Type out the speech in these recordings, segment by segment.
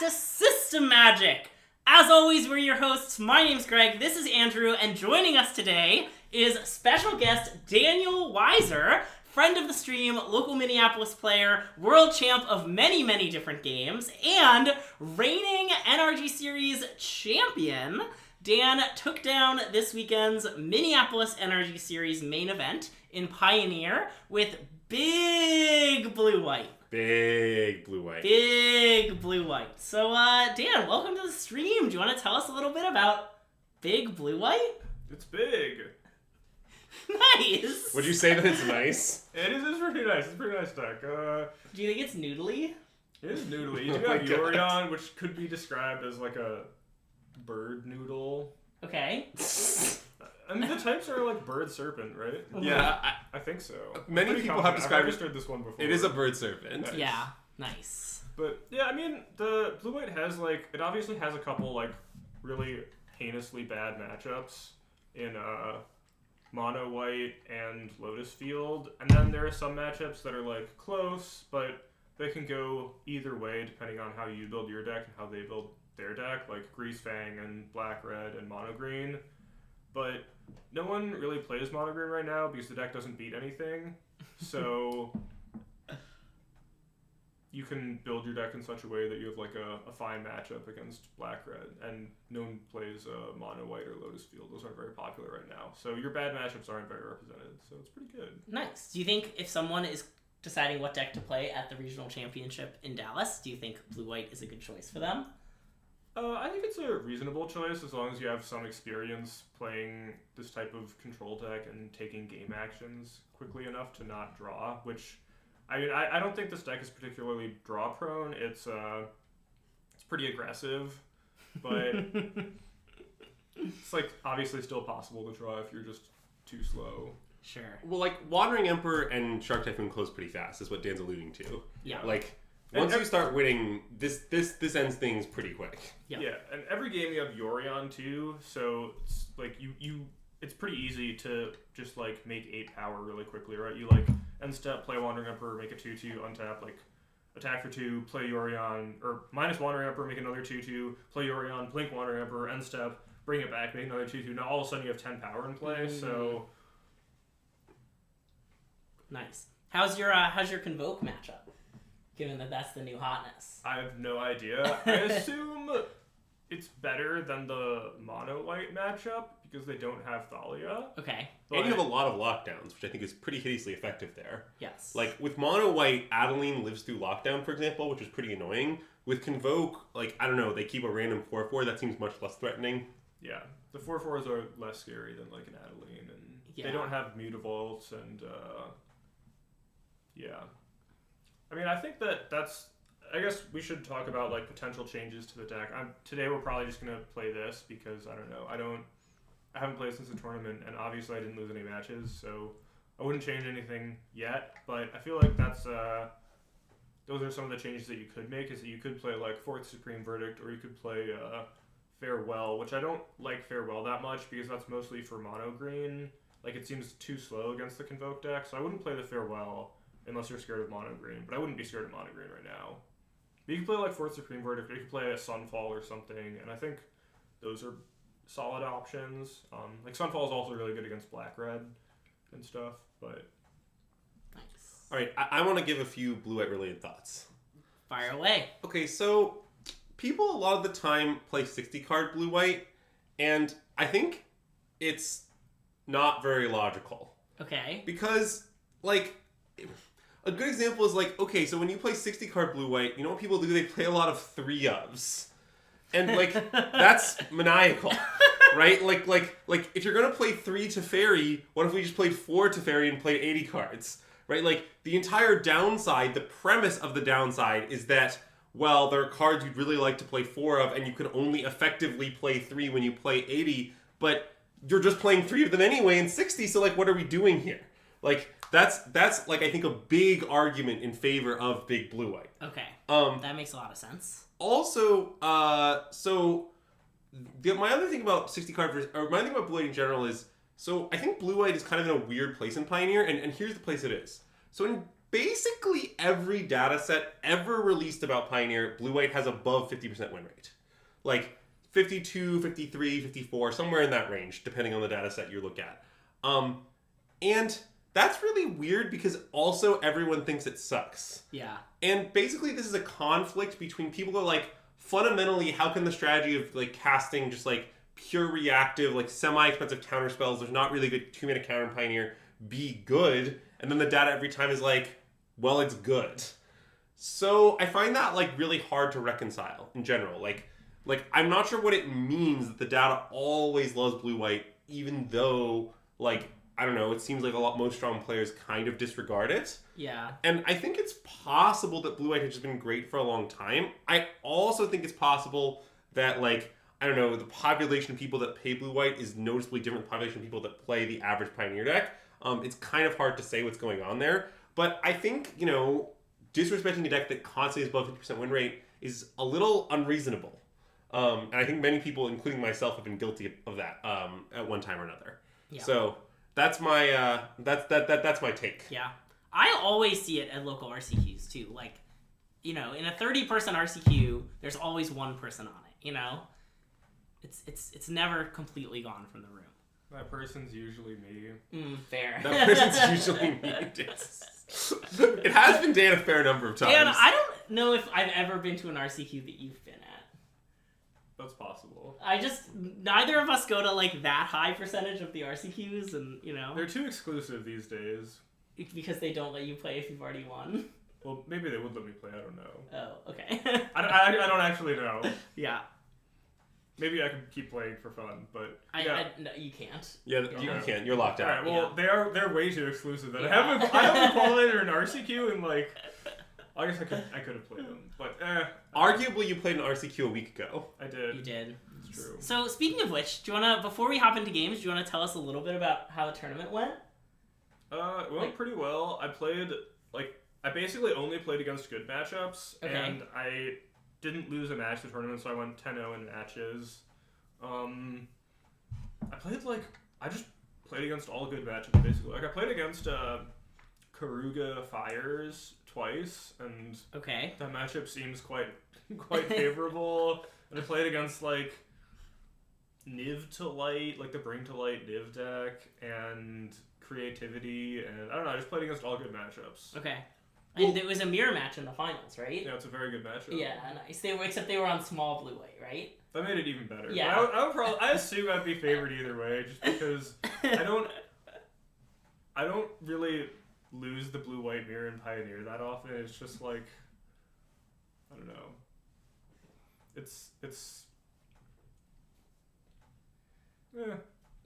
to System Magic. As always, we're your hosts. My name's Greg, this is Andrew, and joining us today is special guest Daniel Weiser, friend of the stream, local Minneapolis player, world champ of many, many different games, and reigning NRG Series champion. Dan took down this weekend's Minneapolis NRG Series main event in Pioneer with Big Blue-White. Big Blue-White. Big Blue-White. So, Dan, welcome to the stream. Do you want to tell us a little bit about Big Blue-White? It's big. Nice. Would you say that it's nice? It is pretty nice. It's a pretty nice deck. Do you think it's noodly? It is noodly. You do Oh have my God. Yorion, which could be described as like a bird noodle. Okay. I mean, the types are like bird serpent, right? Yeah, I think so. Many Pretty people have confident. described I've it. registered this one before. it is a bird serpent. Nice. Yeah. Nice. But yeah, I mean, the blue-white has like, it obviously has a couple like really heinously bad matchups in mono white and Lotus Field, and then there are some matchups that are like close, but they can go either way depending on how you build your deck and how they build their deck, like Grease Fang and Black Red and Mono Green. But no one really plays Mono Green right now because the deck doesn't beat anything. So you can build your deck in such a way that you have like a fine matchup against Black Red, and no one plays Mono White or Lotus Field. Those aren't very popular right now. So your bad matchups aren't very represented. So it's pretty good. Nice. Do you think if someone is deciding what deck to play at the regional championship in Dallas, do you think Blue-White is a good choice for them? I think it's a reasonable choice as long as you have some experience playing this type of control deck and taking game actions quickly enough to not draw, which I mean, I don't think this deck is particularly draw prone. It's pretty aggressive, but it's like obviously still possible to draw if you're just too slow. Sure. Well, like, Wandering Emperor and Shark Typhoon close pretty fast, is what Dan's alluding to. Yeah. Like, once And you start winning, this ends things pretty quick. Yep. Yeah, and every game you have Yorion too, so it's like you it's pretty easy to just like make 8 power really quickly, right? You like end step, play Wandering Emperor, make a 2/2, untap, like attack for 2, play Yorion, or minus Wandering Emperor, make another 2/2, play Yorion, blink Wandering Emperor, end step, bring it back, make another 2/2. Now all of a sudden you have 10 power in play, so Nice. How's your Convoke matchup? Given that that's the new hotness. I have no idea. I assume it's better than the mono white matchup because they don't have Thalia. Okay. And you have a lot of lockdowns, which I think is pretty hideously effective there. Yes. Like, with Mono White, Adeline lives through lockdown, for example, which is pretty annoying. With Convoke, like, I don't know, they keep a random 4/4, that seems much less threatening. Yeah, the 4/4s are less scary than like an Adeline, and Yeah. they don't have Mutavaults, and yeah. I mean, I think that's. I guess we should talk about like potential changes to the deck. Today we're probably just gonna play this because I don't know. I haven't played since the tournament, and obviously I didn't lose any matches, so I wouldn't change anything yet. But I feel like that's those are some of the changes that you could make. Is that you could play like Fourth Supreme Verdict, or you could play Farewell, which I don't like Farewell that much because that's mostly for mono green. Like it seems too slow against the Convoke deck, so I wouldn't play the Farewell unless you're scared of mono green. But I wouldn't be scared of mono green right now. But you can play like Fourth Supreme Verdict, or you can play a Sunfall or something, and I think those are solid options. Like Sunfall is also really good against Black Red and stuff, but Nice. All right, I want to give a few Blue-White related thoughts. Fire away. Okay, so people a lot of the time play 60-card Blue-White, and I think it's not very logical. Okay. Because, like, a good example is, like, okay, so when you play 60-card Blue-White, you know what people do? They play a lot of 3-ofs. And, like, that's maniacal, right? Like, if you're going to play 3 Teferi, what if we just played 4 Teferi and played 80 cards, right? Like, the entire downside, the premise of the downside is that, well, there are cards you'd really like to play 4 of, and you can only effectively play 3 when you play 80, but you're just playing 3 of them anyway in 60, so, like, what are we doing here? Like, that's like, I think a big argument in favor of Big Blue-White. Okay. That makes a lot of sense. Also, so my other thing about 60 card versus, or my other thing about Blue-White in general is, so I think Blue-White is kind of in a weird place in Pioneer, and here's the place it is. So basically every data set ever released about Pioneer, blue-white has above 50% win rate. Like 52, 53, 54, somewhere in that range, depending on the data set you look at. And that's really weird because also everyone thinks it sucks. Yeah. And basically this is a conflict between people who are like, fundamentally, how can the strategy of like casting just like pure reactive, like semi-expensive counter spells, there's not really good 2-mana counter in Pioneer, be good? And then the data every time is like, well, it's good. So I find that like really hard to reconcile in general. Like I'm not sure what it means that the data always loves blue-white, even though like, I don't know, it seems like most strong players kind of disregard it. Yeah. And I think it's possible that blue-white has just been great for a long time. I also think it's possible that, like, I don't know, the population of people that play blue-white is noticeably different than the population of people that play the average Pioneer deck. It's kind of hard to say what's going on there. But I think, you know, disrespecting a deck that constantly is above 50% win rate is a little unreasonable. And I think many people, including myself, have been guilty of that at one time or another. Yeah. So that's my that's my take. Yeah. I always see it at local RCQs too. Like, you know, in a 30-person RCQ, there's always one person on it, you know? It's never completely gone from the room. That person's usually me. Fair. That person's usually me. It has been Dan a fair number of times. Dan, I don't know if I've ever been to an RCQ that you've been at. That's possible. Neither of us go to, like, that high percentage of the RCQs, and, you know. They're too exclusive these days. Because they don't let you play if you've already won. Well, maybe they would let me play, I don't know. Oh, okay. I don't actually know. Yeah. Maybe I could keep playing for fun, but No, you can't. Yeah, you can't. You're locked out. Alright, well, they're way too exclusive. Then I haven't qualified an RCQ in like. I guess I could have played them, but Arguably, you played an RCQ a week ago. I did. You did. It's true. So speaking of which, do you wanna, before we hop into games, do you wanna tell us a little bit about how the tournament went? It went pretty well. I basically only played against good matchups, Okay. and I didn't lose a match the tournament, so I went 10-0 in matches. I just played against all good matchups, basically. Like, I played against Karuga Fires twice, and Okay. that matchup seems quite favorable. And I played against, like, Niv to Light, like the Bring to Light Niv deck, and Creativity, and I don't know, I just played against all good matchups. Okay. And it was a mirror match in the finals, right? Yeah, it's a very good matchup. Yeah, nice. Except they were on small blue-white, right? That made it even better. Yeah. I assume I'd be favored either way, just because I don't really lose the blue-white mirror in Pioneer that often. It's just like, I don't know. It's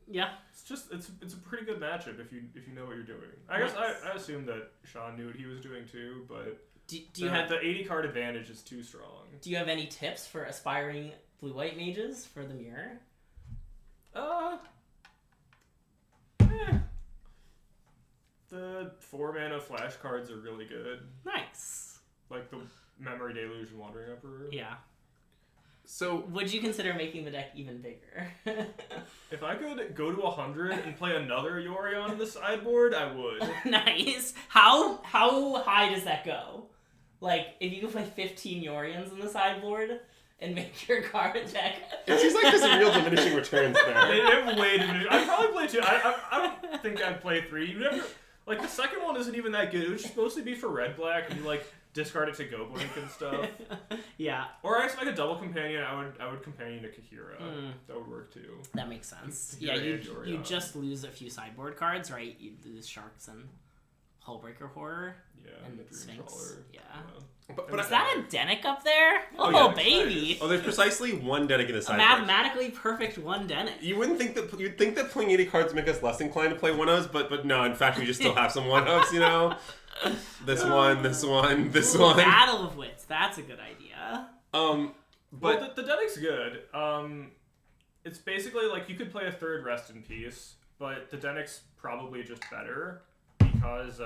Yeah. it's a pretty good matchup if you know what you're doing. I guess I assume that Sean knew what he was doing too, but Do you have the 80 card advantage is too strong. Do you have any tips for aspiring blue-white mages for the mirror? The 4-mana flash cards are really good. Nice. Like the Memory Deluge and Wandering Emperor. Yeah. So, Would you consider making the deck even bigger? If I could go to 100 and play another Yorion in the sideboard, I would. Nice. How high does that go? Like, if you could play 15 Yorions in the sideboard and make your card deck. it seems like there's real diminishing returns there. They have way diminished. I'd probably play 2. I don't think I'd play 3. You never. Like, the second one isn't even that good. It was just supposed to be for red-black, and you, like, discard it to go blink and stuff. Yeah. Or I guess like a double companion, I would companion to Kahira. That would work too. That makes sense. Kahira Yeah, and you Yorion. just lose a few sideboard cards, right? You lose Sharks and Hullbreaker Horror Yeah, and the Dream Sphinx. Trawler. Yeah. But Is that a Denic up there? Oh, Oh, yeah. baby! there's precisely one deck in the A sideboard. mathematically perfect one Denic. You wouldn't think that you'd think that playing 80 cards make us less inclined to play 1-ofs, but no, in fact we just still have some 1-ofs, you know? This one. Ooh, Battle of Wits. That's a good idea. But the Denic's good. It's basically like you could play a third Rest in Peace, but the Denic's probably just better because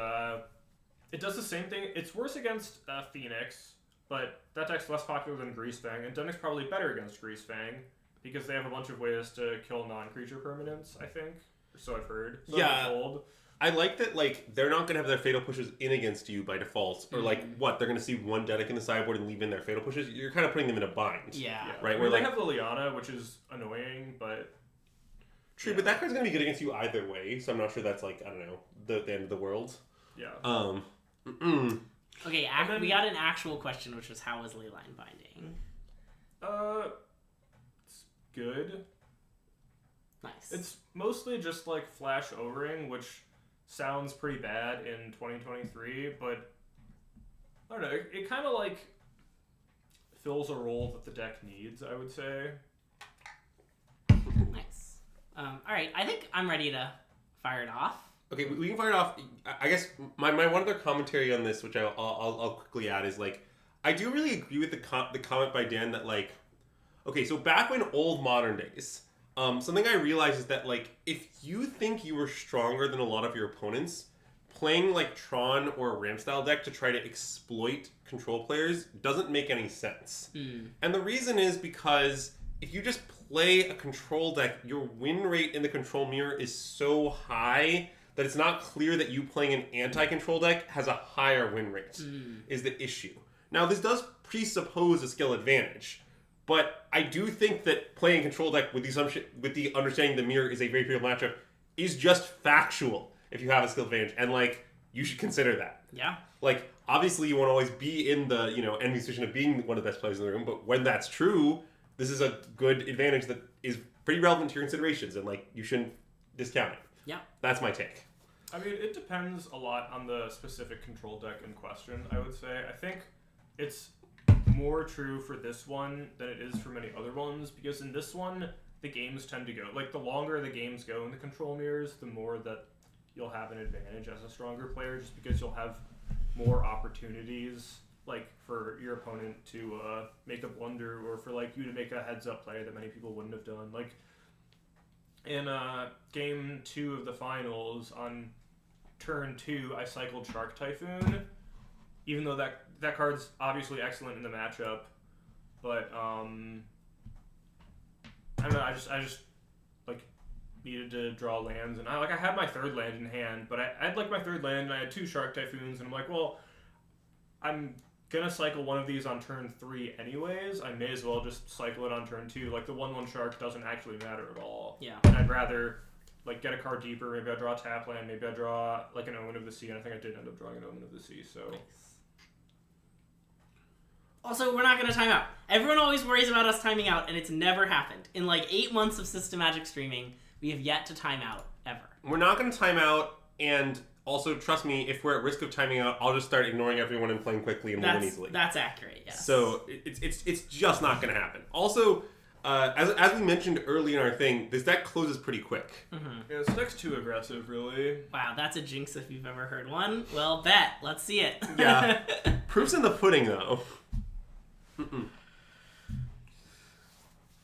it does the same thing. It's worse against Phoenix, but that deck's less popular than Greasefang, and Denic's probably better against Greasefang because they have a bunch of ways to kill non-creature permanents, I think. Or so I've heard. So Yeah. I've been told. I like that, like, they're not going to have their fatal pushes in against you by default. Or, like, what? They're going to see one Dedic in the sideboard and leave in their fatal pushes? You're kind of putting them in a bind. Yeah. Right? Where Where, they like, have Liliana, which is annoying, but... True, but that card's going to be good against you either way, so I'm not sure that's, like, I don't know, the end of the world. Yeah. Okay, we got an actual question, which was how was Leyline binding? It's good. Nice. It's mostly just like flash overing, which sounds pretty bad in 2023, but I don't know, it kind of like fills a role that the deck needs, I would say. Nice. Alright, I think I'm ready to fire it off. Okay, we can fire it off. I guess my one other commentary on this, which I'll quickly add, is like, I do really agree with the comment by Dan that, like, okay, so back when old modern days, something I realized is that, like, if you think you were stronger than a lot of your opponents, playing like Tron or a Ram style deck to try to exploit control players doesn't make any sense. And the reason is because if you just play a control deck, your win rate in the control mirror is so high that it's not clear that you playing an anti-control deck has a higher win rate, is the issue. Now, this does presuppose a skill advantage, but I do think that playing control deck with the understanding the mirror is a very favorable matchup is just factual if you have a skill advantage, and, like, you should consider that. Yeah. Like, obviously you want to always be in the, enemy position of being one of the best players in the room, but when that's true, this is a good advantage that is pretty relevant to your considerations, and, like, you shouldn't discount it. Yeah. That's my take. I mean, it depends a lot on the specific control deck in question, I would say. I think it's more true for this one than it is for many other ones, because in this one, the games tend to go, like, the longer the games go in the control mirrors, the more that you'll have an advantage as a stronger player, just because you'll have more opportunities, like, for your opponent to make a blunder, or for, like, you to make a heads-up play that many people wouldn't have done. Like, in game 2 of the finals, on turn 2, I cycled Shark Typhoon, even though that card's obviously excellent in the matchup, but I don't know, I just like needed to draw lands, and I had my third land in hand, but I had like my third land, and I had 2 Shark Typhoons, and I'm like, well, I'm gonna cycle one of these on turn 3 anyways, I may as well just cycle it on turn 2. Like, the 1/1 Shark doesn't actually matter at all. Yeah. And I'd rather, like, get a card deeper. Maybe I draw a tap land, maybe I draw, like, an Omen of the Sea, and I think I did end up drawing an Omen of the Sea, so... Nice. Also, we're not going to time out. Everyone always worries about us timing out, and it's never happened. In, like, 8 months of System Magic streaming, we have yet to time out, ever. We're not going to time out, and also, trust me, if we're at risk of timing out, I'll just start ignoring everyone and playing quickly and win easily. That's accurate, yes. So, it's just not going to happen. Also, as we mentioned earlier in our thing, this deck closes pretty quick. Mm-hmm. Yeah, this deck's too aggressive, really. Wow, that's a jinx if you've ever heard one. Well, bet. Let's see it. Yeah. Proof's in the pudding, though.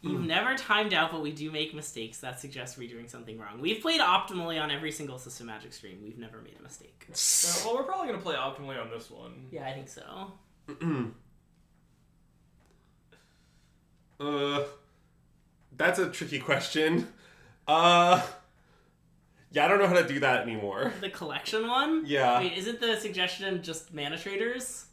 You've never timed out, but we do make mistakes. That suggests we're doing something wrong. We've played optimally on every single System Magic stream. We've never made a mistake. Well, we're probably going to play optimally on this one. Yeah, I think so. That's a tricky question. Yeah, I don't know how to do that anymore. The collection one? Yeah. Wait, isn't the suggestion just mana traders?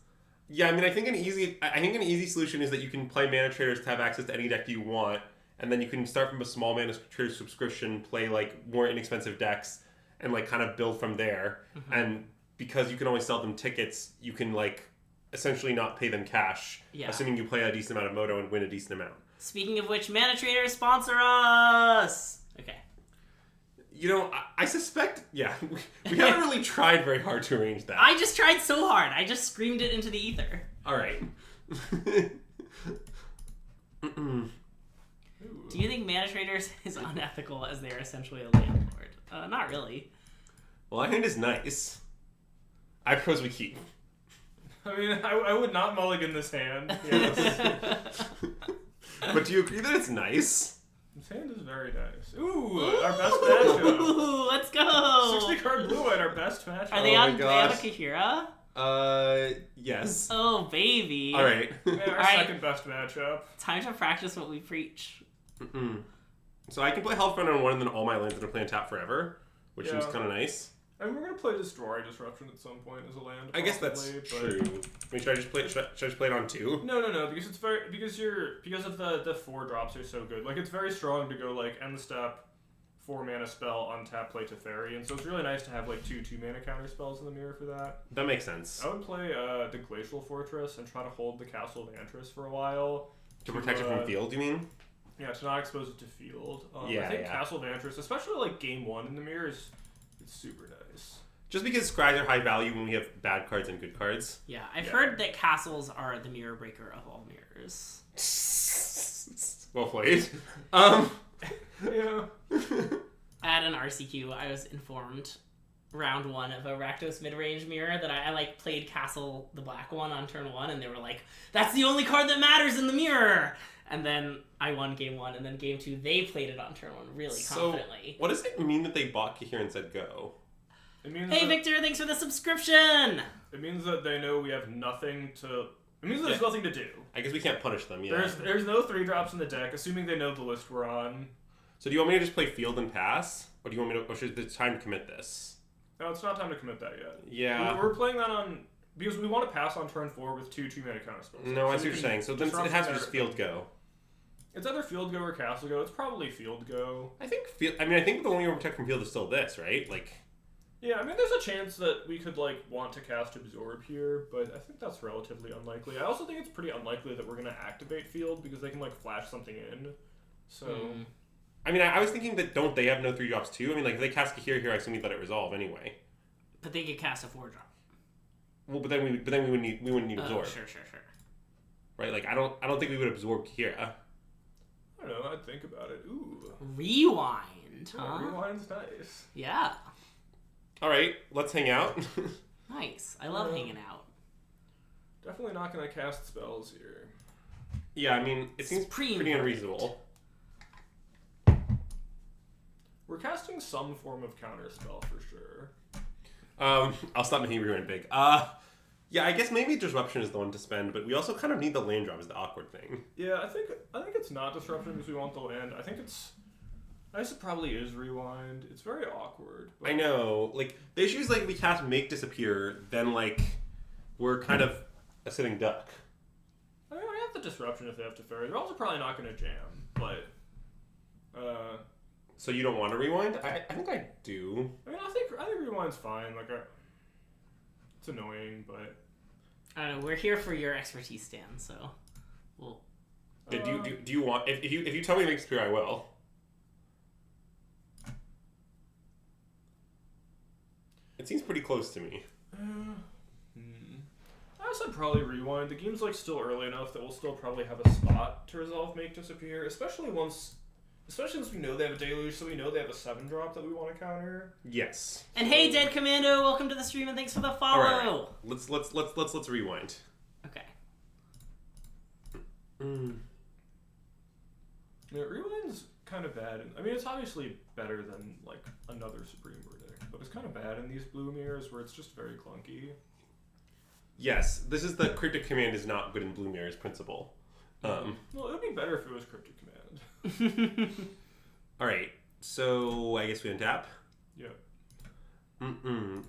Yeah, I mean, I think an easy solution is that you can play mana traders to have access to any deck you want, and then you can start from a small mana trader subscription, play like more inexpensive decks, and like kind of build from there. Mm-hmm. And because you can always sell them tickets, you can like essentially not pay them cash, assuming you play a decent amount of Moto and win a decent amount. Speaking of which, mana traders sponsor us. Okay. You know, I suspect, yeah, we haven't really tried very hard to arrange that. I just tried so hard. I just screamed it into the ether. All right. Do you think mana traders is unethical as they are essentially a landlord? Not really. Well, that hand is nice. I propose we keep. I mean, I would not mulligan this hand. Yes. But do you agree that it's nice? This hand is very nice. Ooh, our best matchup. Ooh, let's go. 60 card blue white, our best matchup. Are they Oh on my they have a gosh. Kahira? Yes. Oh, baby. All right. Yeah, our Alright. second best matchup. Time to practice what we preach. So I can play Hellfront on 1 and then all my lands are going to play on tap forever, which Yeah. seems kind of nice. I mean, we're gonna play Destroy Disruption at some point as a land. I guess that's true. I mean, should I just play it on 2? No, because it's because of the 4 drops are so good. Like, it's very strong to go like end the step, 4 mana spell, untap, play Teferi, and so it's really nice to have like 2 2-mana counter spells in the mirror for that. That makes sense. I would play the Glacial Fortress and try to hold the Castle of Antris for a while. To protect it from field, you mean? Yeah, to not expose it to field. Yeah, I think yeah. Castle of Antris, especially like game 1 in the mirror, it's super nice. Just because scries are high value when we have bad cards and good cards. Yeah, I've heard that castles are the mirror breaker of all mirrors. Well played. Yeah. At an RCQ, I was informed round 1 of a Rakdos mid-range mirror that I like played Castle, the black one, on turn 1, and they were like, that's the only card that matters in the mirror! And then I won game 1, and then game 2, they played it on turn 1 really confidently. What does it mean that they bought Kahir and said go? It means Hey Victor, thanks for the subscription! It means that they know we have nothing to... It means there's nothing to do. I guess we can't punish them, yeah. There's no 3 drops in the deck, assuming they know the list we're on. So do you want me to just play field and pass? Or do you want me to... Or should it's time to commit this? No, it's not time to commit that yet. Yeah. We're playing that on... Because we want to pass on turn 4 with 2 2-mana counter spells. No, I see what you're saying. So then it has to just field go. It's either field go or castle go. It's probably field go. I think the only way to protect from field is still this, right? Like... Yeah, I mean, there's a chance that we could, like, want to cast Absorb here, but I think that's relatively unlikely. I also think it's pretty unlikely that we're going to activate field, because they can, like, flash something in. So... I mean, I was thinking that don't they have no 3-drops too? I mean, like, if they cast Kahir here, I assume we let it resolve anyway. But they could cast a 4-drop. Well, but then we wouldn't need absorb. Sure. Right? Like, I don't think we would absorb Kahir. I don't know, I'd think about it. Ooh. Rewind, huh? Yeah, rewind's nice. Yeah. Alright, let's hang out. Nice. I love hanging out. Definitely not going to cast spells here. Yeah, I mean, it seems pretty unreasonable. We're casting some form of counter spell for sure. I'll stop making rewind big. Yeah, I guess maybe Disruption is the one to spend, but we also kind of need the land drop is the awkward thing. Yeah, I think it's not Disruption because we want the land. I guess it probably is Rewind. It's very awkward. I know. Like, the issue is, like, we cast Make Disappear, then, like, we're kind of a sitting duck. I mean, we have the Disruption if they have Teferi. They're also probably not going to jam, but... So you don't want to rewind? I think I do. I mean, I think Rewind's fine. Like, it's annoying, but... I don't know, we're here for your expertise, Stan, so... We'll... Do you want... If you tell me Make Disappear, I will. It seems pretty close to me. I guess I'd probably Rewind. The game's like still early enough that we'll still probably have a spot to resolve Make Disappear, especially since we know they have a Deluge, so we know they have a 7-drop that we want to counter. Yes. And hey, Dead Commando, welcome to the stream and thanks for the follow. All right. Let's rewind. Okay. Yeah, Rewind's kind of bad. I mean, it's obviously better than like another Supreme Verdict, but it's kind of bad in these blue mirrors where it's just very clunky. Yes, this is the Cryptic Command is not good in blue mirrors principle. Well, it would be better if it was Cryptic Command. All right, so I guess we untap. Yep. Mm-mm.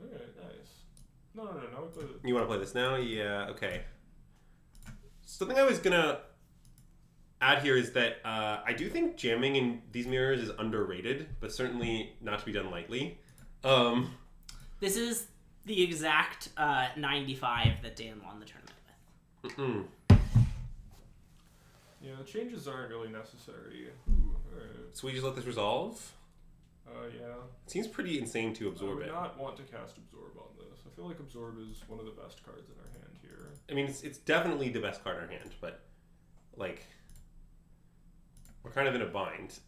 Okay, nice. No, we play the... You want to play this now? Yeah. Okay. Something I was gonna add here is that I do think jamming in these mirrors is underrated, but certainly not to be done lightly. This is the exact 95 that Dan won the tournament with. Mm-mm. Yeah, the changes aren't really necessary. Ooh, alright. So we just let this resolve? Yeah. It seems pretty insane to I absorb would it. not want to cast Absorb on this. I feel like Absorb is one of the best cards in our hand here. I mean, it's definitely the best card in our hand, but, like, we're kind of in a bind.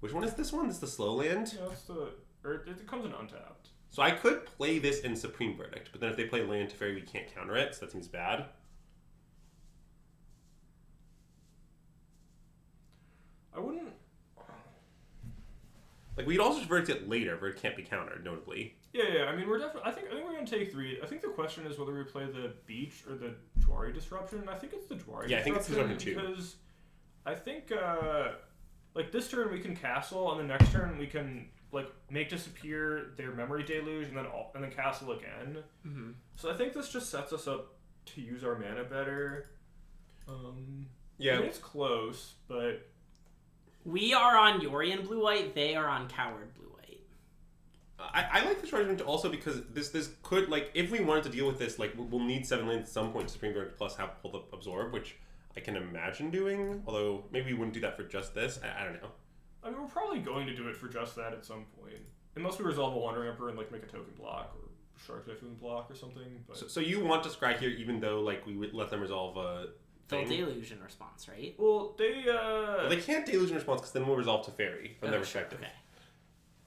Which one is this one? This is the slow land? Yeah, it comes in untapped. So I could play this in Supreme Verdict, but then if they play Land Teferi, we can't counter it, so that seems bad. I wouldn't... Like, we'd also Verdict it later, but it can't be countered, notably. Yeah. I mean, we're definitely... I think we're going to take 3. I think the question is whether we play the Beach or the Jwari Disruption. I think it's the Jwari Disruption. Yeah, I think it's Disruption too. Because I think... like this turn we can castle, and the next turn we can like make disappear their memory deluge, and then castle again. Mm-hmm. So I think this just sets us up to use our mana better. Yeah, I mean, it's close, but We are on Yorion blue-white, they are on Coward blue-white. I like this arrangement also because this could, like, if we wanted to deal with this, like, we'll need 7 lands at some point to Supreme Verdict plus have pull the Absorb, which I can imagine doing, although maybe we wouldn't do that for just this. I don't know. I mean, we're probably going to do it for just that at some point. Unless we resolve a Wandering Emperor and, like, make a token block, or Shark Typhoon block or something. But... So you want to scry here even though, like, we would let them resolve a They'll thing? deluge in response, right? Well, Well, they can't deluge in response because then we'll resolve to Fairy from their Oh, sure, perspective. okay.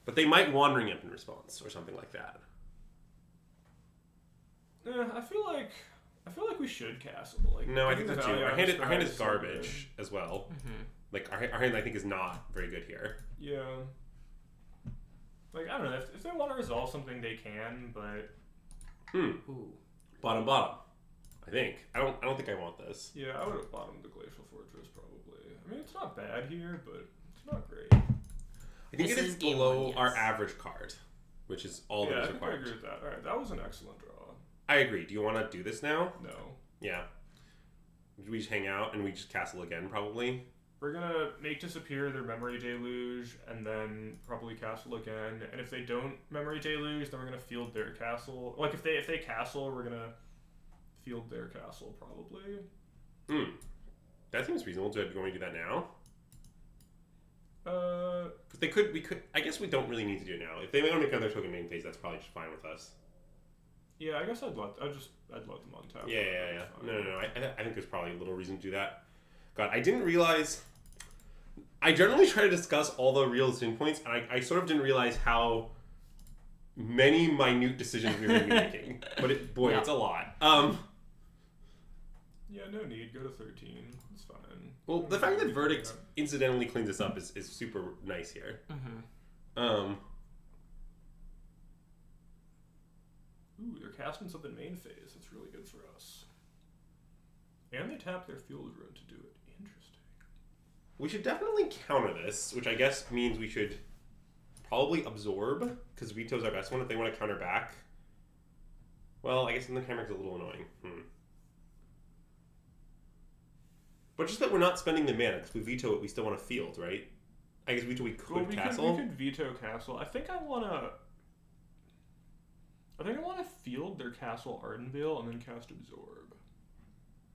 But they might Wandering Imp in response or something like that. I feel like we should castle. Like, No, I think the that's too. value Our on hand, this our hand guy is so garbage as well. Mm-hmm. Like, our hand, I think, is not very good here. good. Yeah. Like, I don't know. If they want to resolve something, they can, but... Ooh. Bottom. I think. I don't think I want this. Yeah, I would have bottomed the Glacial Fortress, probably. I mean, it's not bad here, but it's not great. I think This it is is game below one, yes. our average card, which is all that Yeah, I is think I required. agree with that. Alright, that was an excellent draw. I agree. Do you want to do this now? No. Yeah. Do we just hang out and we just castle again, probably? We're gonna make disappear their Memory Deluge, and then probably castle again. And if they don't Memory Deluge, then we're gonna field their castle. Like, if they castle, we're gonna field their castle, probably. That seems reasonable. Do we want to do that now? Uh, We could. I guess we don't really need to do it now. If they want to make another token main phase, that's probably just fine with us. yeah, I guess I'd let them untap. Yeah. No. I think there's probably a little reason to do that. God, I didn't realize. I generally try to discuss all the real decision points, and I sort of didn't realize how many minute decisions we were going to be making. But Yeah. it's a lot. Yeah, no need. Go to 13. It's fine. Well, the fact that Verdict incidentally cleans this up is super nice here. Mm-hmm. Ooh, they're casting something main phase. That's really good for us. And they tap their field rune to do it. Interesting. We should definitely counter this, which I guess means we should probably absorb, because Veto's our best one if they want to counter back. Well, I guess then the Chimera's a little annoying. But just that we're not spending the mana, because we veto it, we still want to field, right? I guess veto we could castle. We could veto castle. I think I want to field their castle Ardenvale and then cast Absorb.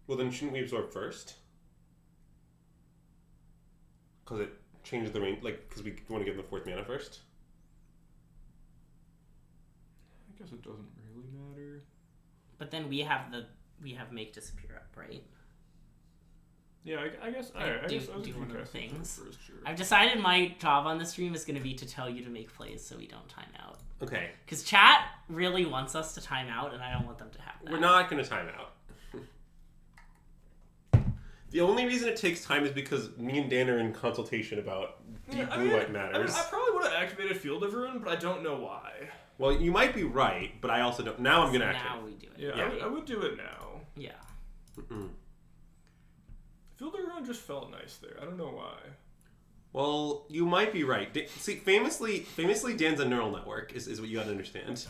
Well, then shouldn't we absorb first? Because it changes the range, like, because we want to give them the 4th mana first? I guess it doesn't really matter. But then we have make disappear up, right? Yeah, I guess. Like, I do guess I was one doing of the casting things. first, sure. I've decided my job on the stream is going to be to tell you to make plays so we don't time out. Okay. Because chat really wants us to time out, and I don't want them to have that. We're not going to time out. The only reason it takes time is because me and Dan are in consultation about deep blue-white matters. I probably would have activated Field of Rune, but I don't know why. Well, you might be right, but I also don't. Now I'm going to Now activate. we do it. Yeah, right? I would do it now. Yeah. Field of Rune just felt nice there. I don't know why. Well, you might be right. See, famously, Dan's a neural network, is what you got to understand.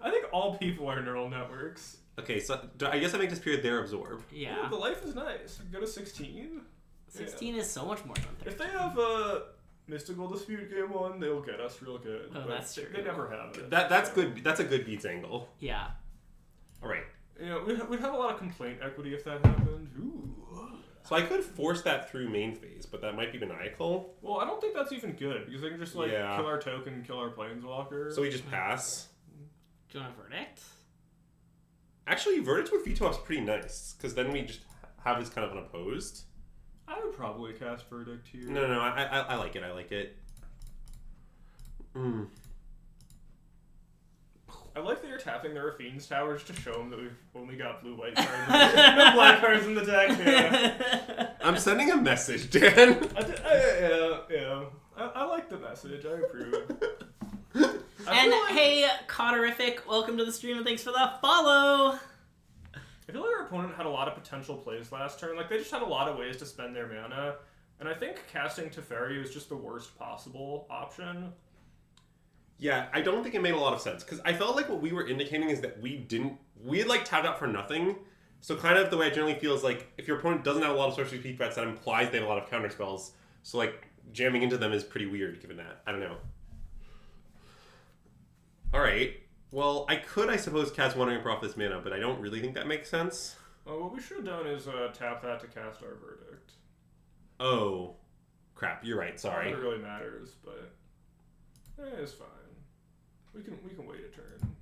I think all people are neural networks. Okay, so I guess I make this period there absorb. Yeah. Ooh, the life is nice. Go to 16. 16 is so much more than 13. If they have a Mystical Dispute game 1, they'll get us real good. Oh, but that's true. They never have it. That's good. That's a good beats angle. Yeah. All right. You know, we'd have a lot of complaint equity if that happened. Ooh. So I could force that through main phase, but that might be maniacal. Well, I don't think that's even good, because they can just, like, Yeah. kill our token, kill our Planeswalker. So we just pass. Do you want a verdict? Actually, Verdict with Veto Up's pretty nice, because then we just have this kind of unopposed. I would probably cast Verdict here. No, I like it. I like it. I like that you're tapping the Raffine's towers to show them that we've only got blue-white cards. No black cards in the deck. Yeah. I'm sending a message, Dan. Yeah. I like the message. I approve. And hey, Cotterific, welcome to the stream and thanks for the follow. I feel like our opponent had a lot of potential plays last turn. Like, they just had a lot of ways to spend their mana. And I think casting Teferi is just the worst possible option. Yeah, I don't think it made a lot of sense, because I felt like what we were indicating is that we had like tapped out for nothing. So kind of the way I generally feel is like, if your opponent doesn't have a lot of sorcery speed threats, that implies they have a lot of counter spells. So like, jamming into them is pretty weird given that. I don't know. Alright, well, I could, I suppose, cast Wandering Prophet's mana, but I don't really think that makes sense. Well, what we should have done is tap that to cast our Verdict. Oh, crap, you're right, sorry. Not that it really matters, but it's fine. We can wait a turn.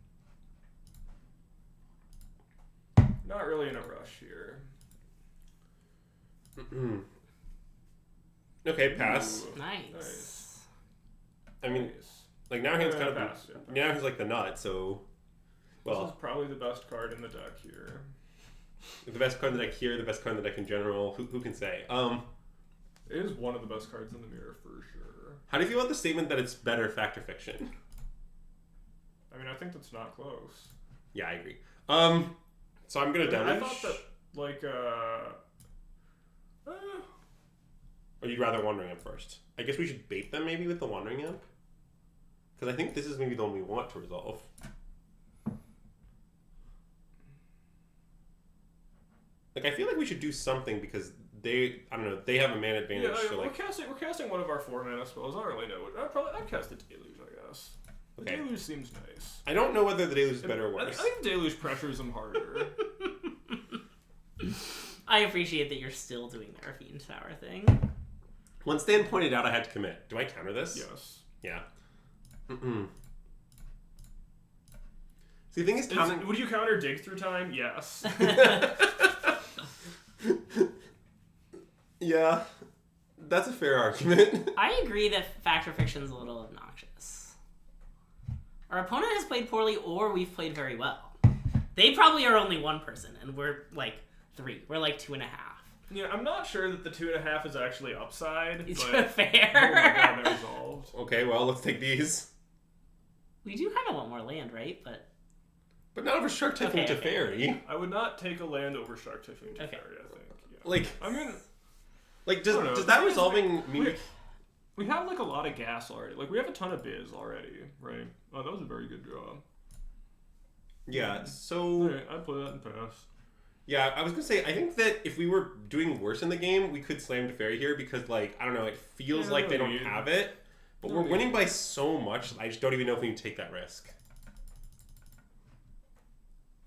Not really in a rush here. Okay, pass. Ooh, Nice. I mean, nice. like now he's kind of pass. now he's like the nut. So, This is well, probably the best card in the deck here. the best card in the deck here, the best card in the deck in general. Who can say? It is one of the best cards in the mirror for sure. How do you feel about the statement that it's better fact or fiction? I mean, I think that's not close. Yeah, I agree. So I'm gonna I deluge. thought that like Or you'd rather Wandering Imp first? I guess we should bait them maybe with the Wandering Imp, because I think this is maybe the one we want to resolve. Like I feel like we should do something because they have a mana advantage. yeah, so like we're casting one of our 4 mana spells. I don't really know. I'd cast the Deluge, I guess. The Okay. Deluge seems nice. I don't know whether the Deluge is better or I worse. think Deluge pressures them harder. I appreciate that you're still doing the Fiend Tower thing. When Stan pointed out I had to commit, do I counter this? Yes. Yeah. See, the thing is, counting... Would you counter Dig Through Time? Yes. Yeah, that's a fair argument. I agree that Fact or Fiction is a little obnoxious. Our opponent has played poorly, or we've played very well. They probably are only one person, and we're like 3. We're like 2.5. Yeah, I'm not sure that the 2.5 is actually upside. It's But fair. oh my god, that resolved. Okay, well, let's take these. We do kind of want more land, right? But not over Shark Typhoon Okay, to okay. Fairy. I would not take a land over Shark Typhoon Teferi, Okay. I think. Yeah. Like, I mean, like I don't know. does that resolving mean... we have like a lot of gas already. Like we have a ton of biz already, right? Oh, that was a very good draw. Yeah, so... Alright, I'd play that and pass. Yeah, I was gonna say, I think that if we were doing worse in the game, we could slam to Fairy here because, like, I don't know, it feels Yeah, like they no don't need. have it. But No we're need. winning by so much, I just don't even know if we can take that risk.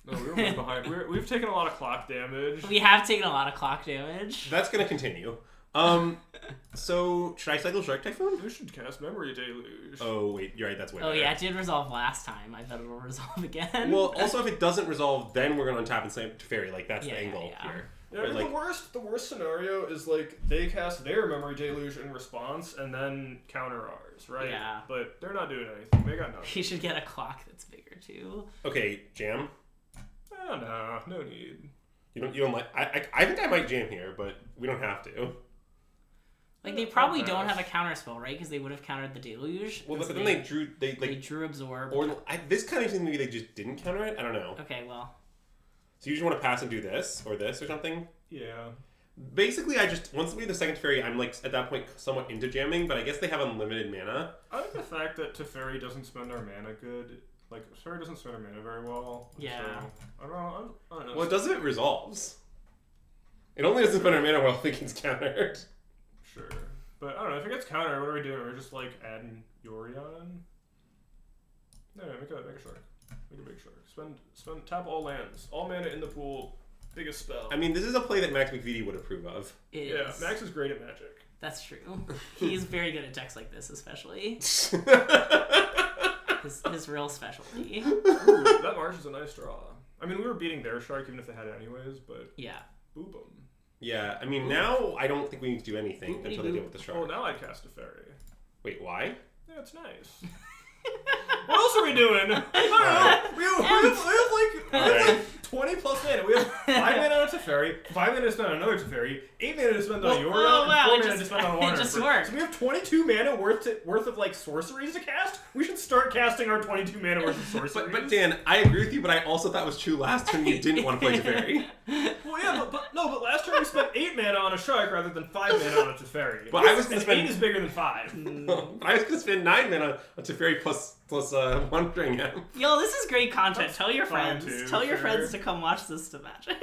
No, we're way behind. We've taken a lot of clock damage. We have taken a lot of clock damage. That's gonna continue. So, should I cycle Shark Typhoon? We should cast Memory Deluge. Oh, wait, you're right, that's way Oh better. yeah, it did resolve last time. I bet it'll resolve again. Well, also, if it doesn't resolve, then we're gonna untap and slam to Fairy. Like, that's Yeah, the angle yeah. here. Yeah, But, like, the worst scenario is like they cast their Memory Deluge in response and then counter ours, right? Yeah. But they're not doing anything. They got nothing. you should get a clock that's bigger too. okay, jam. Oh, no need. You don't like... I think I might jam here, but we don't have to. Like they probably I'll don't pass. have a counter spell, right? Because they would have countered the Deluge. Well, and but so then they drew... They drew Absorb. Or this kind of seems maybe they just didn't counter it. I don't know. Okay, well, So you just want to pass and do this or this or something. Yeah. Basically, I just once we have the second Fairy, I'm like at that point somewhat into jamming. But I guess they have unlimited mana. I like the fact that Teferi doesn't spend our mana good. Like Teferi doesn't spend our mana very well. Yeah. So, I don't know. Well, it does if it resolves. It only doesn't spend our mana well if it gets countered. Sure. But I don't know, if it gets countered, what are we doing? We're just like adding Yorion? No, make a shark. Make a big shark. Spend tap all lands. All mana in the pool. Biggest spell. I mean, this is a play that Max McVitie would approve of. it yeah, is. Max is great at Magic. That's true. He's very good at decks like this, especially. His real specialty. Ooh, that Marsh is a nice draw. I mean, we were beating their shark even if they had it anyways, but Yeah. boop 'em. Yeah, I mean, now I don't think we need to do anything Boopity until they boop. deal with the shark. Oh, now I'd cast a fairy. Wait, why? Yeah, it's nice. What else are we doing? I don't know. We have like 20 plus mana. We have 5 mana on a Teferi, 5 mana to spend on another Teferi, 8 mana to spend on Yorion, oh, wow, and 4 it mana to just- spend on it Wanderer. just worked. So we have 22 mana worth of like sorceries to cast. We should start casting our 22 mana worth of sorceries. But Dan, I agree with you, but I also thought it was true last turn you didn't want to play Teferi. Well, yeah, but last turn spend 8 mana on a shark rather than 5 mana on a Teferi. But I was gonna And spend 8 is bigger than 5. I was gonna spend 9 mana on Teferi plus Wandering Imp. Yo, this is great content. That's Tell your fine friends. too, Tell your sure. friends to come watch this to Magic.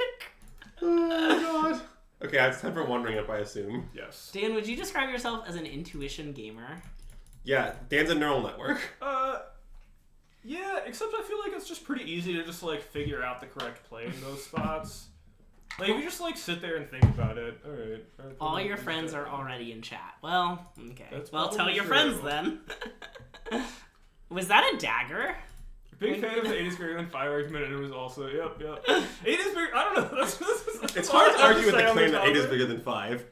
Oh god. Okay, it's time for Wandering Imp, I assume. Yes. Dan, would you describe yourself as an intuition gamer? Yeah, Dan's a neural network. Yeah, except I feel like it's just pretty easy to just like figure out the correct play in those spots. Like if you just like sit there and think about it. Alright. All your friends are already in chat. Well, okay. That's Well, tell probably your true. friends then. Was that a dagger? Big fan of the 8 is greater than 5 argument, and it was also, yep. 8 is bigger, I don't know. It's hard to argue with the say on claim that 8 is topic. bigger than 5.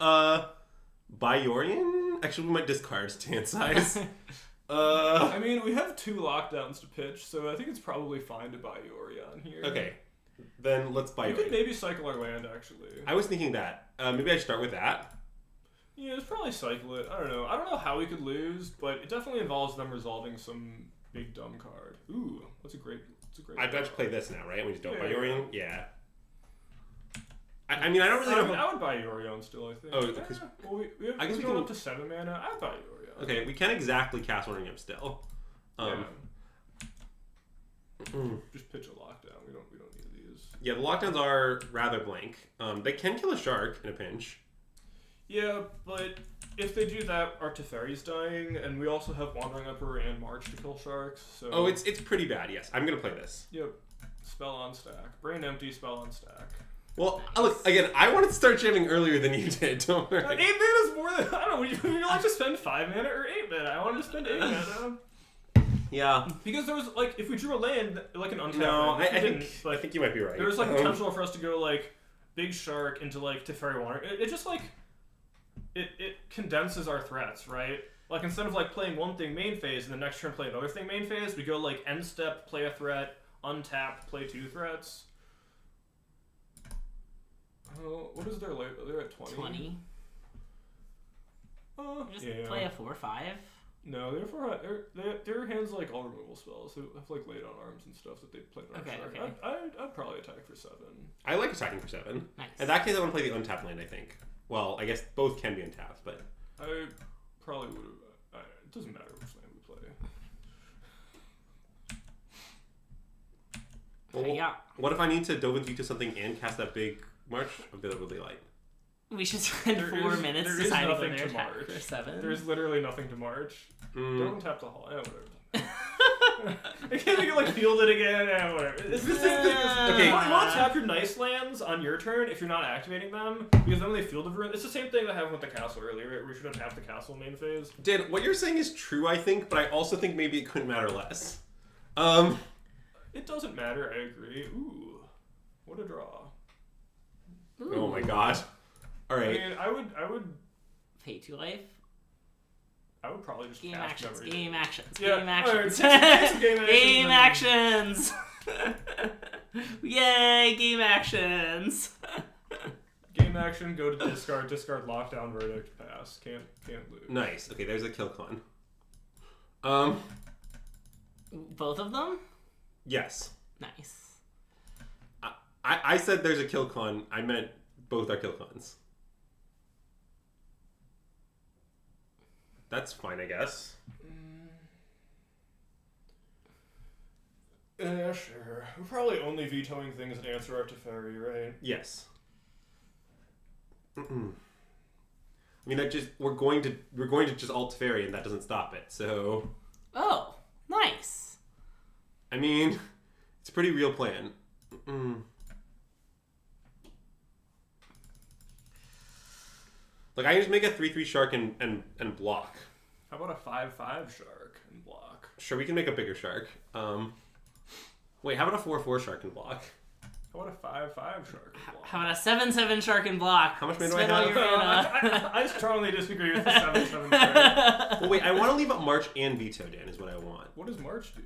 Biorian? Actually, we might discard stand size. I mean, we have 2 lockdowns to pitch, so I think it's probably fine to buy Yorion here. Okay, then let's We could Biorian. maybe cycle our land, actually. I was thinking that. Maybe I should start with that. Yeah, it's probably cycle it. I don't know. I don't know how we could lose, but it definitely involves them resolving some big dumb card. Ooh, that's a great. I have to play this now, right? We just don't Yeah, Biorian? Yeah. I mean, I don't really know. I would buy Yorion still, I think. Oh, because- well, we have I guess we we go can- up to 7 mana. I'd buy Yorion. Okay, we can't exactly cast Wandering Imp still. Just pitch a lockdown. We don't need these. Yeah, the lockdowns are rather blank. They can kill a shark in a pinch. Yeah, but if they do that, our Teferi's dying, and we also have Wandering Emperor and March to kill sharks. So Oh, it's pretty bad. Yes, I'm gonna play this. Yep. Spell on stack. Brain empty. Spell on stack. Well, look again. I wanted to start jamming earlier than you did. Don't worry. 8 mana is more than I don't know. Would you like to spend 5 mana or 8 mana? I wanted to spend 8 mana. Yeah. Because there was like, if we drew a land like an untapped No, land, I we didn't, think but I think you might be right. there was like potential for us to go like big shark into like Teferi Water. It just like it condenses our threats, right? Like instead of like playing one thing main phase and the next turn play another thing main phase, we go like end step, play a threat, untap, play 2 threats. Oh, what is their late? They're at 20. 20. Just yeah. play a 4/5. No, their hands like all removal spells. They have like laid on arms and stuff that they played on Okay, shark. okay. I'd probably attack for 7. I like attacking for 7. Nice. In that case, I want to play the untapped land. I think. Well, I guess both can be untapped, but I probably would have. It doesn't matter which land we play. well, Yeah. what if I need to Dovin Veto something and cast that big March of Availability Light? We should spend There 4 is- minutes there is deciding nothing whether to to attack march. for 7. There's literally nothing to march. Mm. Don't tap the hall. Whatever. I can't get like fielded again. Whatever. Okay. You want to tap your nice lands on your turn if you're not activating them, because then when they field of ruin. It's the same thing that happened with the castle earlier. Right? We should have tapped the castle main phase. Dan, what you're saying is true, I think, but I also think maybe it couldn't matter less. It doesn't matter. I agree. Ooh, what a draw. Oh my god. All I right. mean, I would Pay 2 life. I would probably just Game cast actions. memory. Game actions. Yeah, Game alright, actions. take some game Game actions actions. Yay! Game actions. Game action. Go to discard. Discard lockdown verdict. Pass. Can't lose. Nice. Okay, there's a kill con. Both of them. Yes. Nice. I said there's a kill con. I meant both are kill cons. That's fine, I guess. Yeah, sure. We're probably only vetoing things that answer our Teferi, right? Yes. I mean, that just we're going to just alt Teferi, and that doesn't stop it. So, Oh, nice. I mean, it's a pretty real plan. Like, I can just make a 3/3 shark and block. How about a 5/5 shark and block? Sure, we can make a bigger shark. Wait, how about a 4/4 shark and block? How about a 5/5 shark and block? How about a 7/7 shark and block? How much mana do I Spend all have? your mana. I strongly disagree with the 7/7 shark. Well, wait, I want to leave up March and Veto, Dan, is what I want. What does March do?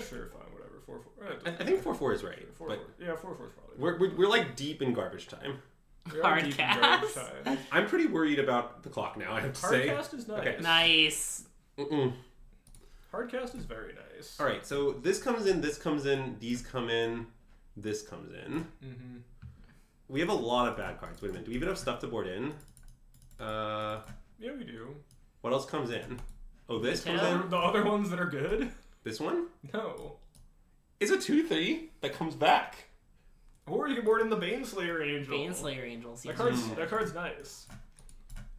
Sure, fine, whatever. 4/4. I think 4/4 is right. 4/4. But Yeah, 4/4 is probably. we're like deep in garbage time. We are Hard deep in cast. garbage time. I'm pretty worried about the clock now, I have to say. Hardcast is nice. Okay. Nice. Hardcast is very nice. Alright, so this comes in, these come in, this comes in. Mm-hmm. We have a lot of bad cards. Wait a minute. Do we even have stuff to board in? Yeah, we do. What else comes in? Oh, this comes Yeah. in? The other ones that are good? This one? No. It's a 2/3 that comes back. Or you can board in the Baneslayer Angel. Baneslayer Angels. That yes. card's nice.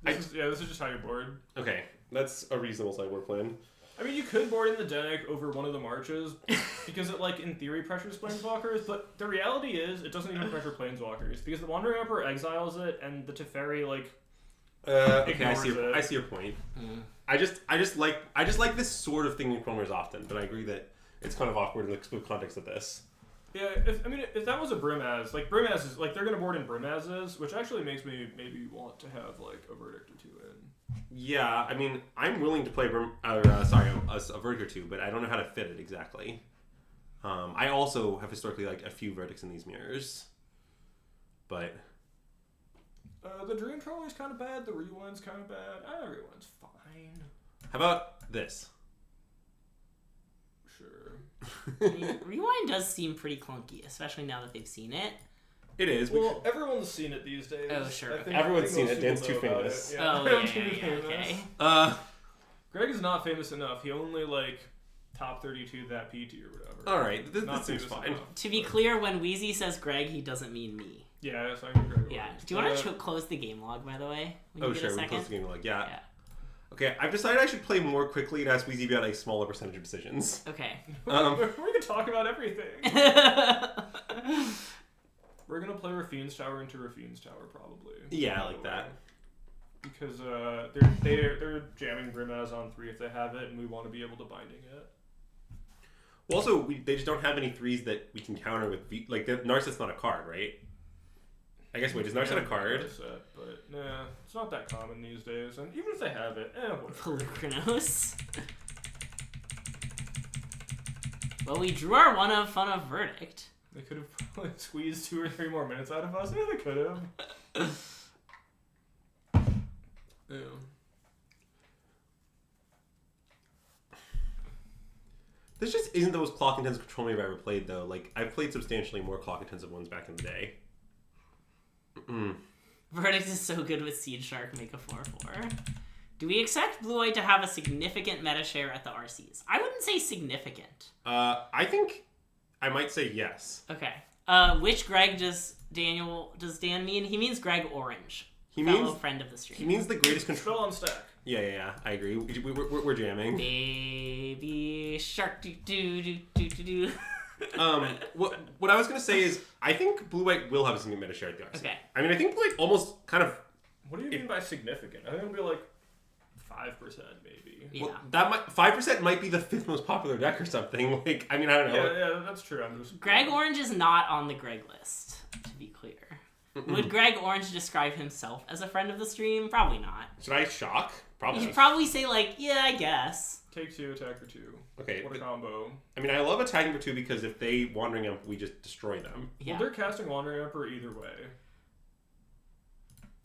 This is just how you board. Okay, that's a reasonable sideboard plan. I mean, you could board in the Deck over one of the marches because it, like, in theory pressures Planeswalkers, but the reality is it doesn't even pressure Planeswalkers because the Wandering Emperor exiles it and the Teferi, like, Okay, I ignores see your point. Mm. I just like this sort of thing in Chromers often, but I agree that it's kind of awkward in the context of this. Yeah, if that was a Brimaz, like Brimaz is like they're gonna board in Brimazes, which actually makes me maybe want to have like a verdict or two in. Yeah, I mean, I'm willing to play a verdict or two, but I don't know how to fit it exactly. I also have historically like a few verdicts in these mirrors, but The Dream Troller's kind of bad. The Rewind's kind of bad. Everyone's fine. how about this? Sure. I mean, Rewind does seem pretty clunky, especially now that they've seen it. It is. Well, everyone's seen it these days. Oh, sure. Everyone's seen most it. Dan's people too know about famous. it. Oh, I'm yeah, too famous. okay. Greg is not famous enough. He only like top 32 that PT or whatever. All right, this Not seems famous fine. enough. To be clear, when Wheezy says Greg, he doesn't mean me. Yeah, so I can Greg. Yeah. Williams. Do you want to close the game log, by the way? When Oh, you get sure. a We second? close the game log. Yeah. Yeah. Okay, I've decided I should play more quickly and ask Weezy about a smaller percentage of decisions. Okay. we can talk about everything. We're gonna play Rafine's Tower into Rafine's Tower probably. Yeah, I like that. Because they're jamming Brimaz on 3 if they have it, and we want to be able to binding it. Well, also, they just don't have any 3s that we can counter with like Narset's not a card, right? I guess wait, is Narset a card? Narset, but nah, it's not that common these days. And even if they have it, whatever. Pelucranos. Well, we drew our one of fun of verdict. They could have probably squeezed 2 or 3 more minutes out of us. Yeah, they could have. Yeah. This just isn't the most clock-intensive control move I've ever played, though. Like, I've played substantially more clock-intensive ones back in the day. Verdict is so good with Seed Shark, make a 4/4. Do we expect Blue White to have a significant meta share at the RCs? I wouldn't say significant. I think I might say yes. Okay. Which Greg does Dan mean? He means Greg Orange. He fellow means friend of the stream. he means the greatest control. Control on stack. Yeah. I agree. We're jamming. Baby shark do do do do do do. What I was gonna say is I think Blue White will have a significant meta share at the RC. Okay. I mean, I think Blue White almost kind of. What do you mean by significant? I think it'll be like 5% maybe. Yeah. Well, that might 5% might be the 5th most popular deck or something. Like, I mean, I don't know. Yeah, that's true. I'm just Greg Orange is not on the Greg list, to be clear. Would Greg Orange describe himself as a friend of the stream? Probably not. Should I shock? Probably. He'd probably say, like, yeah, I guess. Take 2, attack for 2. Okay. What a combo. I mean, I love attacking for 2 because if they Wandering Up, we just destroy them. Yeah. Well, they're casting Wandering Emperor either way.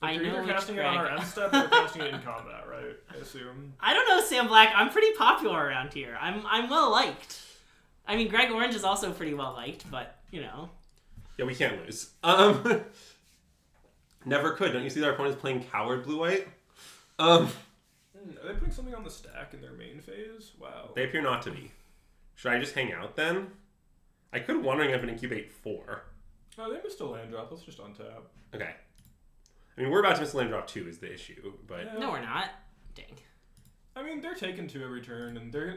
I They're know either which casting Greg. it on our end step or they're casting it in combat, right? I assume. I don't know, Sam Black. I'm pretty popular around here. I'm well liked. I mean, Greg Orange is also pretty well liked, but you know. Yeah, we can't lose. Never could. Don't you see that our opponent's playing Coward Blue White? Are they putting something on the stack in their main phase? Wow. They appear not to be. Should I just hang out then? I could Wandering Up and incubate 4. Oh, they missed a land drop. Let's just untap. Okay. I mean, we're about to miss a land drop 2 is the issue, but... Yeah. No, we're not. Dang. I mean, they're taking 2 every turn, and they're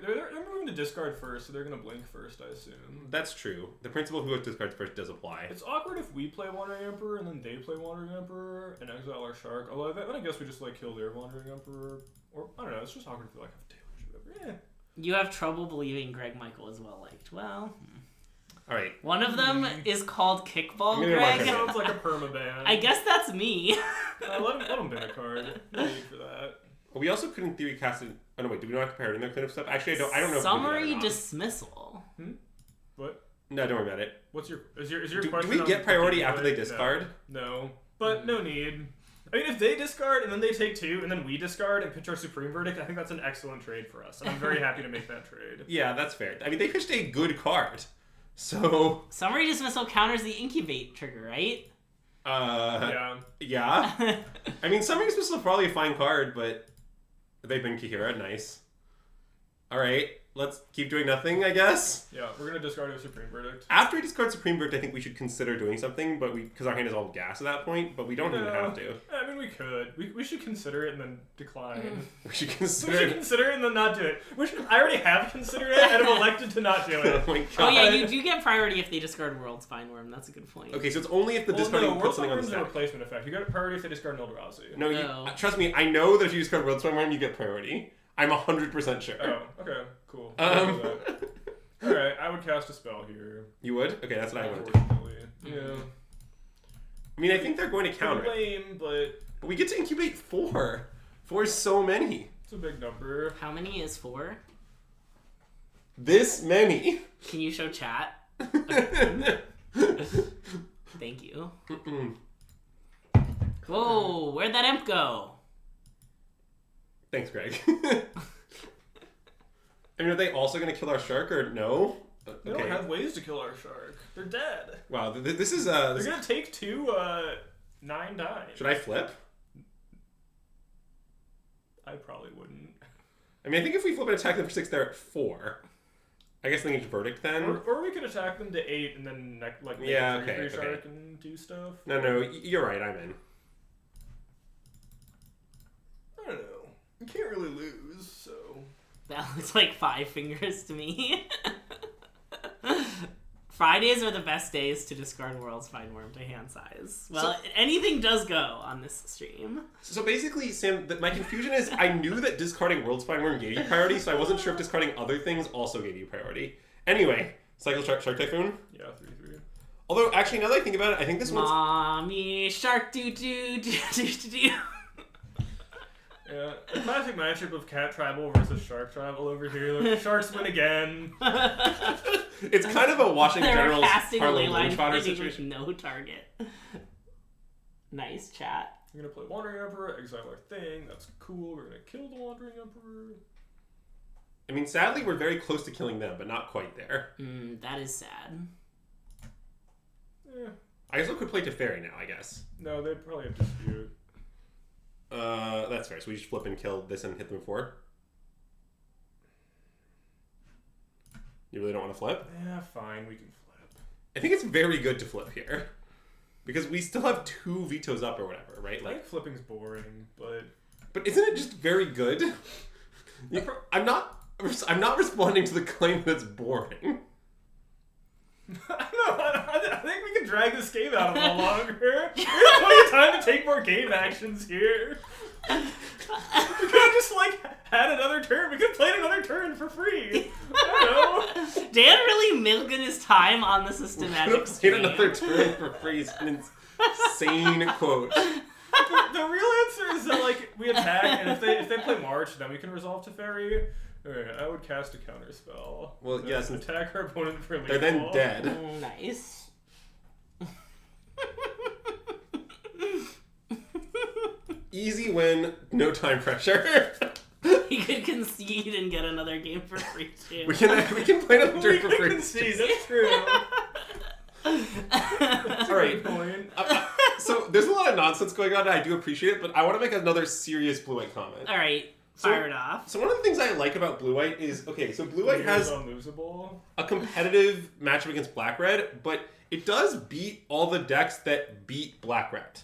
moving to discard first, so they're gonna blink first, I assume. That's true. The principle of who discards first does apply. It's awkward if we play Wandering Emperor and then they play Wandering Emperor and exile our Shark. Although then I guess we just like kill their Wandering Emperor, or I don't know. It's just awkward if we like have Taylor's or whatever. Yeah. You have trouble believing Greg Michael is well liked. Well, All right. one of them is called Kickball I'm gonna mark Greg. it. Sounds like a permaban. I guess that's me. Let him ban a card. No need for that. We also could, in theory, cast it... Oh, no, wait. Do we not have Parrot in their cleanup stuff? Actually, I don't know if we do that or Summary not. dismissal. What? No, don't worry about it. What's your is your Do question? we on get priority what after they discard? No, but no need. I mean, if they discard and then they take 2 and then we discard and pitch our Supreme Verdict, I think that's an excellent trade for us, and I'm very happy to make that trade. Yeah, that's fair. I mean, they pitched a good card. So... Summary dismissal counters the incubate trigger, right? Yeah. I mean, Summering Dismissal is probably a fine card, but they've been Kihira. Nice. Alright, let's keep doing nothing, I guess. Yeah, we're gonna discard a Supreme Verdict. After we discard Supreme Verdict, I think we should consider doing something, but because our hand is all gas at that point, but we don't even have to. I mean, we could. We should consider it and then decline. We should We consider should consider it and then not do it. I already have considered it and have elected to not do it. Oh my god. Oh yeah, you do get priority if they discard World's Fine Worm. That's a good point. Okay, so it's only if the discarding puts something on the World's stack. a replacement effect. You get priority if they discard an Eldrazi. No, No. trust me, I know that if you discard World Swim Worm, you get priority. I'm 100% sure. Oh, okay, cool. Alright, I would cast a spell here. You would? Okay, that's what I would do. Unfortunately. Yeah. I mean, I think they're going to counter it. Lame, but But we get to incubate 4. 4 is so many. it's a big number. How many is 4? This many. Can you show chat? Thank you. Whoa, where'd that imp go? Thanks, Greg. I mean, are they also going to kill our shark or no? They don't have ways to kill our shark. They're dead. Wow, this is They're gonna take 2 9 dimes. Should I flip? I probably wouldn't. I mean, I think if we flip and attack them for 6, they're at 4. I guess they need to verdict then. Or we could attack them to 8 and then make Yeah, a 3/3 okay. shark and do stuff. No, you're right. I'm in. I don't know. You can't really lose, so. That looks like 5 fingers to me. Fridays are the best days to discard World's Fine Worm to hand size. Well, anything does go on this stream. So basically, Sam, my confusion is I knew that discarding World's Fine Worm gave you priority, so I wasn't sure if discarding other things also gave you priority. Anyway, Cycle Shark Typhoon. Yeah, 3/3. Although, actually, now that I think about it, I think this one's... Mommy shark do do do do do do. Yeah, a classic matchup of Cat Tribal versus Shark Tribal over here. Look, Sharks win again. It's kind of a Washington They're Generals casting Harlem leyline Globetrotter fighting situation. with no target. Nice chat. We're gonna play Wandering Emperor, exile our thing. That's cool. We're gonna kill the Wandering Emperor. I mean, sadly, we're very close to killing them, but not quite there. That is sad. Yeah. I guess we could play Teferi now, I guess. No, they probably have dispute. That's fair. So we just flip and kill this and hit them 4. You really don't want to flip? Yeah, fine. We can flip. I think it's very good to flip here. Because we still have 2 vetoes up or whatever, right? I think flipping's boring, but... But isn't it just very good? I'm not responding to the claim that it's boring. I don't know. I think we can drag this game out a little longer. We have plenty of time to take more game actions here. We could have just, had another turn. We could have played another turn for free. I don't know. Dan really milking his time on the systematic Hit stream. another turn for free is an insane quote. The real answer is that, we attack, and if they play March, then we can resolve Teferi. Alright, I would cast a counter spell. Well, yes. Attack our opponent for lethal. They're then dead. Nice. Easy win, no time pressure. He could concede and get another game for free too. we can play another turn for free. See, that's true. All right. Point. So there's a lot of nonsense going on, and I do appreciate it, but I want to make another serious blue-white comment. All right, fire it off. So one of the things I like about blue-white is, okay, so blue-white has unlosable. a competitive matchup against black-red, but it does beat all the decks that beat black-red.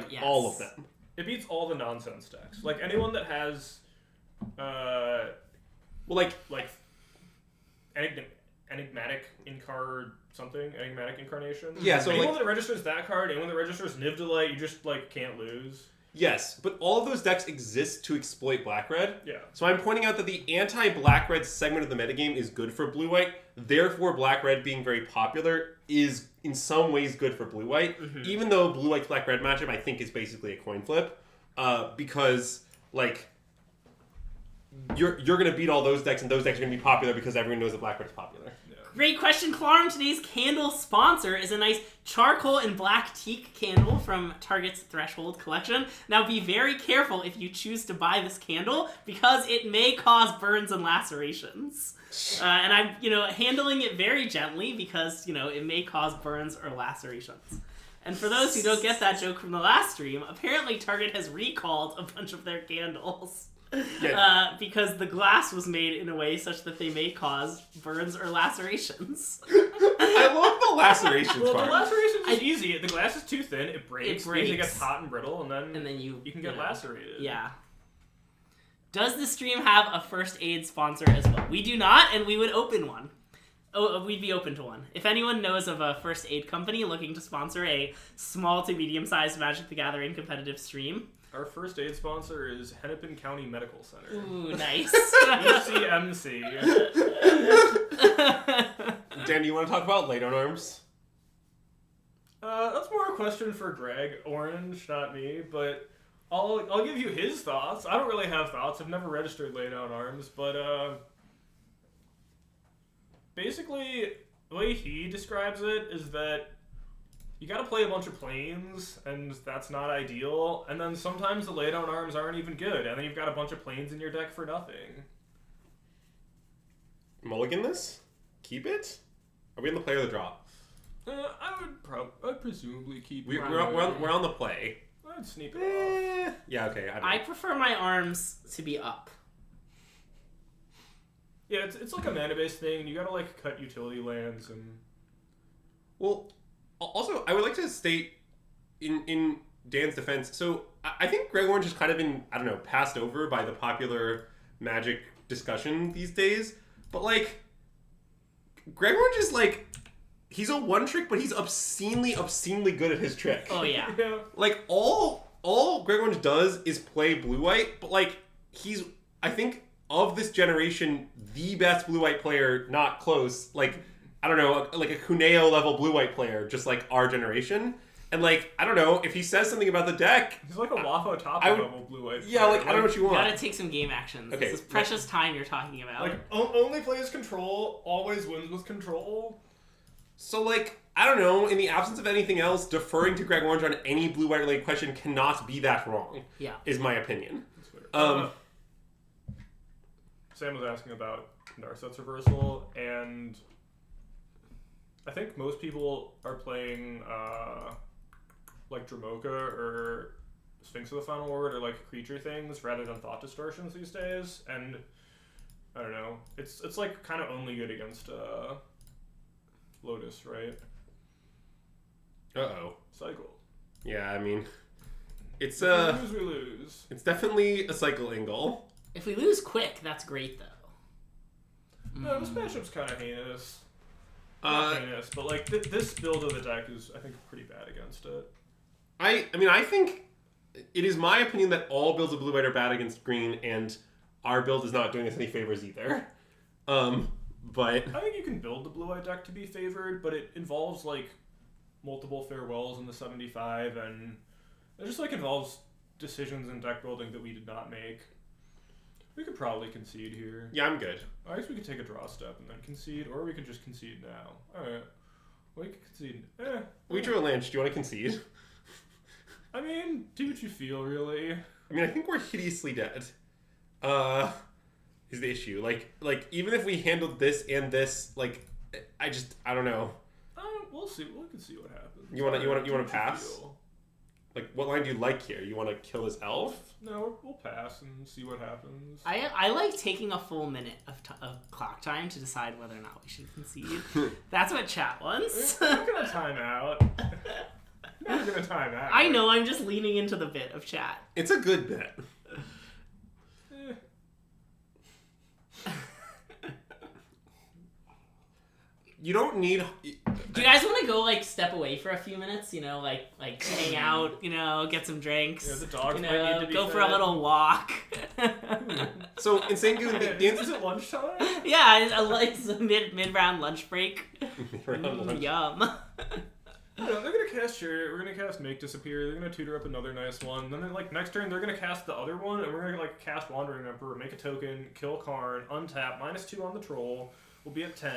Yes. All of them. It beats all the nonsense decks. Anyone that has, enigmatic enigmatic incarnation. Yeah, so anyone that registers that card, anyone that registers Nivdelite, you just can't lose. Yes, but all of those decks exist to exploit black-red. Yeah. So I'm pointing out that the anti-black-red segment of the metagame is good for blue-white. Therefore, black-red being very popular is in some ways good for blue-white. Even though blue-white's black-red matchup I think is basically a coin flip, because you're gonna beat all those decks, and those decks are gonna be popular because everyone knows that black-red is popular. Yeah. Great question, Clarm. Today's candle sponsor is a nice charcoal and black teak candle from Target's Threshold collection. Now be very careful if you choose to buy this candle because it may cause burns and lacerations. And I'm, handling it very gently because, it may cause burns or lacerations. And for those who don't get that joke from the last stream, apparently Target has recalled a bunch of their candles. Yeah. Because the glass was made in a way such that they may cause burns or lacerations. I love the lacerations Well, part. the lacerations is easy. The glass is too thin. It breaks. It gets hot and brittle, and then you can get lacerated. Yeah. Does the stream have a first aid sponsor as well? We do not, and we would open one. Oh, we'd be open to one. If anyone knows of a first aid company looking to sponsor a small to medium-sized Magic the Gathering competitive stream. Our first aid sponsor is Hennepin County Medical Center. Ooh, nice. ECMC. Dan, do you want to talk about Late on Arms? That's more a question for Greg Orange, not me, but I'll give you his thoughts. I don't really have thoughts. I've never registered Lay Down Arms, but basically the way he describes it is that you gotta play a bunch of planes, and that's not ideal, and then sometimes the Lay Down Arms aren't even good, and then you've got a bunch of planes in your deck for nothing. Mulligan this? Keep it? Are we in the play or the draw? I'd presumably keep we're on the play. I'd sneak it off. Yeah, okay. I prefer my arms to be up. Yeah, it's like a mana-based thing, and you gotta, cut utility lands, and... Well, also, I would like to state, in Dan's defense, so I think Greg Orange has kind of been, passed over by the popular Magic discussion these days, but, Greg Orange is, he's a one-trick, but he's obscenely good at his trick. Oh, yeah. Yeah. All Greg Orange does is play blue-white, but, he's, I think, of this generation, the best blue-white player, not close, a Cuneo level blue-white player, just our generation. And I don't know, if he says something about the deck... He's like a Wafo Tapu level blue-white player. Yeah, I don't know what you want. You gotta take some game actions. Okay. This is precious time you're talking about. Only plays control, always wins with control. So, I don't know, in the absence of anything else, deferring to Greg Orange on any blue-white related question cannot be that wrong. Yeah. Is my opinion. That's fair. Sam was asking about Narset's Reversal, and I think most people are playing Dramoka or Sphinx of the Final Word or creature things rather than Thought Distortions these days, and I don't know, it's kind of only good against Lotus, right? Uh-oh. Cycle. Yeah, I mean, it's we lose. It's definitely a cycle angle. If we lose quick, that's great, though. No, this matchup's kind of heinous. Not heinous, but this build of the deck is, I think, pretty bad against it. I think it is my opinion that all builds of blue-white are bad against green, and our build is not doing us any favors either. But I think you can build the blue-white deck to be favored, but it involves multiple farewells in the 75, and it just involves decisions in deck building that we did not make. We could probably concede here. Yeah, I'm good. I guess we could take a draw step and then concede, or we could just concede now. Alright. We could concede. We drew a land. Do you want to concede? I mean, do what you feel, really. I think we're hideously dead. Is the issue. Even if we handled this and this, I don't know. We'll see. We can see what happens. You want to pass? What line do you like here? You want to kill this elf? No, we'll pass and see what happens. I like taking a full minute of clock time to decide whether or not we should concede. That's what chat wants. We're not going to time out. We're going to time out. I know, I'm just leaning into the bit of chat. It's a good bit. You don't need... Do you guys want to go, step away for a few minutes? Hang out, get some drinks. Yeah, the dogs might need to be go fed. for a little walk. So, Insane Goon... Is it lunchtime? Yeah, it's a mid-round lunch break. Yum. They're going to cast Chariot, we're going to cast Make Disappear, they're going to tutor up another nice one, then next turn they're going to cast the other one, and we're going to cast Wandering Emperor, make a token, kill Karn, untap, -2 on the troll, we'll be at 10.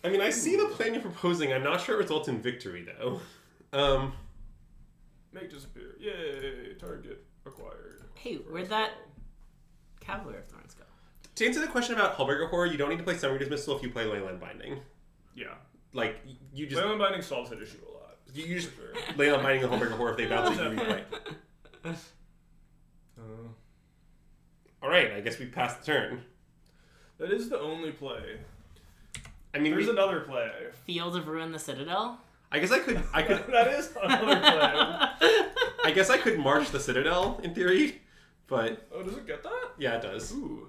I mean, I see the plan you're proposing. I'm not sure it results in victory, though. Make disappear. Yay! Target acquired. Hey, where'd that Cavalier of Thorns go? To answer the question about Hullbreaker Horror, you don't need to play Summary Dismissal if you play Leyland Binding. Yeah. Like, you just... Leyland Binding solves that issue a lot. You just Leyland Binding the Hullbreaker Horror if they bounce it, you replay. Alright, I guess we passed the turn. That is the only play. I mean, there's another play. Fields of Ruin the Citadel? I guess I could... That is another play. I guess I could march the Citadel, in theory, but... Oh, does it get that? Yeah, it does. Ooh.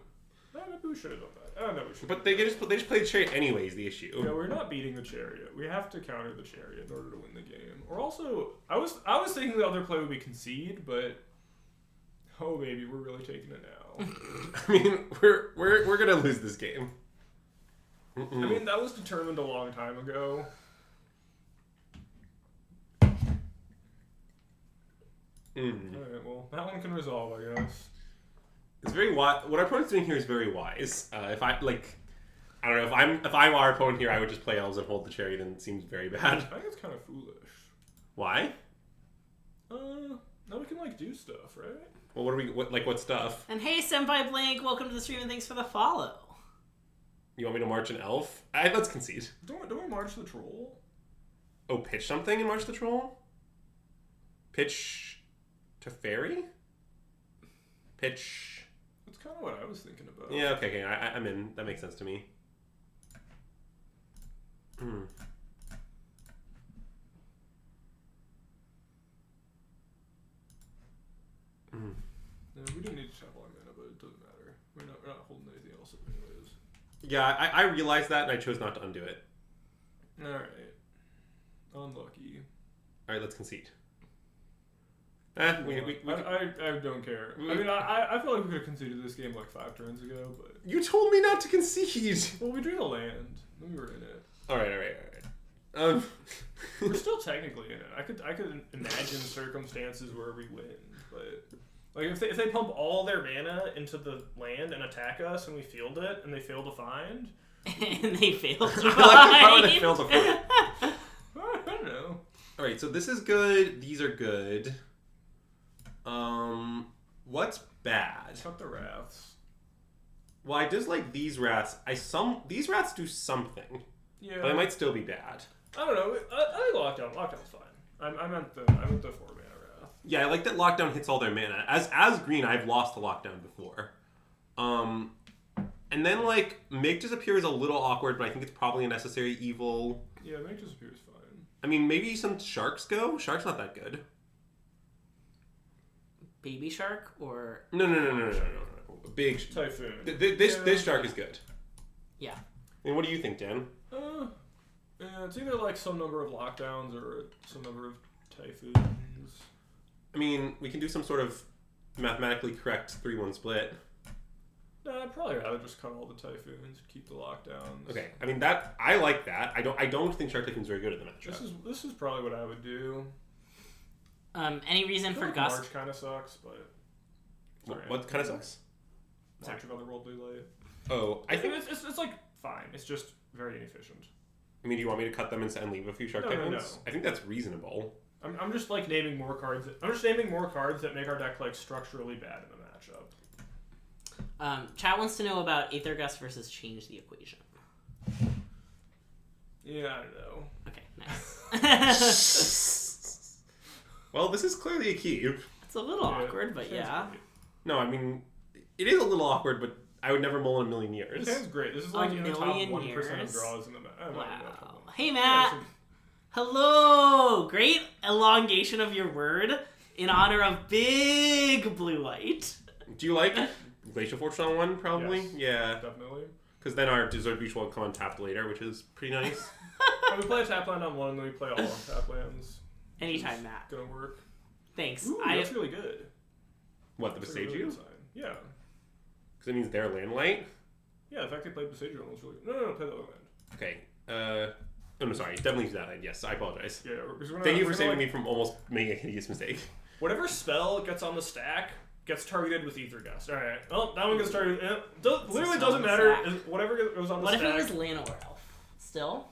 Maybe we should have done that. Oh, no, we should. But they just play the Chariot anyways, the issue. Yeah, we're not beating the Chariot. We have to counter the Chariot in order to win the game. Or also, I was thinking the other play would be concede, but... Oh, baby, we're really taking it now. I mean, we're gonna lose this game. I mean, that was determined a long time ago. Alright, well, that one can resolve, I guess. It's very wise. What our opponent's doing here is very wise. If I don't know, if I'm our opponent here, I would just play Elves and hold the Chariot, and it seems very bad. I think it's kind of foolish. Why? Now we can, like, do stuff, right? Well, what stuff? And hey, Senpai Blank, welcome to the stream and thanks for the follow. You want me to march an elf? Let's concede. Don't we march the troll? Oh, pitch something and march the troll? Pitch to fairy? Pitch... That's kind of what I was thinking about. Yeah, okay, I'm in. That makes sense to me. Yeah, we didn't need to tap all our mana, but it doesn't matter. We're not holding anything else up anyways. Yeah, I realized that, and I chose not to undo it. Alright. Unlucky. Alright, let's concede. I don't care. I mean, I feel like we could have conceded this game like 5 turns ago, but... You told me not to concede! Well, we drew the land. Then we were in it. Alright. We're still technically in it. I could imagine circumstances where we win, but... Like, if they pump all their mana into the land and attack us and we field it and they fail to find... And they failed to How they failed to find? I don't know. Alright, so this is good. These are good. What's bad? Cut the wraths. Well, I dislike these rats. These rats do something. Yeah. But they might still be bad. I don't know. I think lockdown. Lockdown's fine. I meant the 4 mana wrath. Yeah, I like that lockdown hits all their mana. As green, I've lost the lockdown before. And then like Make Disappear is a little awkward, but I think it's probably a necessary evil. Yeah, Make Disappear is fine. I mean, maybe some sharks go. Shark's not that good. Baby shark or No. Big Typhoon. This shark is good. yeah. I mean, what do you think, Dan? Yeah, it's either like some number of lockdowns or some number of typhoons. I mean, we can do some sort of mathematically correct 3-1 split. No, I'd probably rather just cut all the typhoons and keep the lockdowns. Okay, I mean that I like that. I don't think Shark Typhoon's very good at the matchup. This is probably what I would do. Any reason for Gust? March kind of sucks, but What kind of sucks? March of Otherworldly Light. Oh, I think it's like fine. It's just very inefficient. I mean, do you want me to cut them and leave a few Shark Typhoons? No. I think that's reasonable. I'm just like naming more cards. I'm just naming more cards that make our deck like structurally bad in the matchup. Chat wants to know about Aether Gust versus Change the Equation. Yeah, I don't know. Okay, nice. Well, this is clearly a cube. It's a little awkward, but yeah. Great. No, I mean, it is a little awkward, but I would never mull in a million years. This sounds great. This is like in the top 1% of draws in the match. Wow. Hey, Matt. Hello. Great elongation of your word in honor of big blue white. Do you like Glacial Fortune on 1, probably? Yes, yeah. definitely. Because then our Desert Beach will come untapped later, which is pretty nice. We play a tap land on 1, and then we play all on tap lands. Anytime, Matt. Gonna work. Thanks. Ooh, that's really good. What, the Besage You? Yeah. Because it means they're land light? Yeah, the fact they played Besage You was really good. No, play the other land. Okay. Oh, no, sorry. Definitely use that land. Yes, I apologize. Yeah, Thank you for saving me from almost making a hideous mistake. Whatever spell gets on the stack gets targeted with Aether Gust. Alright. Well, that one gets targeted. Literally doesn't matter. Whatever goes on the what stack. What if it was Llanowar Elf? still?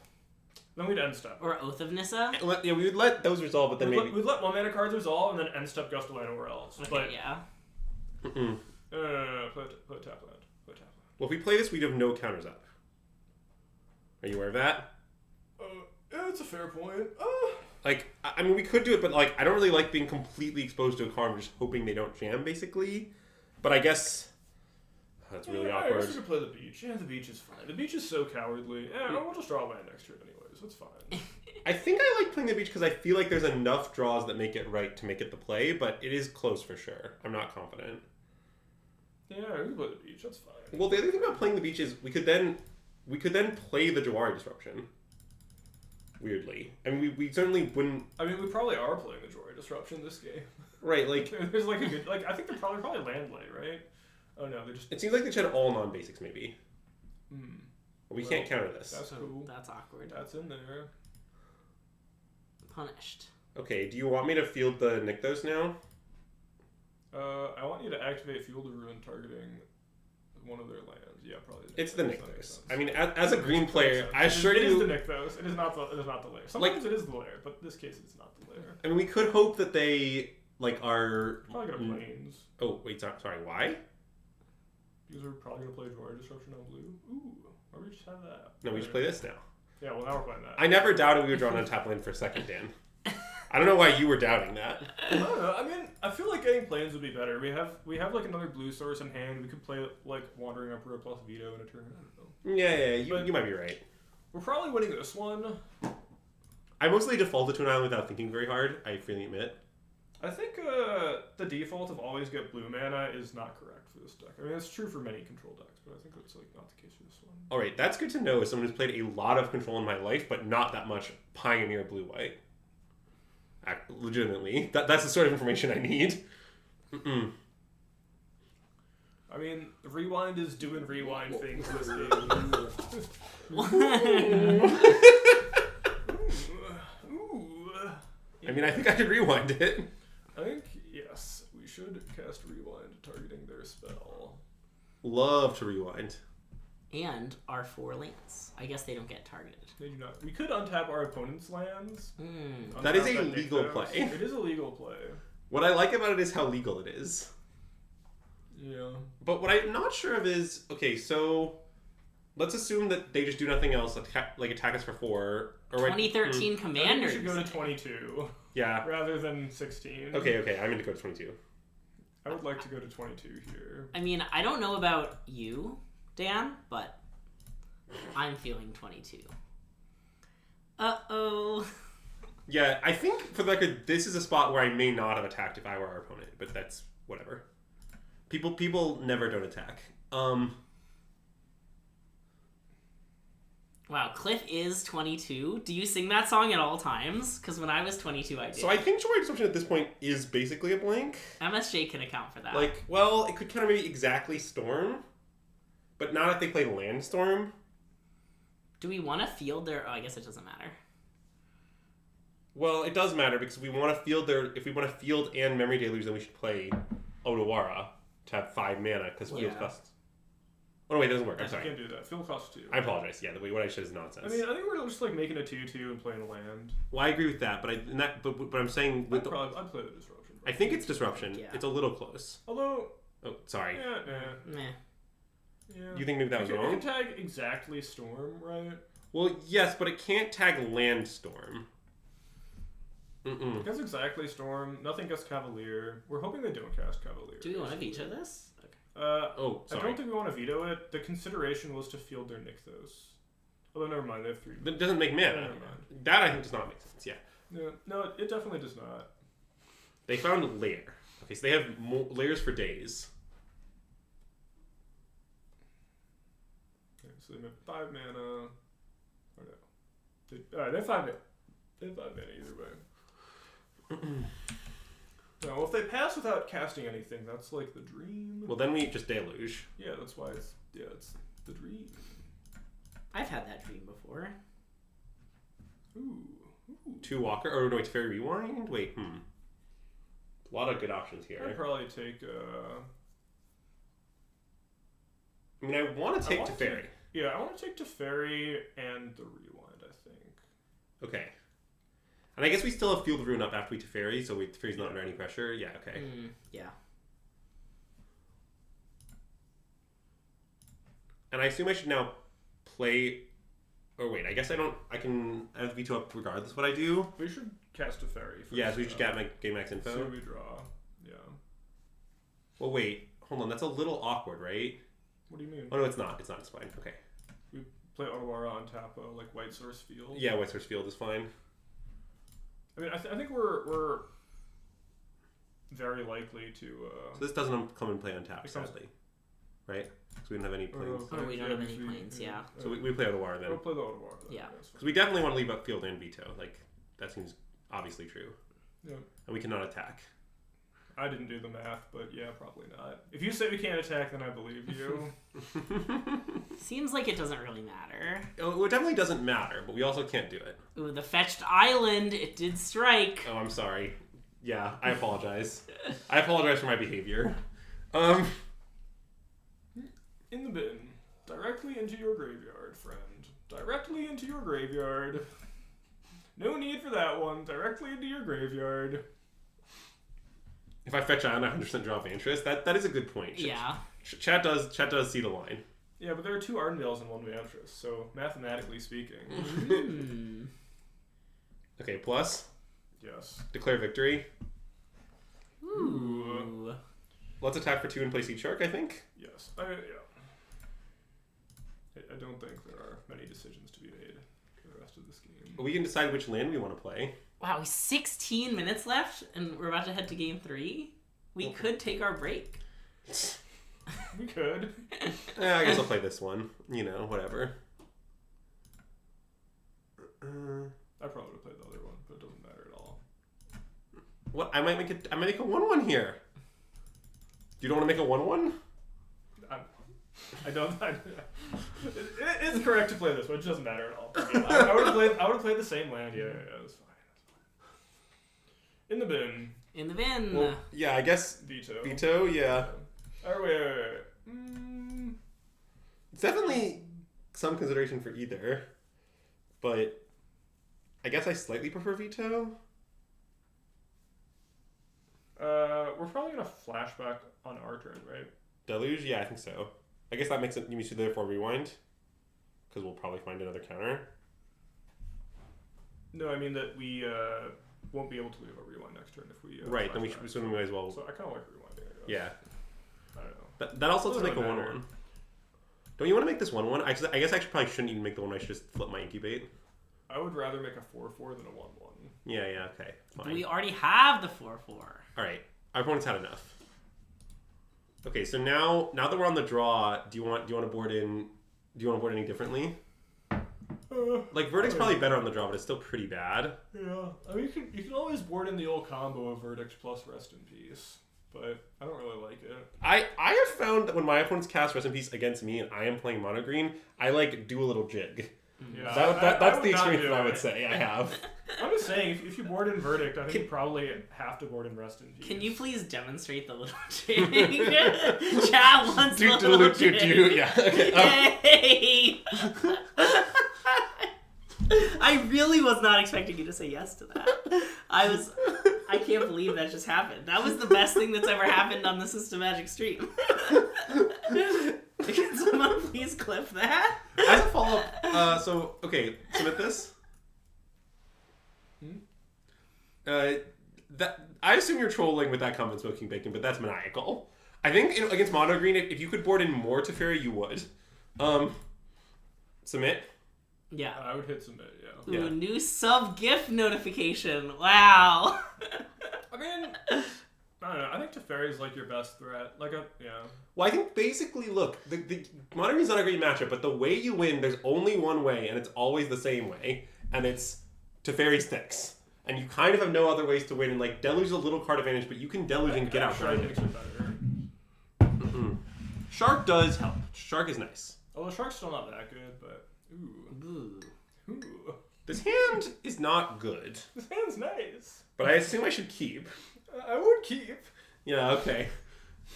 Then we'd end step. Or Oath of Nissa? Yeah, we would let those resolve, but then maybe... We'd let 1 mana cards resolve, and then end step Gust of Land anywhere else. Okay, But, yeah. Mm-mm. play a tap land. Well, if we play this, we'd have no counters up. Are you aware of that? Yeah, that's a fair point. Like, I mean, we could do it, but, like, I don't really like being completely exposed to a card. I'm just hoping they don't jam, basically. But I guess... That's really I awkward. guess we could play the beach. Yeah, the beach is fine. The beach is so cowardly. Yeah, we'll just draw a land next turn anyways. It's fine. I think I like playing the beach because I feel like there's enough draws that make it right to make it the play, but it is close for sure. I'm not confident. Yeah, we can play the beach. That's fine. Well, the other thing about playing the beach is we could then play the Jawari Disruption. Weirdly. I mean, we certainly wouldn't... I mean, we probably are playing the Jawari Disruption this game. Right, like... There's like a good... Like, I think they're probably land lay, right? Oh no, they're just... It seems like they should all non-basics, maybe. We Well, can't counter this. That's cool. That's awkward. That's in there. Punished. Okay, do you want me to field the Nykthos now? I want you to activate Field of Ruin targeting one of their lands. Yeah, probably. It's the That makes Nykthos. sense. I mean, as a green player, I assure It is you... the Nykthos. It is not the lair. Sometimes it is the lair, but in this case it's not the lair. I mean, we could hope that they, like, are... Probably gonna planes. Oh, wait, sorry, why? Because we're probably gonna play Jawari Disruption on blue. Ooh, why we just have that? No, we just play this now. Yeah, well now we're playing that. I never doubted we were drawing on tap lane for a second, Dan. I don't know why you were doubting that. I don't know. I mean, I feel like getting planes would be better. We have like another blue source in hand. We could play like Wandering Emperor plus Veto in a turn. I don't know. Yeah, But- you might be right. We're probably winning this one. I mostly defaulted to an island without thinking very hard, I freely admit. I think the default of always get blue mana is not correct for this deck. I mean, it's true for many control decks, but I think that's like not the case for this one. Alright, that's good to know as someone who's played a lot of control in my life, but not that much Pioneer blue-white. Legitimately. That's the sort of information I need. Mm-mm. I mean, Rewind is doing rewind things this game. Ooh. I mean, I think I could rewind it. I think, yes, we should cast Rewind targeting their spell. Love to rewind. And our 4 lands. I guess they don't get targeted. They do not. We could untap our opponent's lands. That is Untap a that legal Nykthos. play. It is a legal play. What I like about it is how legal it is. Yeah. But what I'm not sure of is, okay, so let's assume that they just do nothing else, attack us for 4. Or 2013 I think Commanders. we should go to 22 Yeah. rather than 16. Okay, I'm going to go to 22. I would like to go to 22 here. I mean, I don't know about you, Dan, but I'm feeling 22. Uh-oh. Yeah, I think, for the record, this is a spot where I may not have attacked if I were our opponent, but that's whatever. People never don't attack. Wow, Cliff is 22. Do you sing that song at all times? Because when I was 22, I did. So I think Jawari Disruption at this point is basically a blank. MSJ can account for that. Like, well, it could kind of maybe exactly Storm, but not if they play Land Storm. Do we want to field their... Oh, I guess it doesn't matter. Well, it does matter because we want to field if we want to field and Memory Deluge, then we should play Odawara to have 5 mana because field Yeah. costs. Oh no, wait, that doesn't work. I'm You sorry. can't do that. Field costs 2. I apologize. Yeah, what I said is nonsense. I mean, I think we're just like making a 2/2 and playing a land. Well, I agree with that, but I'm saying with I'd play the disruption. I think it's disruption. Yeah. It's a little close. Although, Oh, sorry. Meh. yeah. You think maybe that was It wrong? can tag exactly Storm, right? Well, yes, but it can't tag Land Storm. Mm-mm. It gets exactly Storm. Nothing gets Cavalier. We're hoping they don't cast Cavalier. Do we want to veto this? Okay. Oh, sorry. I don't think we want to veto it. The consideration was to field their Nykthos. Although, never mind. They have 3. That doesn't make mana. Never mind. That I think does not make sense. Yeah. No, it definitely does not. They found lair. Okay, so they have layers for days. Okay, so they have 5 mana. Or no. Alright, they have 5 mana. They have 5 mana either way. No, well, if they pass without casting anything, that's like the dream. Well, then we just deluge. Yeah, that's why it's the dream. I've had that dream before. Ooh. 2 Walker. Or no, it's Fairy Rewind. Wait, A lot of good options here. I'd probably take. I mean, I want to take Teferi. Yeah, I want to take Teferi and the Rewind, I think. Okay. And I guess we still have Field of Ruin up after we Teferi, so Teferi's not under any pressure. Yeah, okay. Yeah. And I assume I should now play... Or wait, I guess I don't... I have veto up regardless what I do. We should cast Teferi first. Yeah, so we should get my game max info. See what we draw. Yeah. Well, wait. Hold on, that's a little awkward, right? What do you mean? Oh, no, it's not. It's not. It's fine. Okay. We play Otawara on Tapo, like White Source Field. Yeah, White Source Field is fine. I mean, I think we're very likely to... So this doesn't come and play on tap, sadly. Right? Because we don't have any planes. Oh, we don't have any planes, yeah. So we play Otawara then. We'll play the Otawara then. Yeah. Because we definitely want to leave up field and veto. Like, that seems obviously true. Yeah. And we cannot attack. I didn't do the math, but yeah, probably not. If you say we can't attack, then I believe you. Seems like it doesn't really matter. Oh, it definitely doesn't matter, but we also can't do it. Ooh, the fetched island, it did strike. Oh, I'm sorry. Yeah, I apologize. I apologize for my behavior. In the bin. Directly into your graveyard, friend. Directly into your graveyard. No need for that one. Directly into your graveyard. If I fetch on 100% draw of interest, that is a good point. Yeah. Chat does see the line. Yeah, but there are two Ardenvales and one Vantress, so mathematically speaking. Okay, plus. Yes. Declare victory. Ooh. Let's attack for 2 and play Seed Shark, I think. Yes. I don't think there are many decisions to be made for the rest of this game. We can decide which land we want to play. Wow, 16 minutes left, and we're about to head to game 3? We could take our break. We could. I guess I'll play this one. You know, whatever. I probably would have played the other one, but it doesn't matter at all. What? I might make a 1/1 here. You don't want to make a 1/1? I don't. It's correct to play this one. It doesn't matter at all. I would have played the same land. Yeah, it's fine. In the bin. In the bin. Well, yeah, I guess Veto. Yeah. Oh, wait. It's definitely some consideration for either, but I guess I slightly prefer veto. We're probably gonna flashback on our turn, right? Deluge? Yeah, I think so. I guess that makes it. You should therefore rewind, because we'll probably find another counter. No, I mean that we won't be able to leave a rewind next turn if we. Right, then we should. So we might as well. So I kind of like rewinding. I guess. Yeah. I don't know. That also lets us Doesn't make a matter. 1/1. Don't you want to make this 1/1? I guess I probably shouldn't even make the 1. I should just flip my incubate. I would rather make a 4/4 than a 1/1. Yeah, okay. Fine. We already have the 4/4. Alright. Our opponent's had enough. Okay, so now that we're on the draw, do you want to board any differently? Like Verdict's probably better on the draw, but it's still pretty bad. Yeah, I mean you can always board in the old combo of Verdict plus Rest in Peace, but I don't really like it. I have found that when my opponents cast Rest in Peace against me and I am playing mono green, I like do a little jig. Yeah, That's would the not experience do that I would it. say I have. I'm just saying, if you board in Verdict, I think you probably have to board in Rest in Peace. Can you please demonstrate the little jig? Chat wants the Do little jig. yeah. Okay. Hey! I really was not expecting you to say yes to that. I can't believe that just happened. That was the best thing that's ever happened on the Systemagic stream. Can someone please clip that? As a follow-up, submit this. That I assume you're trolling with that comment, Smoking Bacon, but that's maniacal. I think against mono green, if you could board in more Teferi, you would. Submit. Yeah, I would hit submit. Ooh, Yeah. new sub GIF notification. Wow. I mean, I don't know. I think Teferi's like your best threat. Well, I think basically, look, the mono green's not a great matchup, but the way you win, there's only one way, and it's always the same way, and it's Teferi sticks. And you kind of have no other ways to win. And like Deluge is a little card advantage, but you can Deluge and get out Shark grounded. makes it better. Shark does help. Shark is nice. Although Shark's still not that good, but ooh. This hand is not good, This hand's nice. but I assume I should keep. I would keep. Yeah, okay.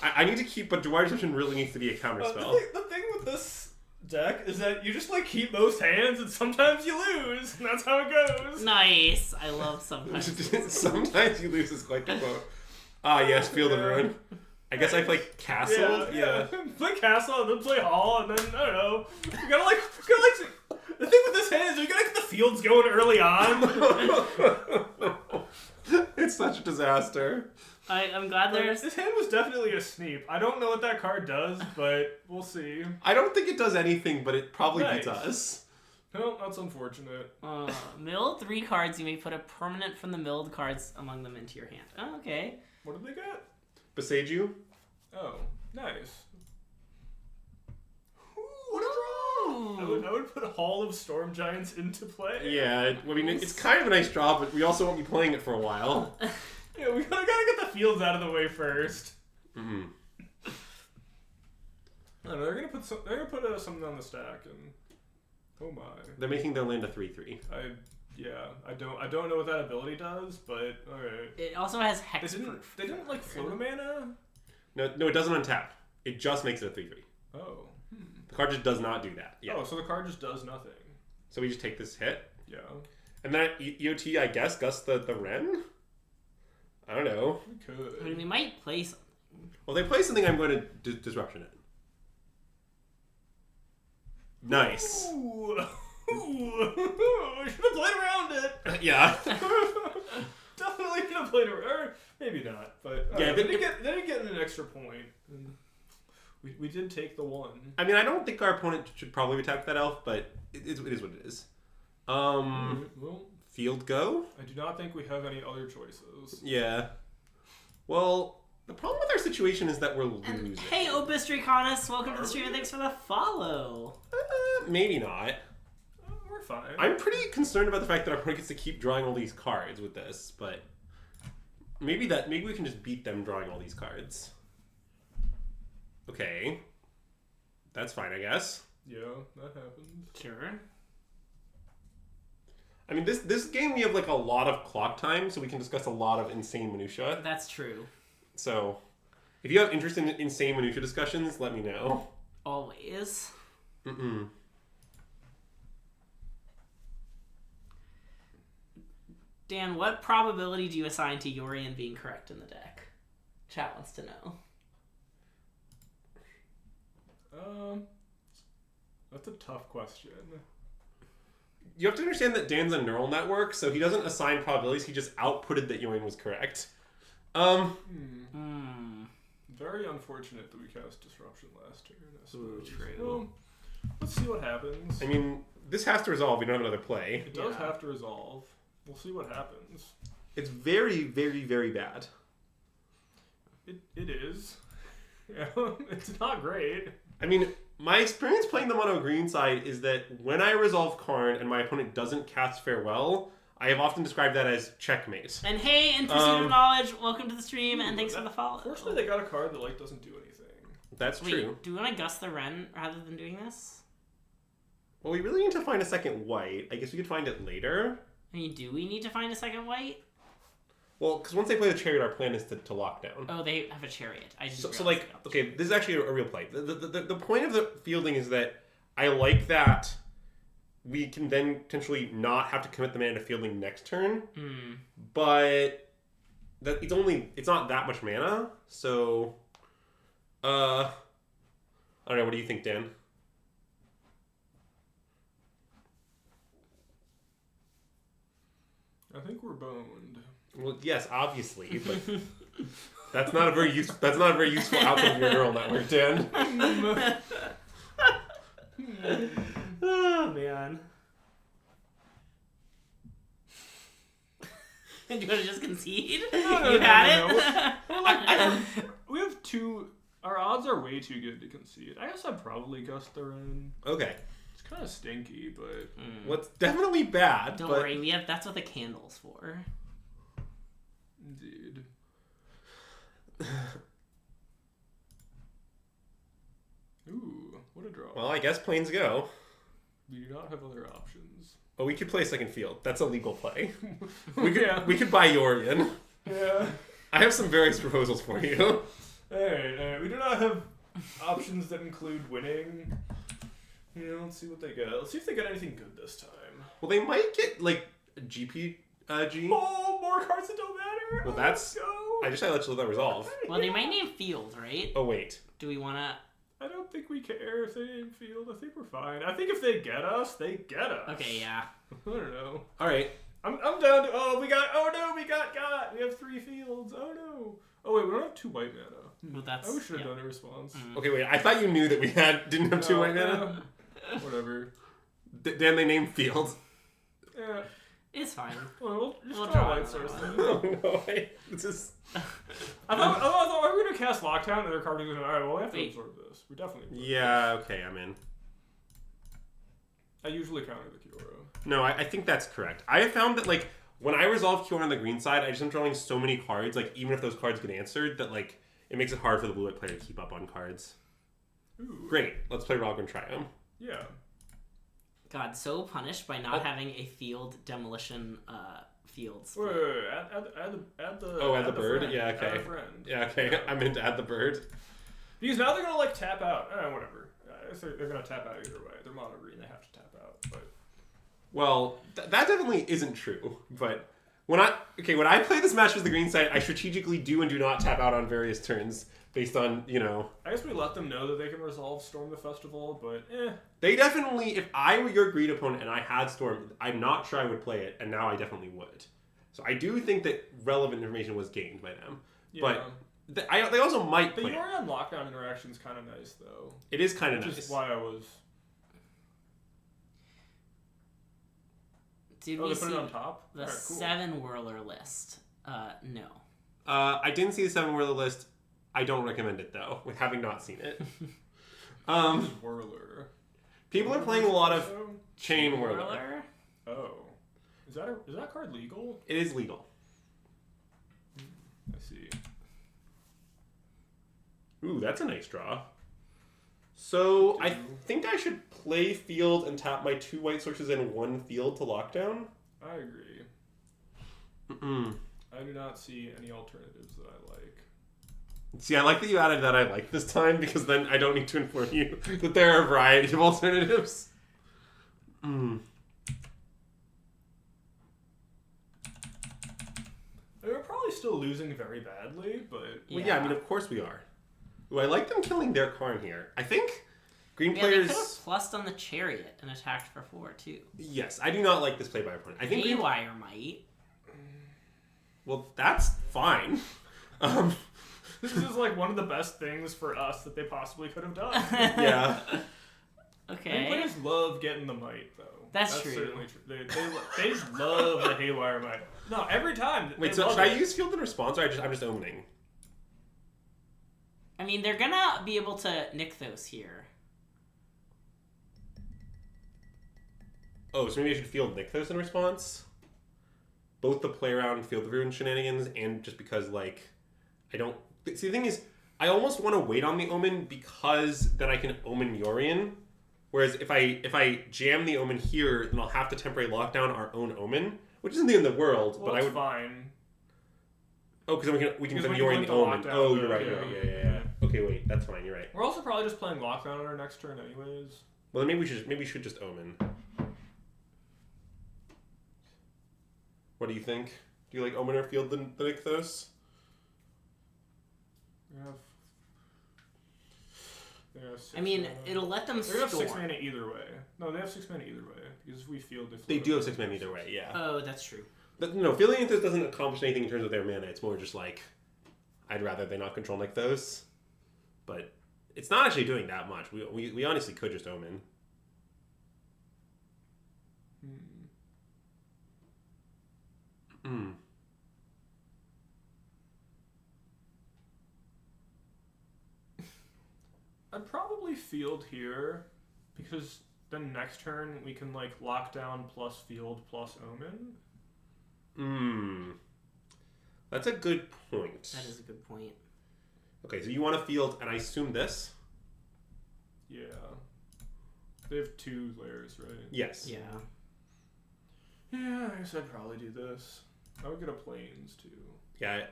I need to keep, but Dwyer Deception really needs to be a counter spell. The thing with this deck is that you just like keep most hands and sometimes you lose. And that's how it goes. Nice. I love sometimes. Sometimes you lose is quite the quote. Ah, yes, Field of Ruin. I guess I play Castle. Yeah. Play Castle and then play Hall and then I don't know. You gotta like the thing with this hand is you gotta get the fields going early on. It's such a disaster. I'm glad there's... This hand was definitely a sneep. I don't know what that card does, but we'll see. I don't think it does anything, but it probably Nice. beats us. No, that's unfortunate. Mill 3 cards. You may put a permanent from the milled cards among them into your hand. Oh, okay. What did they get? Besage you? Oh, nice. Ooh, what a draw! I would put Hall of Storm Giants into play. Yeah, I mean, it's kind of a nice draw, but we also won't be playing it for a while. Yeah, we gotta get the fields out of the way first. Mm-hmm. I don't know, they're gonna put something on the stack, and oh my. They're making their land a 3/3. I don't know what that ability does, but alright. It also has hexproof. They didn't like float a mana? No, it doesn't untap. It just makes it a 3/3. Oh. The card just does not do that. Yeah. Oh, so the card just does nothing. So we just take this hit. Yeah. And then EOT, I guess, Gust the Wren? I don't know. We could. I mean, we might play something. Well, they play something, I'm going to Disruption it. Nice. Ooh. We should have played around it. Yeah. Definitely could have played around. Or maybe not, but Yeah, they didn't get an extra point. We did take the one. I mean, I don't think our opponent should probably attack that elf, but it is what it is. Well, Field go? I do not think we have any other choices. Yeah. Well, the problem with our situation is that we're losing. And hey, Opus Draconis, welcome to the stream and thanks for the follow. Maybe not. We're fine. I'm pretty concerned about the fact that our opponent gets to keep drawing all these cards with this, but maybe we can just beat them drawing all these cards. Okay. That's fine, I guess. Yeah, that happens. Sure. I mean, this game we have like a lot of clock time, so we can discuss a lot of insane minutia. That's true. So, if you have interest in insane minutia discussions, let me know. Always. Mm-mm. Dan, what probability do you assign to Yorian being correct in the deck? Chat wants to know. That's a tough question. You have to understand that Dan's a neural network, so he doesn't assign probabilities, he just outputted that Yorian was correct. Very unfortunate that we cast Disruption last turn, I suppose. True. Well, let's see what happens. I mean, this has to resolve, we don't have another play. It does have to resolve. We'll see what happens. It's very, very, very bad. It is. Yeah, it's not great. I mean, my experience playing the mono green side is that when I resolve Karn and my opponent doesn't cast Farewell, I have often described that as checkmate. And hey, in pursuit of knowledge, welcome to the stream and thanks for the follow. Fortunately, they got a card that like doesn't do anything. That's Wait, true. do we want to Gust the Wren rather than doing this? Well, we really need to find a second white. I guess we could find it later. I mean, do we need to find a second white? Well, because once they play the Chariot, our plan is to lock down. Oh, they have a Chariot. I didn't So realize like, they got the okay, this is actually a real play. The point of the fielding is that I like that we can then potentially not have to commit the mana to fielding next turn, but that it's not that much mana, so I don't know. What do you think, Dan? I think we're boned. Well, yes, obviously, but that's not a very useful outcome of your neural network, Dan. Oh, man. Do you want to just concede? No, you had no. it? We have two. Our odds are way too good to concede. I guess I'd probably Gust the Wren. Okay. It's kind of stinky, but Well, it's definitely bad. Don't but... worry, that's what the candle's for. indeed. Ooh, what a draw. Well, I guess planes go. We do not have other options. Oh, we could play second field. That's a legal play. Yeah. We could buy Yorian. Yeah. I have some various proposals for you. Alright, we do not have options that include winning. Yeah, let's see what they get. Let's see if they get anything good this time. Well, they might get like GPG. Oh, more cards that don't matter. Well, Let's go. I just had to let you let that resolve. Well, they might name field, right? Oh wait. Do we want to? I don't think we care if they name field. I think we're fine. I think if they get us, they get us. Okay, yeah. I don't know. All right. I'm down to. Oh, we got. Oh no, we got. We have 3 fields. Oh no. Oh wait, we don't have 2 white mana. Well, that's. I should have yeah. done a response. Okay, wait. I thought you knew that we didn't have 2 white mana. Whatever. Dan, they named field. Yeah. It's fine. Well, we'll We'll just draw draw light another source one. then. Oh no! This is. I thought we were gonna cast Lockdown, and their card was gonna. All right, well, we have to Wait. absorb this. We definitely. Absorb Yeah. Okay, I'm in. this. I usually counter the Kioro. No, I think that's correct. I have found that like when I resolve Q on the green side, I just am drawing so many cards. Like even if those cards get answered, that like it makes it hard for the blue-white player to keep up on cards. Ooh. Great. Let's play Rogue and Triumph. Yeah. God, so punished by not having a field demolition field. Wait, split. add the. Oh, add the bird? friend. Yeah, okay. Add a friend. Yeah. Okay. I'm in to add the bird. Because now they're gonna like tap out. Whatever. They're gonna tap out either way. They're mono green. They have to tap out. But Well, that definitely isn't true. But when I play this match with the green side, I strategically do and do not tap out on various turns based on I guess we let them know that they can resolve Storm the Festival. But They definitely, if I were your greed opponent and I had Storm, I'm not sure I would play it, and now I definitely would. So I do think that relevant information was gained by them. yeah. But they also might The play it. Yorion lockdown interaction is kind of nice though. It is kind of Which nice. is why I was. Did Oh, we they put see it on top. the Alright, cool. 7 whirler list? No. I didn't see the 7 Whirler list. I don't recommend it though, with having not seen it. Whirler. People are playing a lot of Chain Whirler. Whirler? Oh, is that card legal? It is legal. I see. Ooh, that's a nice draw. So I think I should play field and tap my 2 white sources in 1 field to lockdown. I agree. Mm-mm. I do not see any alternatives that I like. See, I like that you added that I like this time because then I don't need to inform you that there are a variety of alternatives. Mm. We're probably still losing very badly, but Well, yeah, I mean, of course we are. Ooh, I like them killing their Karn here. I think green Yeah, they players... could have plussed on the chariot and attacked for 4 too. Yes, I do not like this play by opponent. I think Haywire might. Well, that's fine. this is like one of the best things for us that they possibly could have done. Yeah. Okay. Players love getting the might, though. That's true. Certainly true. They just love the Haywire might. No, every time. Wait, so should I use field and response, or I'm just opening? I mean, they're gonna be able to Nykthos here. Oh, so maybe I should field Nykthos in response? Both the play around field the ruin shenanigans, and just because, like, I don't... See, the thing is, I almost want to wait on the Omen because then I can Omen Yorion. Whereas if I jam the Omen here, then I'll have to temporary lock down our own Omen, which isn't the end of the world, Well, but I would... fine. Oh, because we can then we Yorion can the lock Omen. down Oh, the- you're right, yeah. yeah. Okay, wait, that's fine, you're right. We're also probably just playing Lockdown on our next turn anyways. Well, then maybe we should just Omen. What do you think? Do you like Omen or field the Nykthos? They have 6 I mean, mana. it'll let them They're gonna have storm. 6 mana either way. No, they have 6 mana either way. Because if we field, They do have 6 mana either way, yeah. Oh, that's true. But no, fielding Nykthos doesn't accomplish anything in terms of their mana. It's more just like, I'd rather they not control Nykthos. But it's not actually doing that much. We honestly could just Omen. Hmm. I'd probably field here because then next turn we can like lock down plus field plus omen. Hmm. That's a good point. That is a good point. Okay, so you want to field, and I assume this? Yeah. They have 2 layers, right? Yes. Yeah. Yeah, I guess I'd probably do this. I would get a planes too. Yeah,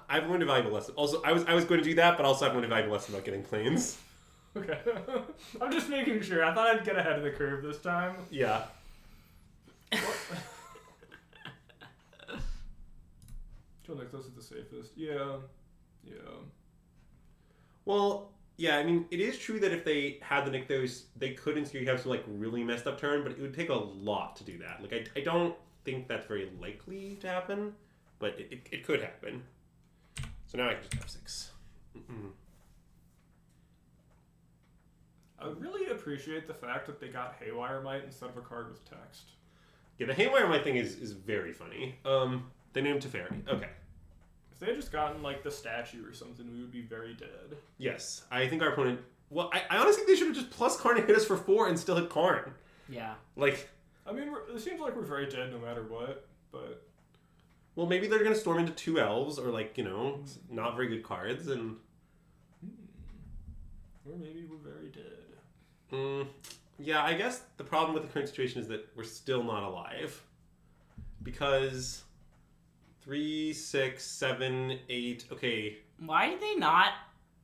I've learned a valuable lesson. Also, I was going to do that, but also I've learned a valuable lesson about getting planes. Okay. I'm just making sure. I thought I'd get ahead of the curve this time. Yeah. Kill Nykthos is the safest. Yeah. Yeah. Well, yeah, I mean, it is true that if they had the Nykthos, they could in theory have some, like, really messed up turn, but it would take a lot to do that. Like, I don't think that's very likely to happen, but it could happen. So now I can just F6. I really appreciate the fact that they got Haywire Might instead of a card with text. Yeah, the Haywire Might thing is very funny. They named Teferi. Okay. If they had just gotten, like, the statue or something, we would be very dead. Yes, I think our opponent... Well, I honestly think they should have just plus Karn and hit us for 4 and still hit Karn. Yeah. Like... I mean, it seems like we're very dead no matter what, but... Well, maybe they're going to storm into 2 elves or, like, you know, not very good cards and... Or maybe we're very dead. Yeah, I guess the problem with the current situation is that we're still not alive. Because 3, 6, 7, 8... Okay. Why did they not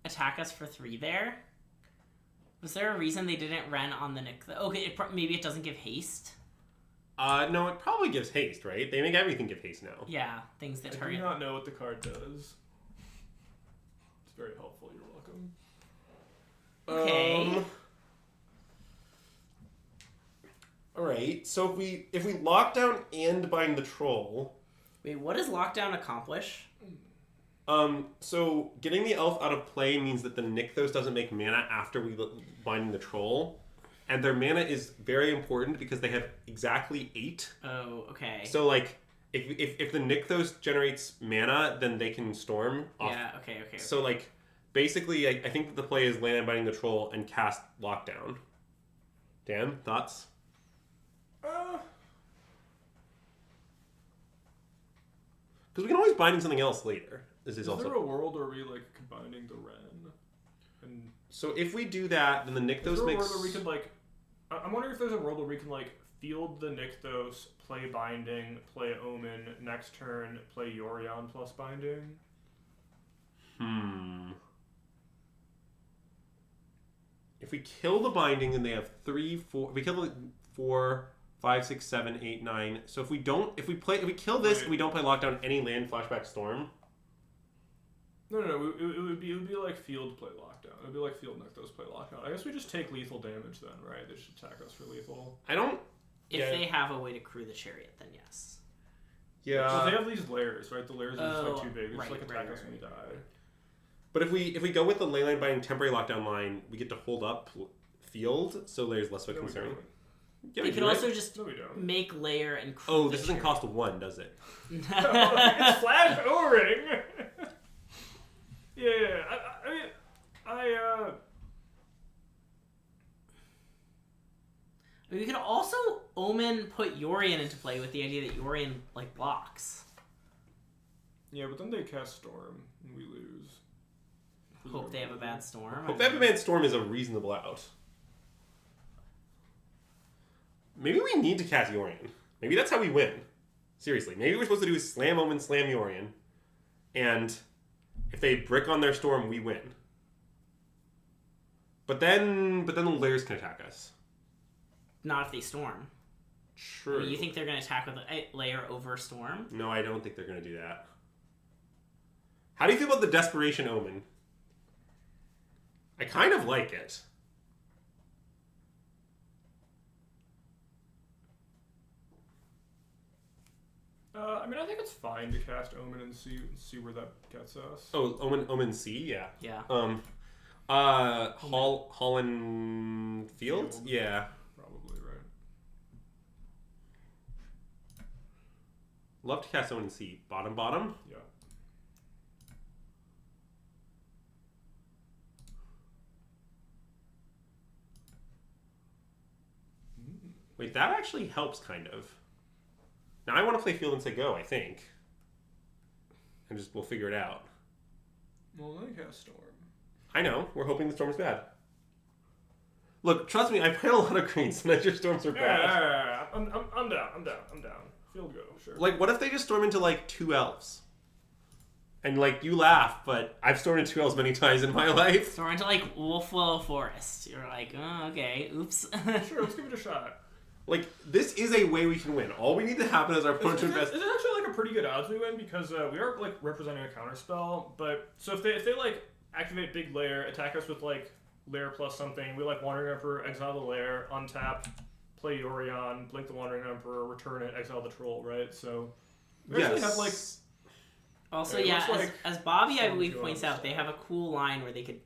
attack us for 3 there? Was there a reason they didn't run on the Nykthos? Okay, maybe it doesn't give haste? No, it probably gives haste, right? They make everything give haste now. Yeah, things that I target... do not know what the card does. It's very helpful, you're welcome. Okay. Alright, so if we lock down and bind the troll... Wait, what does lockdown accomplish? So getting the elf out of play means that the Nykthos doesn't make mana after we bind the troll. And their mana is very important because they have exactly 8. Oh, okay. So, like, if the Nykthos generates mana, then they can storm off. Yeah, okay. So, like, basically, I think that the play is land binding the troll and cast lockdown. Dan, thoughts? Because we can always bind something else later. Is there a world where we, like, combining the Ren? And so if we do that, then the Nykthos is there makes... a world where we can, like... I'm wondering if there's a world where we can, like, field the Nykthos, play Binding, play Omen, next turn, play Yorion plus Binding. If we kill the Binding, then they have 3, 4... If we kill the 4, 5, 6, 7, 8, 9... So if we kill this and we don't play Lockdown any land, Flashback Storm... No. It would be like field play lockdown. It would be like field Nykthos play lockdown. I guess we just take lethal damage then, right? They should attack us for lethal. If they have a way to crew the chariot, then yes. Yeah. So they have these layers, right? The layers are just like too big. They just like attack us when we die. But if we go with the Leyline Binding temporary lockdown line, we get to hold up field, so there's less of a concern. Yeah, they could also just make layer and crew. Oh, this doesn't cost 1, does it? No, it's Flash O-Ring! Yeah, We could also Omen put Yorion into play with the idea that Yorion, like, blocks. Yeah, but then they cast Storm, and we lose. Hope they have a bad storm. Hope they have a bad storm is a reasonable out. Maybe we need to cast Yorion. Maybe that's how we win. Seriously, maybe we're supposed to do is slam Omen, slam Yorion, and... If they brick on their storm, we win. But then the layers can attack us. Not if they storm. True. I mean, you think they're going to attack with a layer over storm? No, I don't think they're going to do that. How do you feel about the Desperation Omen? I kind of like it. I mean, I think it's fine to cast Omen and see where that gets us. Oh, Omen C, yeah. Yeah. Holland Field? Yeah. Probably, right. Love to cast Omen C. Bottom? Yeah. Wait, that actually helps, kind of. Now I want to play Field and say go, I think. And we'll figure it out. Well, then cast Storm. I know. We're hoping the storm is bad. Look, trust me, I played a lot of greens. Sometimes your storms are bad. Yeah. I'm down. Field go, sure. Like, what if they just storm into, like, 2 elves? And, like, you laugh, but I've stored in 2 Ls many times in my life. So we're into, like, Wolfwell Forest. You're like, oh, okay, oops. Sure, let's give it a shot. Like, this is a way we can win. All we need to happen is our opponent to invest... It's actually, like, a pretty good odds we win, because we are, like, representing a counterspell, but... So if they like, activate Big Lair, attack us with, like, Lair plus something, we, like, Wandering Emperor, exile the Lair, untap, play Yorion, blink the Wandering Emperor, return it, exile the Troll, right? So... We actually have, like... Also, it yeah, looks like as Bobby, I believe, 72 points on out, they have a cool line where they could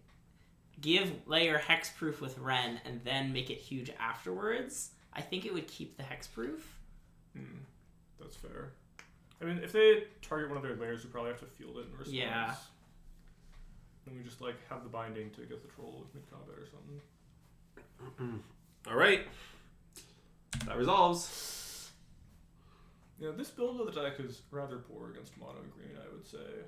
give Lair hexproof with Ren and then make it huge afterwards. I think it would keep the hexproof. That's fair. I mean, if they target one of their Lairs, we probably have to field it in response. Yeah. And we just, like, have the binding to get the Troll with mid-combat or something. Alright. That resolves. Yeah, this build of the deck is rather poor against mono green, I would say.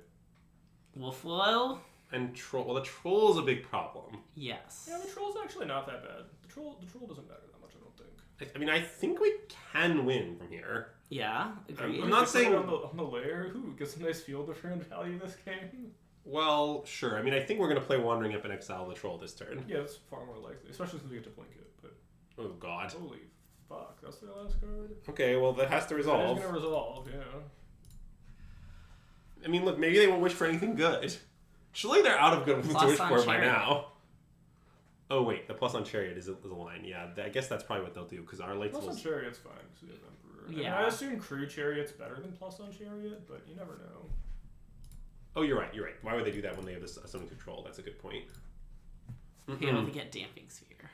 Wolfwell? And Troll. Well, the Troll's a big problem. Yes. Yeah, the Troll's actually not that bad. The troll doesn't matter that much, I don't think. I mean, I think we can win from here. Yeah, agreed. I'm not saying... On the Lair, who gets a nice field different value this game? Well, sure. I mean, I think we're going to play Wandering Up and exile the Troll this turn. Yeah, that's far more likely, especially since we get to blink it, but... Oh, God. Holy fuck, that's their last card? Okay, well, that has to resolve. That is going to resolve, yeah. I mean, look, maybe they won't wish for anything good. Surely they're out of good ones to Plus wish on for by Chariot. now. Oh, wait, the plus on Chariot is a line. Yeah, I guess that's probably what they'll do, because our lights Plus will... on Chariot's fine, because we have Emperor. Yeah. I mean, I assume Crew Chariot's better than plus on Chariot, but you never know. Oh, you're right. Why would they do that when they have this summoning control? That's a good point. Be able to get Damping Sphere.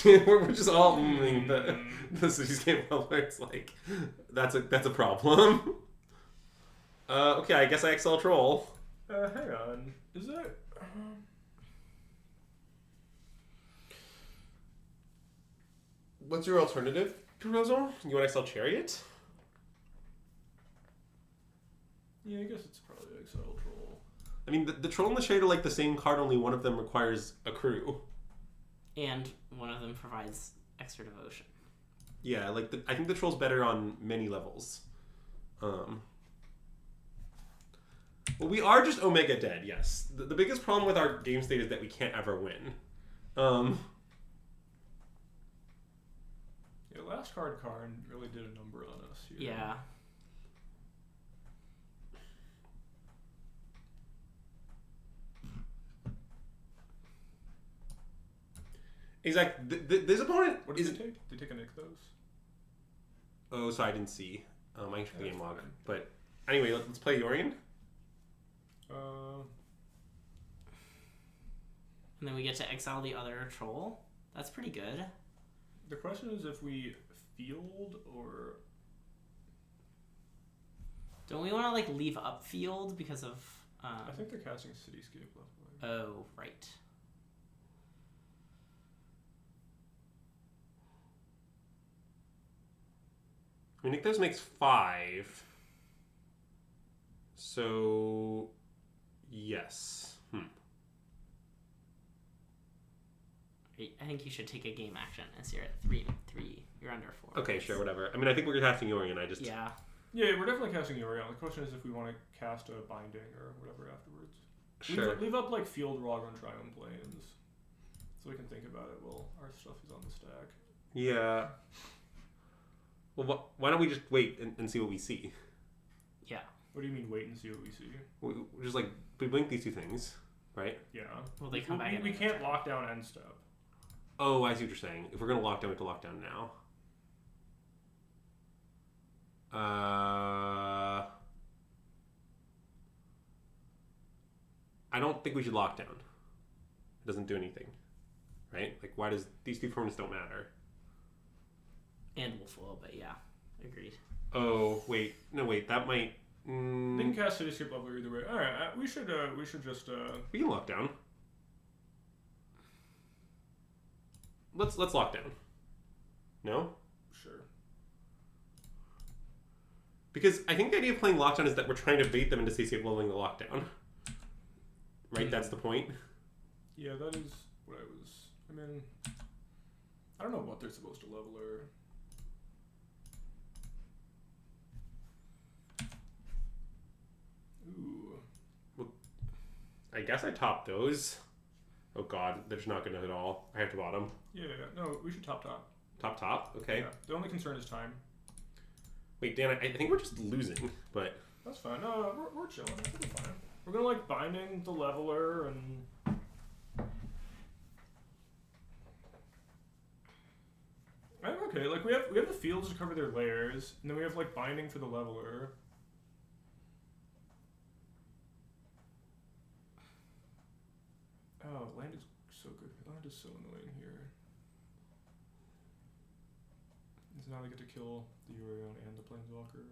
We're just all the Cities game level. It's like that's a problem. Okay, I guess I XL Troll. Hang on. Is that... What's your alternative, proposal? You want XL Chariot? Yeah, I guess it's probably Exile Troll. I mean, the Troll and the Chariot are like the same card, only one of them requires a crew. And one of them provides extra devotion. Yeah, like I think the Troll's better on many levels. Well, we are just Omega dead, yes. The biggest problem with our game state is that we can't ever win. Yeah, last card Karn really did a number on us here. Yeah. Exactly. This opponent What did they take? Did they take a Nick those? Oh, so I didn't see. I can check the game log. But anyway, let's play Yorion. And then we get to exile the other troll. That's pretty good. The question is if we field or... Don't we want to like leave upfield because of... I think they're casting Cityscape left. Oh, right. I mean, Nick those makes 5. So, yes. I think you should take a game action as you're at 3-3. You're under 4. Okay, sure, whatever. I mean, I think we're casting Yorion. I just... Yeah. Yeah, we're definitely casting Yorion. The question is if we want to cast a Binding or whatever afterwards. Sure. Leave up like Field Rog on Triumph Plains. So we can think about it while our stuff is on the stack. Yeah. Well, why don't we just wait and see what we see? Yeah. What do you mean wait and see what we see? We just like, we blink these 2 things, right? Yeah. Will they come back? We can't lock down end step. Oh, I see what you're saying. If we're going to lock down, we have to lock down now. I don't think we should lock down. It doesn't do anything. Right? Like, why does... These 2 permanents don't matter. And Wolfwell, but yeah. Agreed. Oh, wait. No, wait. That might... They can cast Cityscape level either way. Alright, we should just... We can lock down. Let's lock down. No? Sure. Because I think the idea of playing lockdown is that we're trying to bait them into Cityscape leveling the lockdown. Right? That's the point. Yeah, that is what I was... I mean... I don't know what they're supposed to level or... I guess I top those. Oh god, they're just not good enough at all. I have to bottom. Yeah. No, we should top. Top? Okay. Yeah. The only concern is time. Wait, Dan, I think we're just losing, but... That's fine. No, we're chilling. I think we're fine. We're gonna like binding the leveler and... Okay, like we have the fields to cover their layers, and then we have like binding for the leveler. Oh, land is so good. Land is so annoying here. So now they get to kill the Urion and the Planeswalker.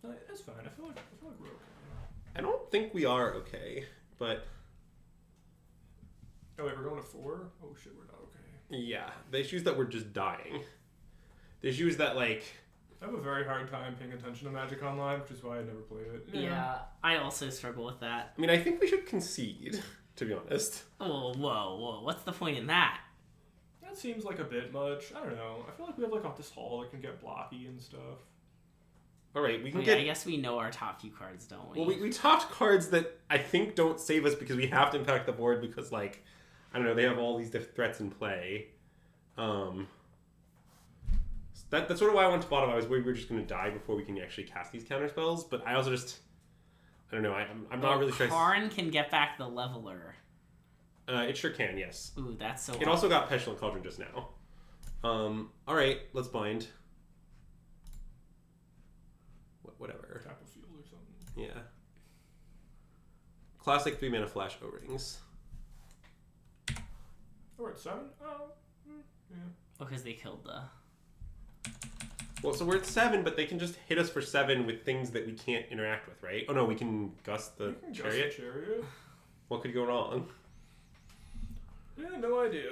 No, that's fine. I feel like we're okay. I don't think we are okay, but... Oh wait, we're going to 4? Oh shit, we're not okay. Yeah, the issue is that we're just dying. The issue is that, like... I have a very hard time paying attention to Magic Online, which is why I never played it. Yeah, I also struggle with that. I mean, I think we should concede, to be honest. Oh, whoa. What's the point in that? That seems like a bit much. I don't know. I feel like we have like off this hall that can get blocky and stuff. Alright, we can I guess we know our top few cards, don't we? Well, we topped cards that I think don't save us because we have to impact the board because, like, I don't know, they have all these threats in play. That's sort of why I went to bottom. I was worried we were just going to die before we can actually cast these counter spells, but I also just... I don't know, I'm not really sure. Karn can get back the leveler. It sure can, yes. Ooh, that's so... It also got Petulant Cauldron just now. Alright, let's bind. Whatever. Tap a field or something. Yeah. Classic 3-mana flash O-rings. Oh, we're at 7? Oh, yeah. Because they killed the... Well, so we're at 7, but they can just hit us for 7 with things that we can't interact with, right? Oh no, we can gust the chariot? Gust the chariot? What could go wrong? Yeah, no idea.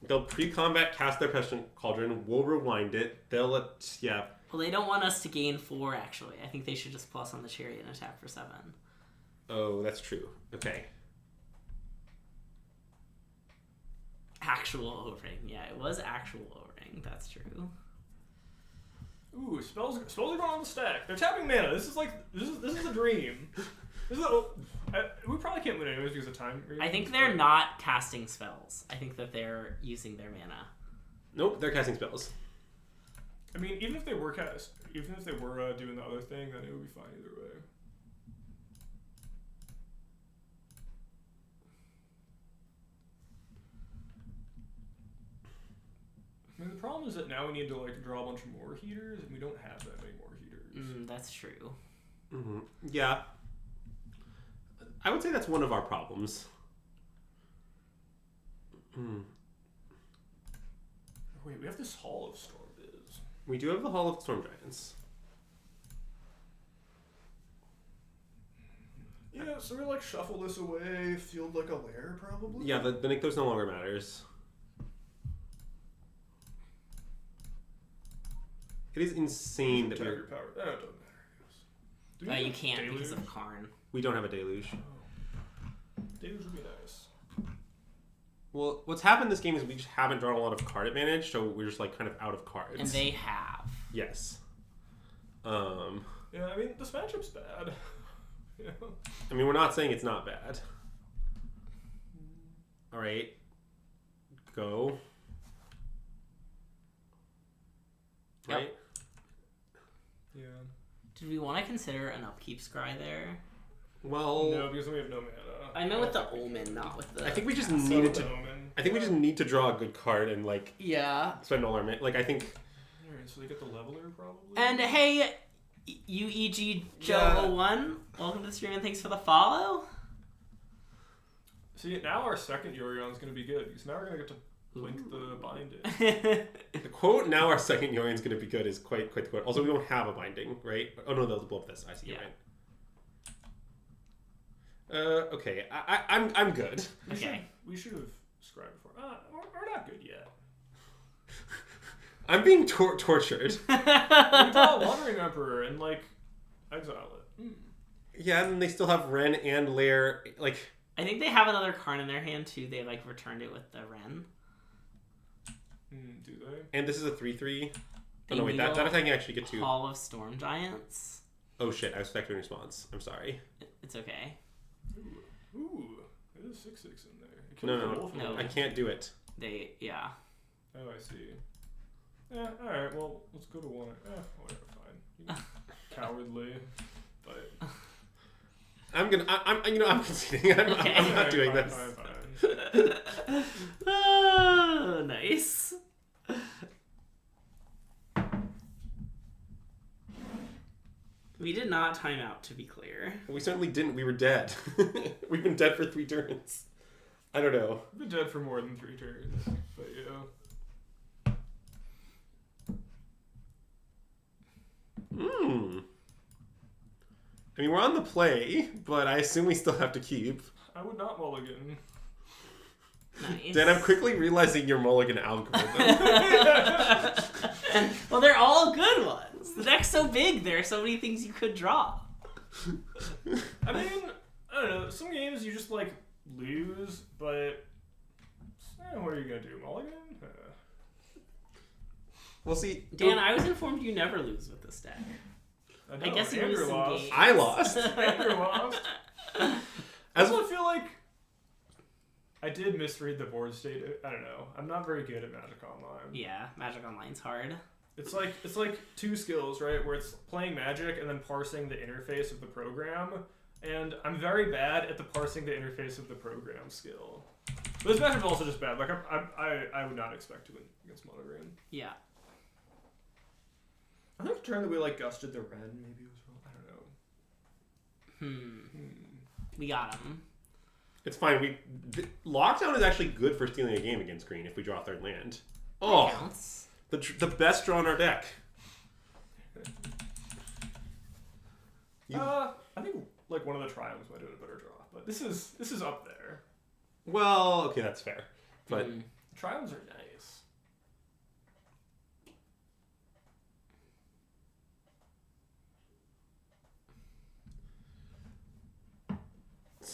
They'll pre-combat cast their Petulant Cauldron, we'll rewind it, they'll, yeah. Well, they don't want us to gain 4, actually. I think they should just plus on the chariot and attack for 7. Oh, that's true. Okay. Actual O-ring. Yeah, it was actual O-ring. That's true. Ooh, spells are going on the stack. They're tapping mana. This is a dream. We probably can't win anyways because of time. I think they're not casting spells. I think that they're using their mana. Nope, they're casting spells. I mean, even if they were doing the other thing, then it would be fine either way. I mean, the problem is that now we need to like draw a bunch of more heaters, and we don't have that many more heaters. That's true. Mm-hmm. Yeah. I would say that's one of our problems. Wait, we have this Hall of Storm Biz. We do have the Hall of Storm Giants. Yeah, so we like shuffle this away, field like a lair probably. Yeah, the Nykthos no longer matters. It is insane that we're... Power. That doesn't matter. You can't Deluge? because of Karn. We don't have a Deluge. Oh. Deluge would be nice. Well, what's happened this game is we just haven't drawn a lot of card advantage, so we're just like kind of out of cards. And they have. Yes. Yeah, I mean, this matchup's bad. Yeah. I mean, we're not saying it's not bad. All right. Go. Yep. Right? Yeah. Did we want to consider an upkeep scry there? Well... No, because we have no mana. I meant with the Omen, not with the... I think we just Castle needed to... Omen. I think we just need to draw a good card and, like... Yeah. Spend all our mana. Like, I think... Alright, so they get the leveler, probably? And hey, UEG Joe 01, welcome to the stream and thanks for the follow. See, now our second Yorion's going to be good, because now we're going to get to blink the binding. The quote, now our second Yorion's going to be good, is quite the quote. Also, we don't have a binding, right? Oh, no, they'll blow up this. I see, Yeah. right. Okay. I'm good. Okay. We should have scribed before. We're not good yet. I'm being tortured. We draw Wandering Emperor and, like, exile it. Yeah, and they still have Ren and Lair. Like, I think they have another card in their hand too. They like returned it with the Ren. Do they? and this is a 3/3. Oh They no, wait, that needle I can actually get to. Hall of Storm Giants. Oh shit, I was expecting a response. I'm sorry. It's okay. Ooh, there's 6/6 in there. It No, kills the no, wolf a no. little. I can't do it. Yeah. Oh, I see. Yeah, alright, well, let's go to 1. Whatever, fine. Cowardly, but... I'm conceding. I'm not doing fine, this. Fine. Oh, nice. We did not time out, to be clear. We certainly didn't. We were dead. We've been dead for 3 turns. I don't know. I've been dead for more than 3 turns, but yeah. I mean, we're on the play, but I assume we still have to keep. I would not mulligan. Nice. Dan, I'm quickly realizing your mulligan algorithm. Well, they're all good ones. The deck's so big, there are so many things you could draw. I mean, I don't know. Some games you just like lose, but what are you gonna do, mulligan? We'll see. Dan, I was informed you never lose with this deck. I guess you Andrew lose some lost. games. I lost. Andrew lost. I also feel like I did misread the board state. I don't know. I'm not very good at Magic Online. Yeah, Magic Online's hard. It's like 2 skills, right? Where it's playing Magic and then parsing the interface of the program. And I'm very bad at the parsing the interface of the program skill. But this matchup is also just bad. Like I would not expect to win against Mono Green. Yeah. I think the turn that we like gusted the Ren maybe was wrong. I don't know. We got him. It's fine. Lockdown is actually good for stealing a game against green if we draw a 3rd land. That Oh, counts. the best draw in our deck. I think like one of the triumphs might have been a better draw, but this is up there. Well, okay, that's fair. But Triumphs are nice.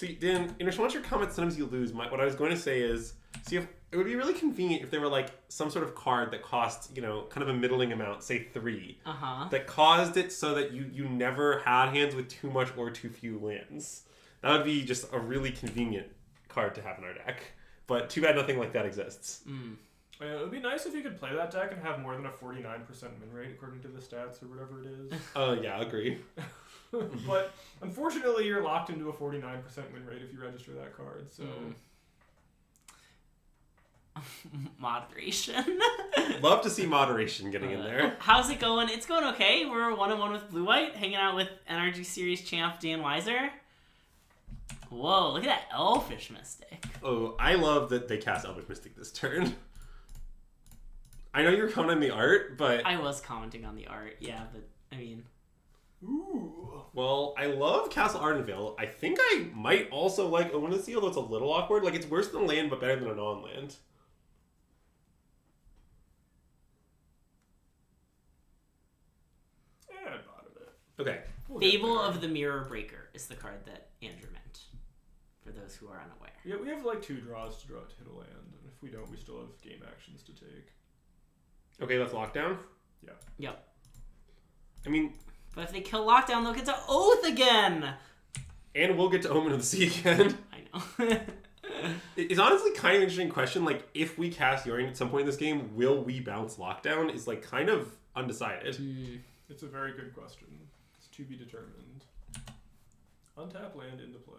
see, Dan, in response to your comment, sometimes you lose. What I was going to say is, see, if it would be really convenient if there were like some sort of card that costs, kind of a middling amount, say 3, that caused it so that you never had hands with too much or too few lands. That would be just a really convenient card to have in our deck. But too bad nothing like that exists. Yeah, it would be nice if you could play that deck and have more than a 49% win rate according to the stats or whatever it is. Yeah, agree. But unfortunately, you're locked into a 49% win rate if you register that card. So Moderation. Love to see moderation getting in there. How's it going? It's going okay. We're 1-1 with Blue White, hanging out with NRG Series champ Dan Weiser. Whoa, look at that Elfish Mystic. Oh, I love that they cast Elvish Mystic this turn. I know you're commenting on the art, but... I was commenting on the art, yeah, but, I mean... Ooh. Well, I love Castle Ardenvale. I think I might also like Owen'sea, although it's a little awkward. Like, it's worse than a land, but better than a non-land. Yeah, I bought it. Okay. Fable of the Mirror Breaker is the card that Andrew meant, for those who are unaware. Yeah, we have like 2 draws to draw to hit a land, and if we don't, we still have game actions to take. Okay, that's lockdown. Yeah. Yep. I mean... But if they kill Lockdown, they'll get to Oath again! And we'll get to Omen of the Sea again. I know. It's honestly kind of an interesting question. Like, if we cast Yorion at some point in this game, will we bounce Lockdown? Is like kind of undecided. It's a very good question. It's to be determined. Untap land into play.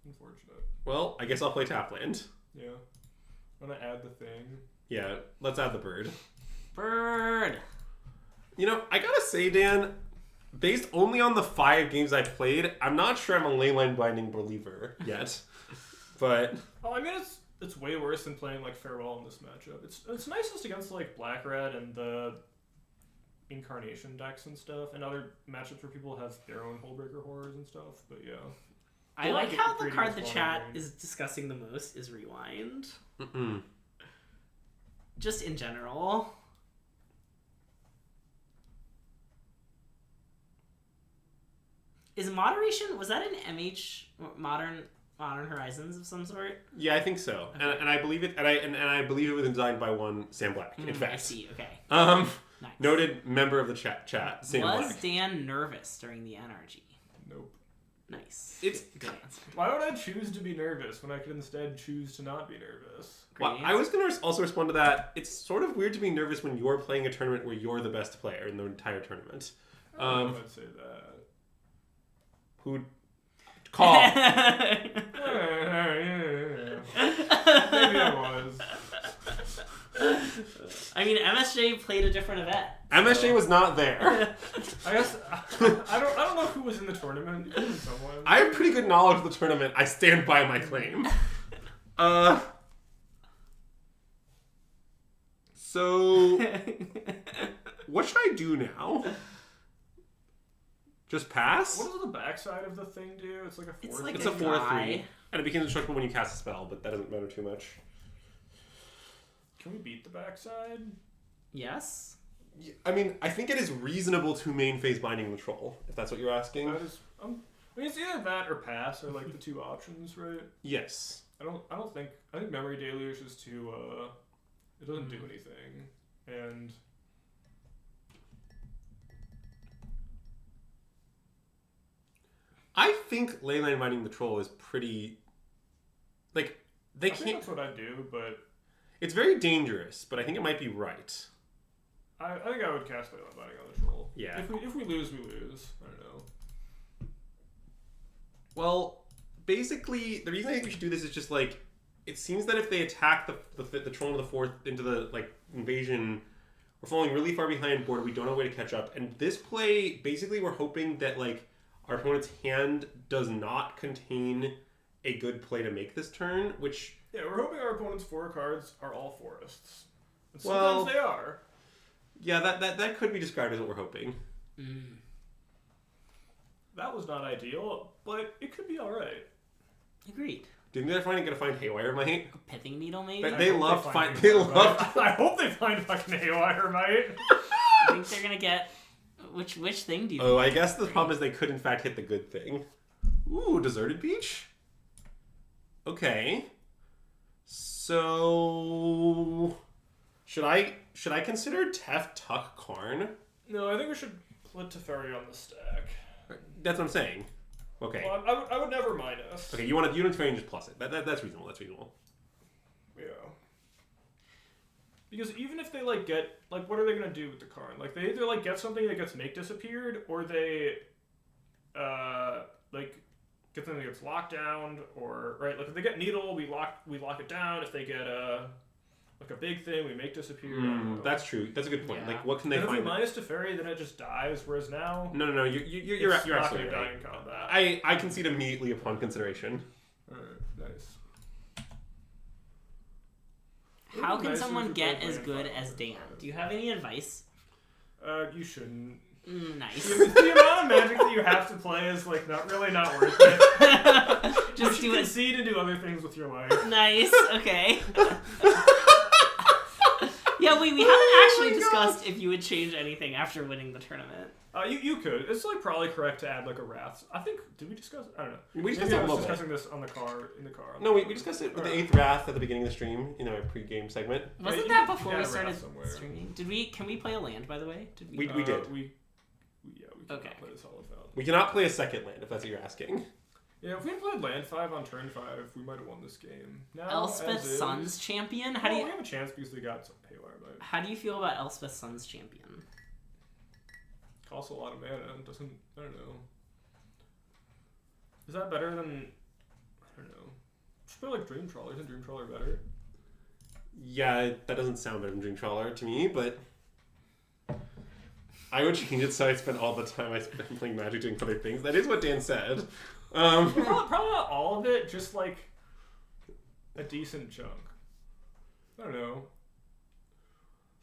Unfortunate. Well, I guess I'll play Tapland. Yeah. I'm gonna add the thing. Yeah, let's add the bird. Bird! I gotta say, Dan, based only on the 5 games I've played, I'm not sure I'm a Leyline Blinding believer yet. But... Oh, I mean, it's way worse than playing like Farewell in this matchup. It's nicest against like Black Red and the Incarnation decks and stuff, and other matchups where people have their own Hullbreaker horrors and stuff. But yeah, I like how the card the chat is discussing the most is Rewind. Just in general. Is Moderation, was that an MH Modern Modern Horizons of some sort. Yeah, I think so. Okay. And I believe it. And I believe it was designed by one Sam Black. In fact, I see. Okay. Nice. Noted member of the chat. Sam Was Black. Dan nervous during the NRG? Nope. Nice. It's Good answer. Why would I choose to be nervous when I could instead choose to not be nervous? Well, I was going to also respond to that. It's sort of weird to be nervous when you're playing a tournament where you're the best player in the entire tournament. I don't know if I'd say that. Who call? Maybe I was. I mean, MSJ played a different event. MSJ was not there. I guess I don't know who was in the tournament. It could have been someone. I have pretty good knowledge of the tournament. I stand by my claim. So what should I do now? Just pass? What does the backside of the thing do? It's like a 4-3. It's like It's a 4/3. die. And it becomes indestructible when you cast a spell, but that doesn't matter too much. Can we beat the backside? Yes. I mean, I think it is reasonable to main phase Binding the Troll, if that's what you're asking. That is, I mean, it's either that or pass are like the two options, right? Yes. I think Memory Deluge is too. It doesn't do anything, and I think Leyline Binding the Troll is pretty... Like, they I think can't... that's what I do, but It's very dangerous, but I think it might be right. I think I would cast Leyline Binding on the Troll. Yeah. If we lose, we lose. I don't know. Well, basically, the reason I think we should do this is just, like, it seems that if they attack the Troll into the fourth, into the, like, invasion, we're falling really far behind board, we don't have a way to catch up. And this play, basically, we're hoping that, like, our opponent's hand does not contain a good play to make this turn, which... Yeah, we're hoping our opponent's 4 cards are all forests. And Well- sometimes they are. Yeah, that could be described as what we're hoping. That was not ideal, but it could be alright. Agreed. Do you think they're going to find Haywire Might? A pithing needle, maybe? They love find they Haywire love... Might. I hope they find fucking Haywire Might. I think they're gonna get... Which thing do you Oh, think? I guess the problem is they could, in fact, hit the good thing. Ooh, Deserted Beach? Okay. So... Should I consider Teft Tuck Karn? No, I think we should put Teferi on the stack. That's what I'm saying. Okay. Well, I would never minus. Okay, you want to Teferi and just plus it. That's reasonable. That's reasonable. Yeah. Because even if they like get like, what are they gonna do with the Karn? Like they either like get something that gets make disappeared, or they like get something that gets locked down, or right, like if they get needle, we lock it down. If they get like a big thing, we make disappear. I don't know. That's true. That's a good point. Yeah. Like, what can they And if we find? minus Teferi, then it just dies. Whereas now, No. You're it's not absolutely gonna die right. in combat. I concede immediately upon consideration. Alright, nice. How Nice can if someone we get play as land good five as or Dan? five. Do you have any advice? You shouldn't. Nice. The amount of Magic that you have to play is like not worth it. Just you do it. concede and do other things with your life. Nice. Okay. Yeah, we haven't actually discussed if you would change anything after winning the tournament. You could. It's like probably correct to add like a Wrath. I think did we discuss? I don't know. We discussed Maybe it a I was little bit. discussing this on the car in the car. No, we discussed it with the 8th Wrath at the beginning of the stream in our pre-game segment. Wasn't you that could before add we a Wrath started somewhere. streaming? Can we play a land, by the way? Did We did. We cannot Okay. play this all without. We cannot play a second land, if that's what you're asking. Yeah, if we had played land 5 on turn 5, we might have won this game. Now, Elspeth as is- Sun's champion? We have a chance because they got some Haywire Might. How do you feel about Elspeth Sun's champion? Costs a lot of mana and doesn't. I don't know. Is that better than? I don't know. Just play like Dream Trawler. Isn't Dream Trawler better? Yeah, that doesn't sound better than Dream Trawler to me, but I would change it so I spend all the time I spend playing Magic doing other things. That is what Dan said. Probably not all of it. Just like a decent chunk. I don't know.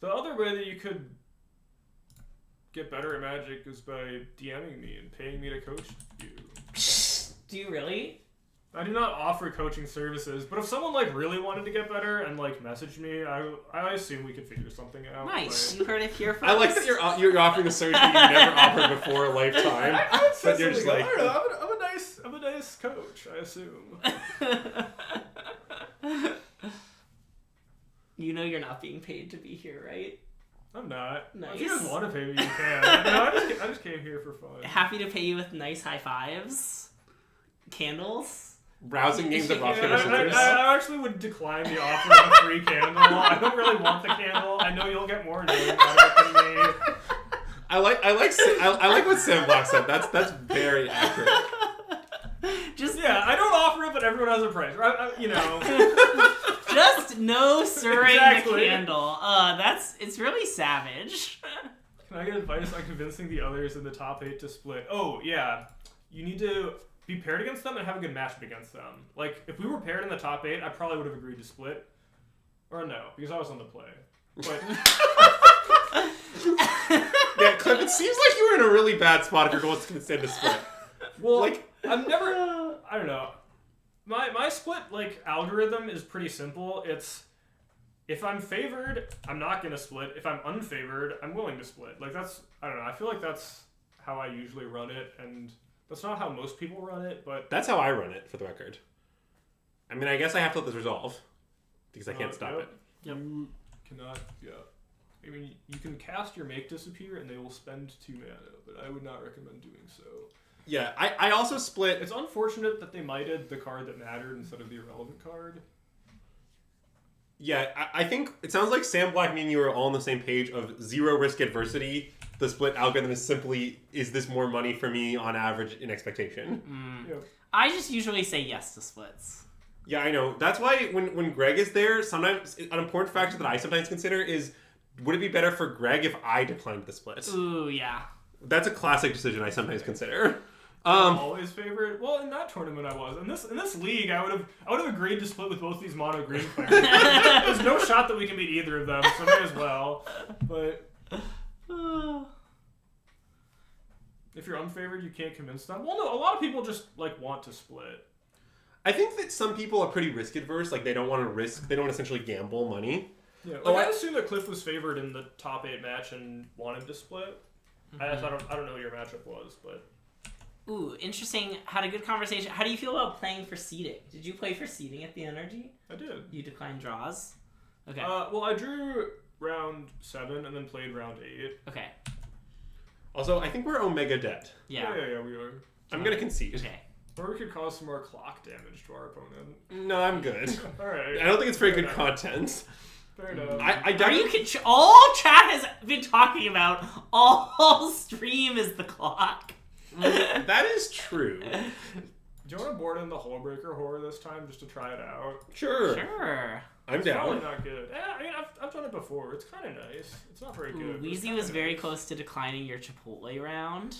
The other way that you could get better at Magic is by DMing me and paying me to coach you. Do you really? I do not offer coaching services, but if someone like really wanted to get better and like messaged me, I assume we could figure something out. Nice. Like, You heard it here first. I like that you're offering a service that you've never offered before a lifetime. I would say But you're just something, like- I don't know. I'm a nice nice coach, I assume. You know you're not being paid to be here, right? I'm not. Nice. If you guys want to pay me, you can. No, I just came here for fun. Happy to pay you with nice high fives, candles. Browsing games of rock, paper, I scissors. actually would decline the offer of a free candle. I don't really want the candle. I know you'll get more enjoyment out of it than me. I like what Sam Black said. That's very accurate. Yeah, I don't offer it, but everyone has a price. You know. Just no stirring Exactly. the candle. It's really savage. Can I get advice on convincing the others in the top 8 to split? Oh, yeah. You need to be paired against them and have a good matchup against them. Like, if we were paired in the top 8, I probably would have agreed to split. Or no, because I was on the play. But Yeah, Cliff, it seems like you were in a really bad spot if you're going to stand to split. well, Like- I've never. I don't know. My split algorithm is pretty simple. It's if I'm favored, I'm not gonna split. If I'm unfavored, I'm willing to split. I don't know. I feel like that's how I usually run it, and that's not how most people run it. But That's how I run it, for the record. I mean, I guess I have to let this resolve because I can't stop yep. it. You cannot. Yeah. I mean, you can cast your Make disappear, and they will spend 2 mana, but I would not recommend doing so. Yeah, I also split. It's unfortunate that they mighted the card that mattered instead of the irrelevant card. Yeah, I think it sounds like Sam Black and you are all on the same page of zero risk adversity. The split algorithm is simply, is this more money for me on average in expectation? Yep. I just usually say yes to splits. Yeah, I know. That's why when Greg is there, sometimes an important factor that I sometimes consider is, would it be better for Greg if I declined the split? Ooh, yeah. That's a classic decision I sometimes consider. Always favored. Well, in that tournament I was. In this league, I would have agreed to split with both these mono green players. There's no shot that we can beat either of them, so may as well. But if you're unfavored, you can't convince them. Well, no, a lot of people just want to split. I think that some people are pretty risk adverse. Like they don't want to risk. They don't essentially gamble money. Yeah. Oh, I assume that Cliff was favored in the top 8 match and wanted to split. I don't know what your matchup was, but. Ooh, interesting. Had a good conversation. How do you feel about playing for seeding? Did you play for seeding at the Energy? I did. You declined draws? Okay. Well, I drew round 7 and then played round 8. Okay. Also, I think we're Omega dead. Yeah. Yeah, we are. I'm gonna concede. Okay. Or we could cause some more clock damage to our opponent. No, I'm good. Alright. I don't think it's very Fair good enough. content. Fair enough. I Are definitely. you all chat has been talking about all stream is the clock. That is true. Do you want to board in the Hullbreaker Horror this time just to try it out? Sure. Sure. I'm Probably down. not good. I mean, I've done it before. It's kind of nice. It's not very Ooh, good. but it's Weezy kinda was very nice. close to declining your Chipotle round.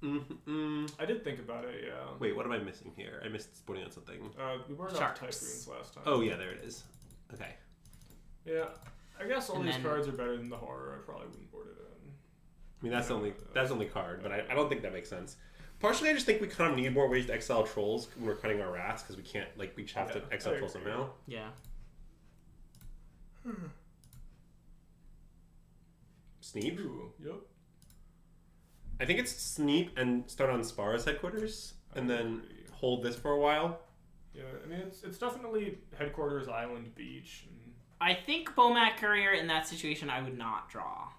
I did think about it, yeah. Wait, what am I missing here? I missed sporting on something. We weren't off Sharks. type runes last time. Oh yeah, there it is. Okay. Yeah. I guess all And these then- cards are better than the horror. I probably wouldn't board it in. I mean that's the only card, but I don't think that makes sense. Partially, I just think we kind of need more ways to exile trolls when we're cutting our rats because we can't we just have to exile I trolls agree. somehow. Yeah. Sneep. Ooh, yep. I think it's Sneep and start on Spara's headquarters and then hold this for a while. Yeah, I mean, it's definitely headquarters, island, beach. And I think Bomac Courier in that situation I would not draw.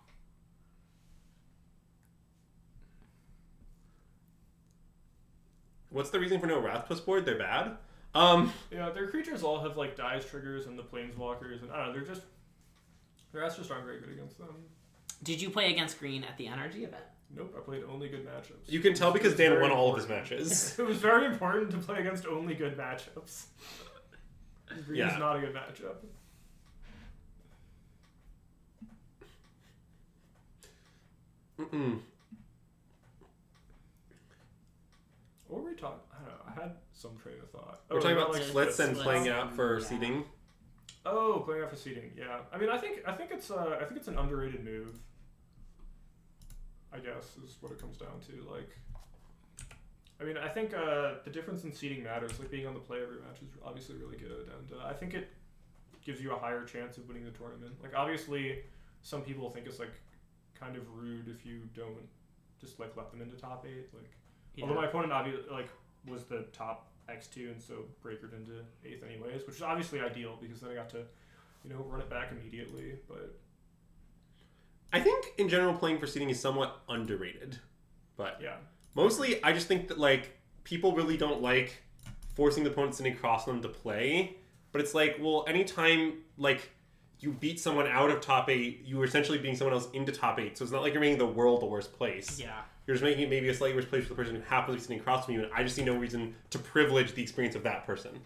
What's the reason for no Wrathpuss board? They're bad. yeah, their creatures all have dies triggers and the planeswalkers, and I don't know, their rats just aren't very good against them. Did you play against green at the Energy event? Nope, I played only good matchups. You can tell because It was Dan very won all of his important. matches. It was very important to play against only good matchups. Green Yeah. is not a good matchup. Mm-mm. What were we talking? I don't know. I had some train of thought. We're talking about like splits and splits. playing out for Yeah. seeding. Oh, playing out for seeding. Yeah. I mean, I think it's an underrated move. I guess is what it comes down to. I mean, I think the difference in seeding matters. Being on the play every match is obviously really good, and I think it gives you a higher chance of winning the tournament. Obviously, some people think it's kind of rude if you don't just let them into top 8. Yeah. Although my opponent obviously was the top X2 and so breakered into 8th anyways, which is obviously ideal because then I got to, run it back immediately. But I think in general playing for seeding is somewhat underrated, but yeah, mostly I just think that like people really don't like forcing the opponent sitting across them to play. But it's like, well, anytime like you beat someone out of top 8, you are essentially beating someone else into top 8. So it's not like you're making the world the worst place. Yeah. You're just making it maybe a slightly worse place for the person who happens to be sitting across from you, and I just see no reason to privilege the experience of that person.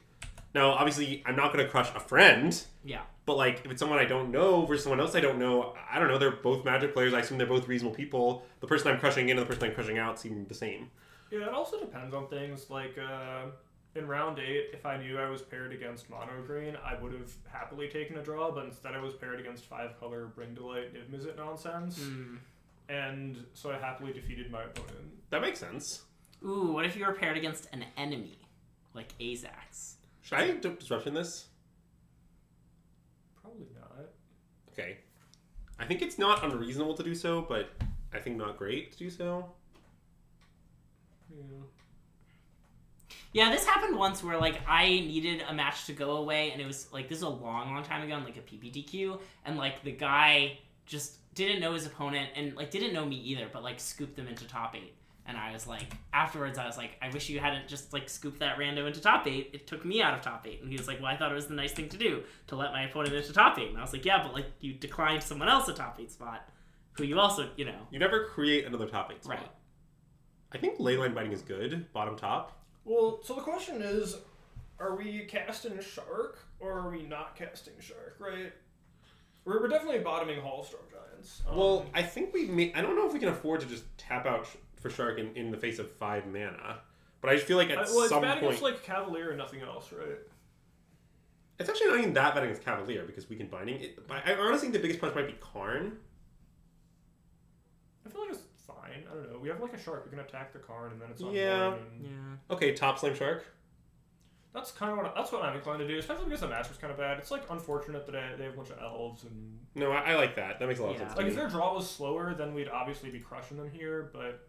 Now, obviously, I'm not going to crush a friend. Yeah. But like, if it's someone I don't know versus someone else I don't know, they're both Magic players. I assume they're both reasonable people. The person I'm crushing in and the person I'm crushing out seem the same. Yeah, it also depends on things like in round 8, if I knew I was paired against mono green, I would have happily taken a draw, but instead I was paired against 5-color Bring Delight Niv Mizzet nonsense. And so I happily defeated my opponent. That makes sense. Ooh, what if you were paired against an enemy, like Azax? Should I disruption this? Probably not. Okay. I think it's not unreasonable to do so, but I think not great to do so. Yeah. Yeah, this happened once where like I needed a match to go away, and it was like this is a long time ago in like a PPTQ, and like the guy just didn't know his opponent and like didn't know me either, but like scooped them into top 8. And I was like, afterwards, I was like, I wish you hadn't just like scooped that rando into top 8. It took me out of top 8. And he was like, well, I thought it was the nice thing to do to let my opponent into top 8. And I was like, yeah, but like you declined someone else a top 8 spot, who you also, You never create another top 8 spot. Right. I think leyline biting is good, bottom top. Well, so the question is, are we casting Shark or are we not casting Shark, right? We're definitely bottoming Hallstorm Giants. Well, I think I don't know if we can afford to just tap out for Shark in the face of 5 mana. But I just feel like at it's some bad point... against, like, Cavalier and nothing else, right? It's actually not even that bad against Cavalier because we can binding it. I honestly think the biggest punch might be Karn. I feel like it's fine. I don't know. We have, like, a Shark. We can attack the Karn and then it's on Yeah. board. And Yeah. Okay, top Slime Shark. that's kind of that's what I'm inclined to do, especially because the match was kind of bad. It's, like, unfortunate that they have a bunch of elves and... No, I like that. That makes a lot of Yeah. sense. Like, to if me. their draw was slower, then we'd obviously be crushing them here, but...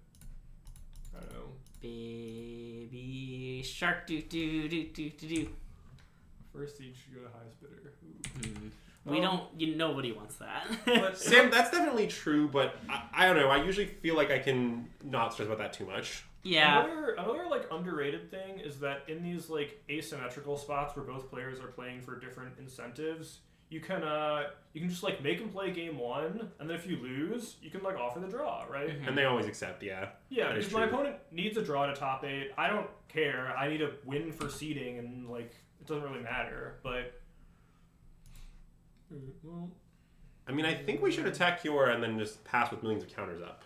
I don't know. Baby shark do do do do do do. First seed should go to highest bidder. Ooh. We don't. Nobody wants that. But Sam, that's definitely true, but I don't know. I usually feel like I can not stress about that too much. Yeah. Another like underrated thing is that in these like asymmetrical spots where both players are playing for different incentives, you can just like make them play game 1, and then if you lose, you can like offer the draw, right? Mhm. And they always accept, yeah. Yeah, That is because my true. opponent needs a draw to top 8. I don't care. I need a win for seeding, and like it doesn't really matter. But well, I mean, I think we should attack Kiora and then just pass with millions of counters up,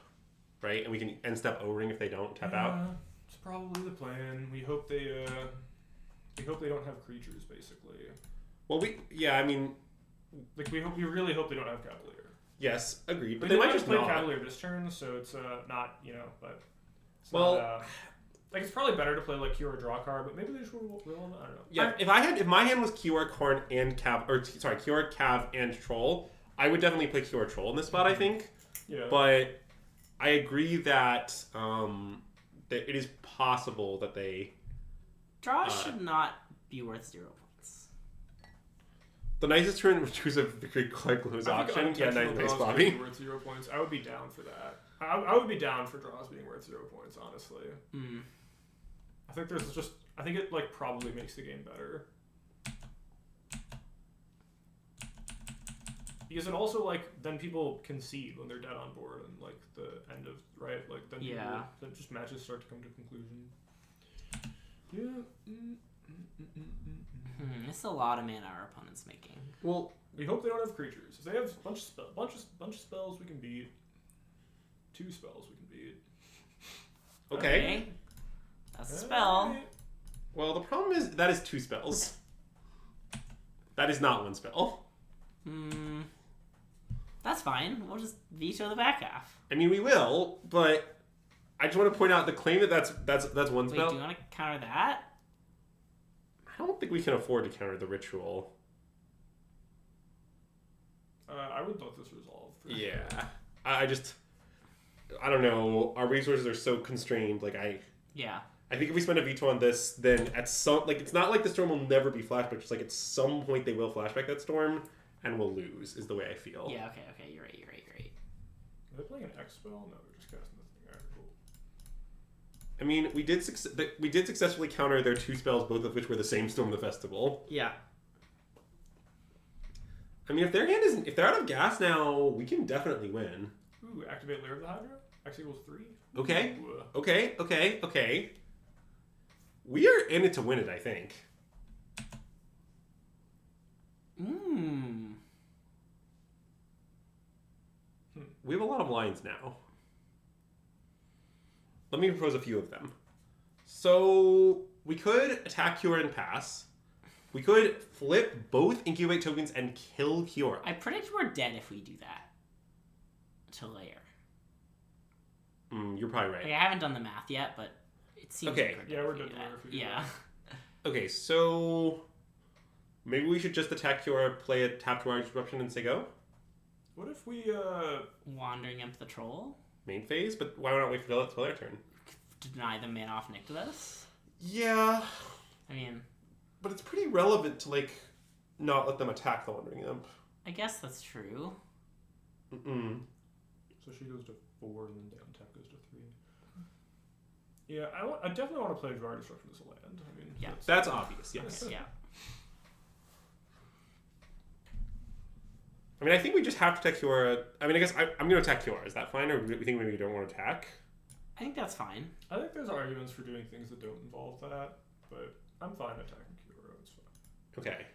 right? And we can end step O-ring if they don't tap out. It's probably the plan. We hope they don't have creatures, basically. Well, I mean, Like we really hope they don't have Cavalier. yes, agreed. But They they might might just play not. Cavalier this turn, so it's not but it's Well, not, like it's probably better to play like Kiora draw card, but maybe they just will. I don't know. Yeah, if my hand was Kiora, Karn, and Kiora, Cav, and Troll, I would definitely play Kiora Troll in this spot, I think. Yeah. But I agree that that it is possible that they... Draws should not be worth 0 points. The nicest turn was choose a victory card close I think auction. Yeah, unintentional nice draws Bobby. being worth 0 points. I would be down for that. I would be down for draws being worth 0 points, honestly. Mm. I think it like probably makes the game better. Because it also like then people concede when they're dead on board and like the end of right like then then just matches start to come to conclusion. Yeah. It's a lot of mana our opponent's making. Well, We hope they don't have creatures. If they have a bunch of spells, we can beat. 2 spells we can beat. okay. That's a spell. Alright. Well, the problem is that is 2 spells. That is not 1 spell. That's fine. We'll just veto the back half. I mean, we will, but I just want to point out the claim that that's 1 Wait, spell. do you want to counter that? I don't think we can afford to counter the ritual. I would let this resolve. Yeah. I don't know. Our resources are so constrained. Like, Yeah. I think if we spend a veto on this, then at some it's not like the storm will never be flashback. Just like at some point they will flashback that storm, and we'll lose. Is the way I feel. Yeah. Okay. You're right. Are they playing an X spell? No, they're just casting this thing. Alright, cool. I mean, we did successfully counter their 2 spells, both of which were the same Storm of the Festival. Yeah. I mean, if they're out of gas now, we can definitely win. Ooh, activate Lair of the Hydra. X equals 3. Okay. Ooh. Okay. We are in it to win it, I think. We have a lot of lines now. Let me propose a few of them. So, we could attack Cure and pass. We could flip both Incubate tokens and kill Cure. I predict we're dead if we do that. To layer. You're probably right. Like, I haven't done the math yet, but it seems Okay. like Yeah, we're dead dead to layer if we do Yeah. Okay, so maybe we should just attack Cure, play a tap to our disruption, and say go? What if we Wandering up the troll? Main phase? But why not wait for their turn? Deny the mana off Nyctivus? Yeah, I mean, but it's pretty relevant to, like, not let them attack the Wandering Imp. I guess that's true. So she goes to 4 and then down tap goes to 3. Yeah, I definitely want to play Dry Destruction as a land. I mean, Yeah. That's obvious, yes. Yeah. I mean, I think we just have to attack Cure. I mean, I guess I'm going to attack Cure. Is that fine? Or we think maybe we don't want to attack? I think that's fine. I think there's arguments for doing things that don't involve that, but I'm fine attacking Kuro. It's fine. Okay.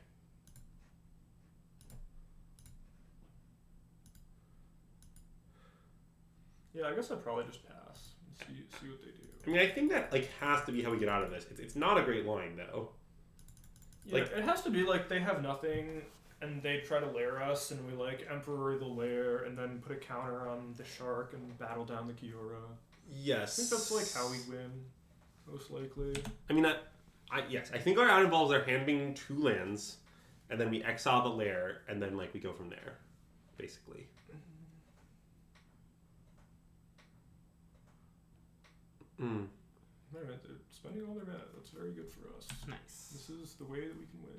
Yeah, I guess I'd probably just pass and see what they do. I mean, I think that, like, has to be how we get out of this. It's not a great line, though. Yeah, Like- it has to be like they have nothing and they try to lair us and we like Emperor the lair and then put a counter on the shark and battle down the Kiora. Yes. I think that's like how we win, most likely. I mean, yes, I think our out involves our hand being 2 lands, and then we exile the lair, and then, like, we go from there, basically. They're spending all their mana. That's very good for us. Nice. This is the way that we can win.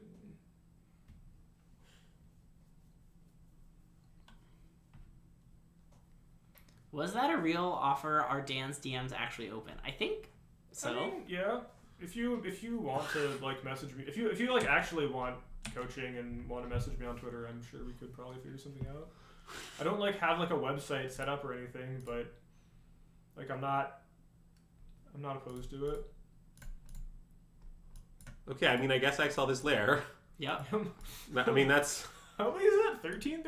Was that a real offer? Are Dan's DMs actually open? I think so. I mean, yeah. If you want to like message me, if you like actually want coaching and want to message me on Twitter, I'm sure we could probably figure something out. I don't like have like a website set up or anything, but like I'm not opposed to it. Okay, I mean, I guess I exile this lair. Yep. I mean, that's... How many is that? 13?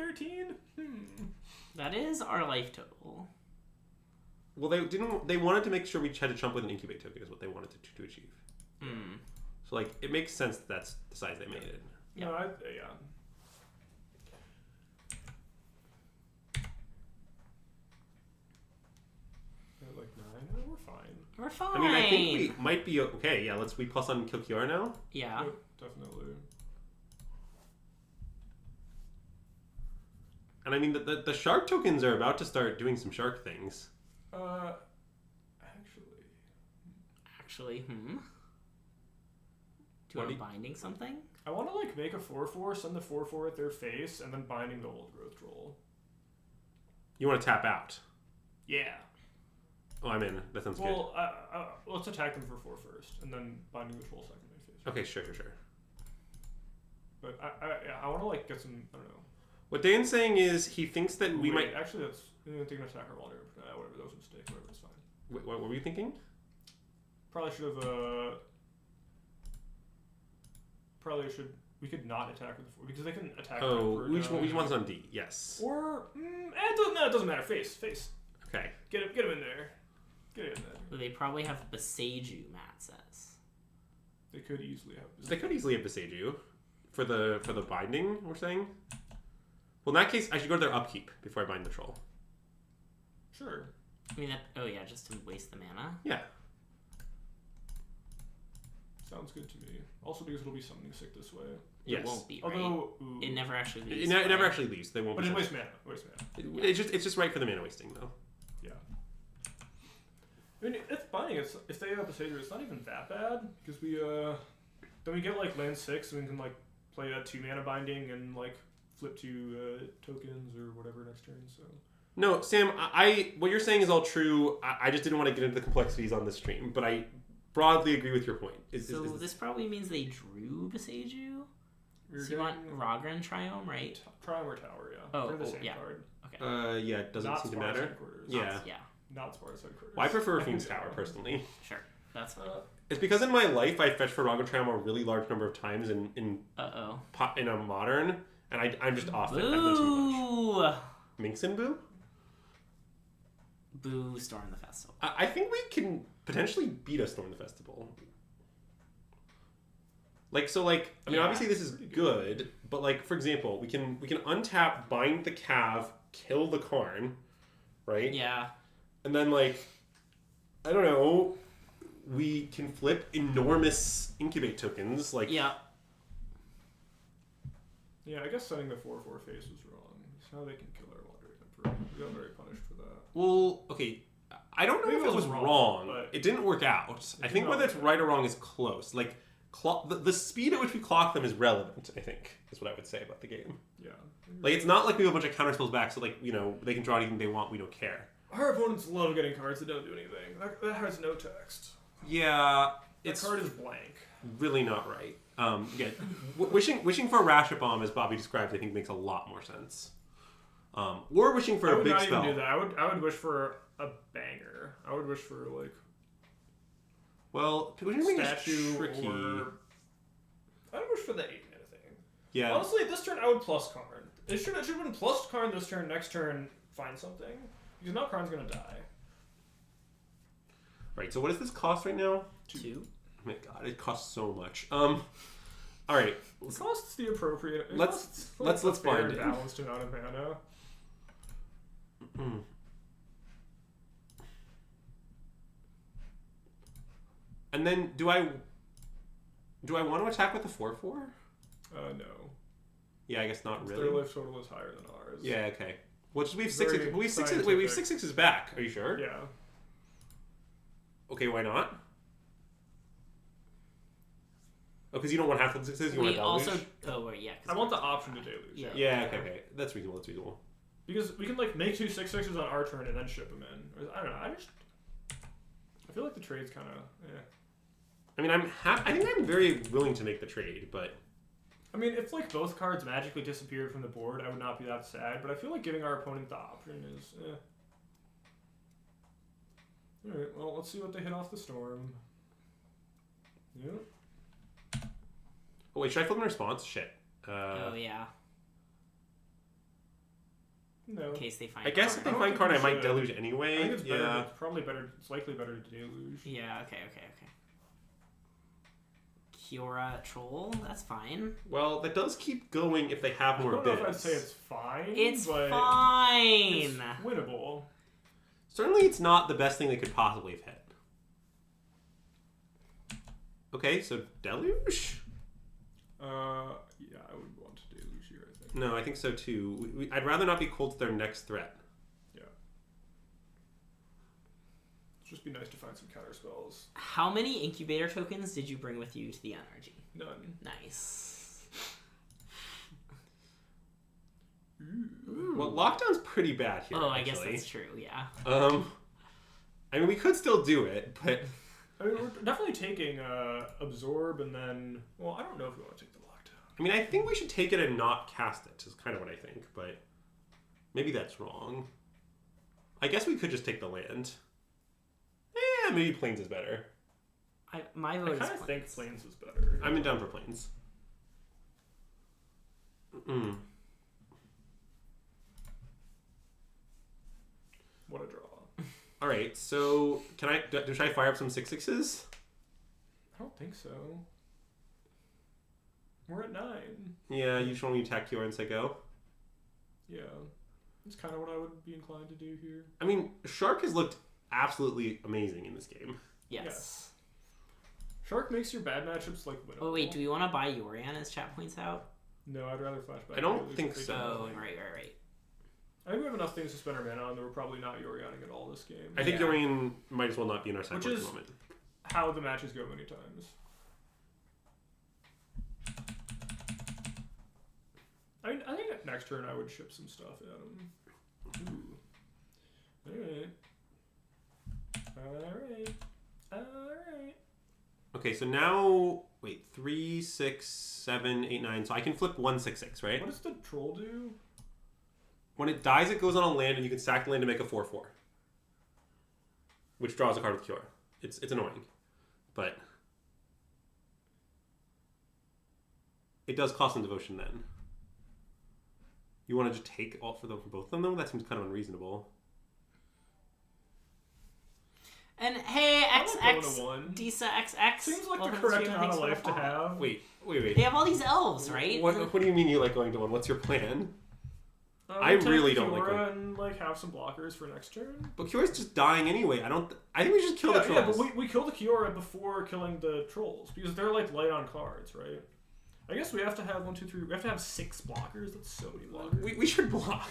That is our life total. Well, they wanted to make sure we had to chump with an incubate token is what they wanted to achieve. So, like, it makes sense that that's the size they made it. Yeah. No, yeah. Like 9? No, we're fine. We're fine. I mean, I think we might be okay. Yeah, we plus on kill Kiora now. Yeah. Yep, definitely. And I mean, the shark tokens are about to start doing some shark things. Actually, Do you want binding something? I want to like make a 4/4, send the 4/4 at their face, and then binding the old growth troll. You want to tap out? Yeah. Oh, I'm in. That sounds good. Well, let's attack them for 4 first, and then binding the troll second at their face. Okay, sure. But I want to like get some. I don't know. What Dan's saying is he thinks that we might. Actually, that's taking an attack or whatever. Whatever, that was a mistake. Whatever, it's fine. What were you thinking? Probably should have. We could not attack with the 4 because they can attack. Oh, which one's on D? Yes. Or it doesn't matter. Face. Okay. Get him in there. Get him in there. Well, they probably have Beseiju, Matt says. They could easily have. They could easily have Beseiju for the binding. We're saying. Well, in that case, I should go to their upkeep before I bind the troll. Sure. I mean, just to waste the mana. Yeah. Sounds good to me. Also because it'll be summoning sick this way. Yes. It won't be, right? Although it never actually leaves. It never actually leaves. They won't. But be it wastes mana. It's just right for the mana wasting though. Yeah. I mean, it's funny. If they have Besieger, it's not even that bad because then we get like land 6 and we can like play a 2-mana binding and like flip to tokens or whatever next turn. So No, Sam, what you're saying is all true. I just didn't want to get into the complexities on this stream, but I broadly agree with your point. This probably means they drew Besieger? we're So you want Rogren Triome, right? Triome or Tower, yeah. Oh, They're the same yeah. card. Okay. Yeah, it doesn't Not seem to Sparta's matter. Headquarters. Yeah. Yeah, Not Sparta's Headquarters. Well, I prefer Fiend's Tower, personally. sure. That's fine. It's because in my life I fetched for Rogan Tram a really large number of times in a modern, and I'm just off it. I've done too Boo! much. Minx and Boo? Boo, Storm the Festival. I think we can potentially beat a Storm the Festival. I mean, obviously this is good, but like, for example, we can untap, bind the Cav, kill the Karn, right? Yeah. And then like, I don't know, we can flip enormous incubate tokens, like Yeah. Yeah, I guess setting the 4/4 face was wrong. So now they can kill our Wandering Emperor. We got very punished for that. Well, okay, I don't know Maybe if it was wrong. but It didn't work out. I think whether it's right or wrong is close. Like, the speed at which we clock them is relevant, I think, is what I would say about the game. Yeah. Like, it's not like we have a bunch of counter spells back, so, like, they can draw anything they want, we don't care. Our opponents love getting cards that don't do anything. That has no text. Yeah, That card is blank. really not right. Yeah, wishing for a Ratchet Bomb, as Bobby described, I think makes a lot more sense. Or wishing for I a would big not spell. even do that. I would wish for a banger. I would wish for like Well, wishing is statue tricky. or I would wish for the 8-mana thing. Yeah. Honestly, this turn I would plus Karn. It should have been plus Karn this turn. Next turn, find something because now Karn's gonna die. Right. So what does this cost right now? 2. Oh my God, it costs so much. All right. It costs the appropriate. Let's fair bind it. balanced amount of mana. And then do I want to attack with the 4/4? No. Yeah, I guess not Their really. life total is higher than ours. Yeah, okay. Well, we have Very 6 we have 6 scientific. wait, we have 6/6s back. Are you sure? Yeah. Okay, why not? Oh, because you don't want half the 6s, you want We to also. deluge? Oh, right, yeah. I want the option to deluge. Yeah. Yeah, okay. That's reasonable. Because we can like make 2 6/6s on our turn and then ship them in. Or, I don't know. I feel like the trade's kind of. Yeah. I mean, I think I'm very willing to make the trade, but I mean, if like both cards magically disappeared from the board, I would not be that sad. But I feel like giving our opponent the option is. All right. Well, let's see what they hit off the storm. Yep. oh wait, should I flip in response? Shit. Oh, yeah. No. In case they find. I guess if they I don't find think card, we I might should. deluge I anyway. think it's better. Yeah. It's probably better. It's likely better to deluge. Yeah. Okay. Kiora Troll. That's fine. Well, that does keep going if they have I more don't bids. know if I'd say it's fine. It's but fine. It's winnable. Certainly, it's not the best thing they could possibly have hit. Okay, so deluge? Yeah, I would want to deluge here. I think. No, I think so too. I'd rather not be cold to their next threat. Yeah. It'd just be nice to find some counter spells. How many incubator tokens did you bring with you to the NRG? None. Nice. Well, lockdown's pretty bad here. Oh, I guess actually. that's true. Yeah. I mean, we could still do it, but I mean, we're definitely taking absorb and then. Well, I don't know if we want to take the lockdown. I mean, I think we should take it and not cast it. Is kind of what I think, but maybe that's wrong. I guess we could just take the land. Yeah, maybe Plains is better. My I vote kind is of think Plains is better. I'm in down for Plains. What a draw. All right, so should I fire up some 6/6s? I don't think so. We're at 9. Yeah, you just want me to attack Kiora and say go? Yeah. That's kind of what I would be inclined to do here. I mean, Shark has looked absolutely amazing in this game. Yes. Shark makes your bad matchups like winnable. Oh wait, do we want to buy Yorian as chat points out? No, I'd rather flashback. I don't Deluge think if they so. do Oh, nothing. right. I think we have enough things to spend our mana on that we're probably not Yorioning at all this game. I think Yeah. Yorion might as well not be in our sideboard at is- the moment. How the matches go many times. I think that next turn I would ship some stuff at him. Ooh. Alright. Okay, so now wait, 3, 6, 7, 8, 9. So I can flip 1, 6, 6, right? What does the troll do? When it dies, it goes on a land, and you can sack the land to make a 4/4, which draws a card with Cure. It's annoying, but it does cost some devotion. Then you want to just take all for both of them, though? That seems kind of unreasonable. And hey, I like XX, going to 1. Disa XX. Seems like welcome the to correct stream, amount thanks of for the life to follow. have. Wait. They have all these elves, right? What do you mean you like going to 1? What's your plan? I Take really don't like Fiora them. and like have some blockers for next turn. But Cure's just dying anyway. I think we should kill the trolls. Yeah, but we kill the Kiora before killing the trolls because they're like light on cards, right? I guess we have to have 1, 2, 3. We have to have 6 blockers. That's so many blockers. We should block.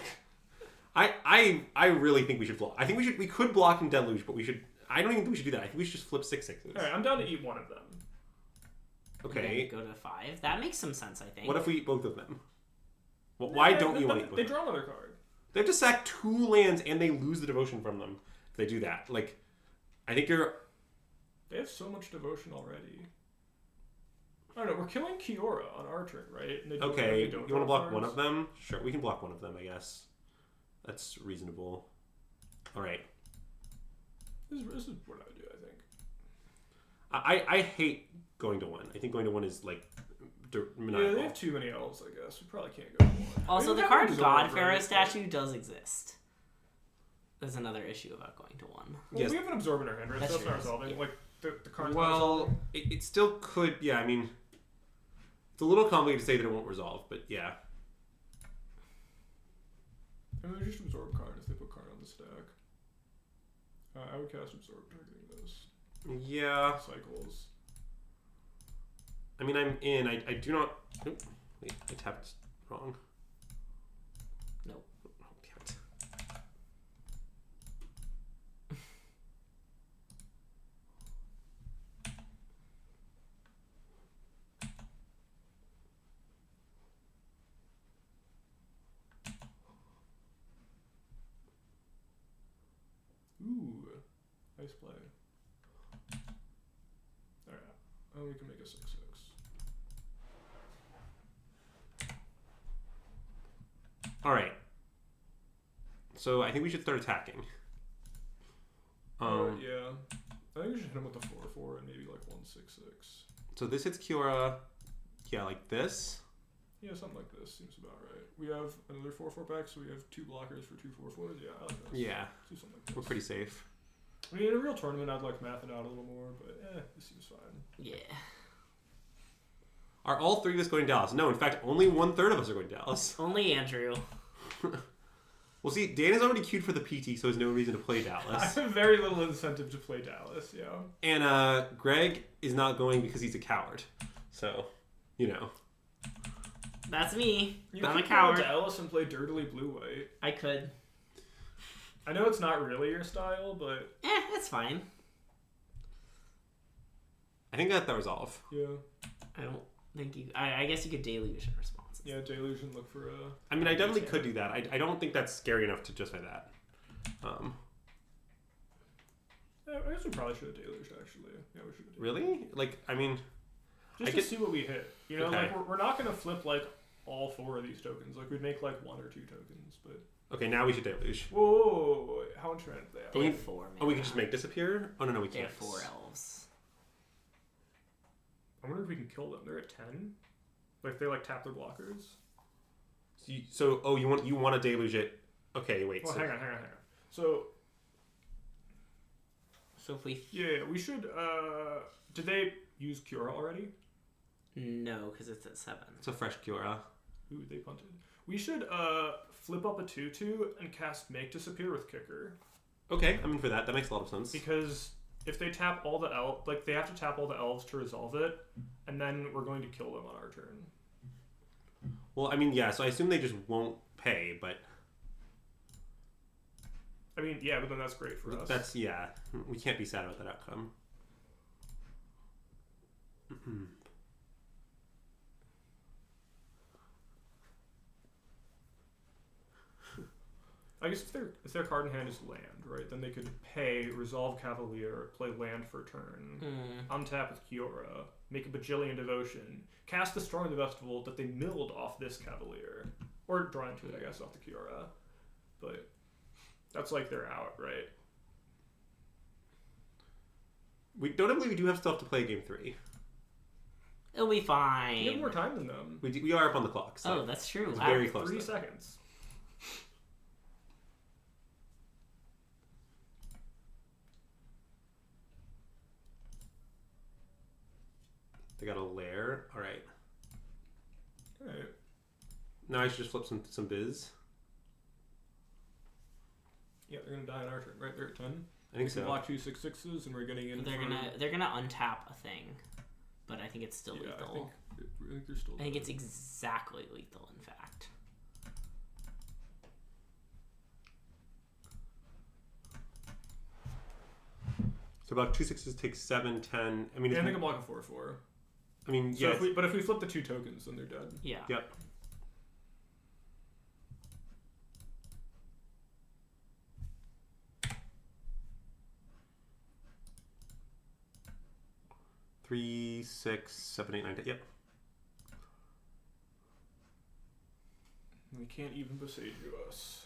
I really think we should block. I think we could block and deluge, but we should. I don't even think we should do that. I think we should just flip 6 6s. All right, I'm down to eat one of them. Okay. Go to 5. That makes some sense, I think. What if we eat both of them? Well, why don't you want to eat both? They of them? draw another card. They have to sack 2 lands and they lose the devotion from them if they do that. Like, I think you're. They have so much devotion already. I don't know. We're killing Kiora on our turn, right? And they don't- Okay, they don't you want to draw block one cards. of them? Sure, we can block one of them, I guess. That's reasonable. Alright. This is what I would do, I think. I hate going to 1. I think going to 1 is like Yeah, maniacal. they have too many elves, I guess. We probably can't go to 1. Also, I mean, the we card have God Absorb, Pharaoh right? statue does exist. There's another issue about going to 1. Well, Yes. we have an absorb in our hand, right? That's So that's not true. resolving. Yeah. Like the card's not Well, resolving. it still could. Yeah, I mean, it's a little complicated to say that it won't resolve, but yeah. I mean, we just absorb card if they put card on the stack. I would cast absorb targeting this. Yeah. Cycles. I mean, I'm in. I do not. Oop, wait, I tapped wrong. Nope. Oh, damn it. Ooh, nice play. Alright, we can make a 6/6. All right. So I think we should start attacking. Yeah. I think we should hit him with the 4/4 and maybe like 1/6/6. So this hits Kiora. Yeah, like this. Yeah, something like this seems about right. We have another 4/4 back, so we have 2 blockers for 2 4/4s. Yeah, I like this. Yeah, Let's do something like this. we're pretty safe. I mean, in a real tournament, I'd like math it out a little more, but this seems fine. Yeah. Are all 3 of us going to Dallas? No, in fact, only 1/3 of us are going to Dallas. Only Andrew. Well, see, Dan is already queued for the PT, so there's no reason to play I Dallas. have very little incentive to play Dallas, yeah. And Greg is not going because he's a coward. So, you know. That's me. You I'm a could go coward. to Dallas and play dirtily blue-white. I could. I know it's not really your style, but It's fine. I think that resolve. yeah. I don't think you... I guess you could deluge in response. Yeah, Deluge and look for a... I mean, I definitely could do that. I don't think that's scary enough to justify that. Yeah, I guess we probably should have deluged, actually. Yeah, we should have deluged. Really? Like, I mean... Just I to get- see what we hit. You know, Okay. like, we're not going to flip, like, all 4 of these tokens. Like, we'd make, like, 1 or 2 tokens, but... Okay, now we should deluge. Whoa, wait, how much mana do they have? They we- have 4, Oh, we can just make disappear? Oh, no, we They can't. have 4 elves. I wonder if we can kill them. They're at 10? Like, they, like, tap their blockers? So, you want to deluge it? Okay, wait. Well, so, hang on. So, So if we... yeah, we should, did they use Cura already? No, because it's at 7. it's a fresh Kiora. Ooh, they punted. We should, flip up a 2/2 and cast Make Disappear with Kicker. Okay, I'm in for that. That makes a lot of sense. Because if they tap all the elves, like, they have to tap all the elves to resolve it, and then we're going to kill them on our turn. Well, I mean, yeah, so I assume they just won't pay, but... I mean, yeah, but then that's great for us. That's, yeah. We can't be sad about that outcome. I guess if their card in hand is land, right, then they could pay, resolve Cavalier, play land for a turn, untap with Kiora, make a bajillion devotion, cast the Storm of the Festival that they milled off this Cavalier. Or draw into it, I guess, off the Kiora. But that's like they're out, right? Notably, we do have stuff to play game 3. It'll be fine. You have more time than them. We are up on the clock. So oh, that's true. it's Wow. very close. 3 seconds. They got a lair. All right. Alright. Now I should just flip some biz. Yeah, they're gonna die on our turn, right? They're at 10. I think We can so. block 2 6/6s, and we're getting in. They're gonna untap a thing, but I think it's still Yeah, lethal. I think they're still. I think it's exactly lethal, in fact. So about 2 6s takes 7, 10. I mean, And they can block a 4/4. I mean, So yeah. if we flip the 2 tokens, then they're dead. Yeah. Yep. Three, 6, 7, 8, 9, 10. Yep. We can't even Boseiju us.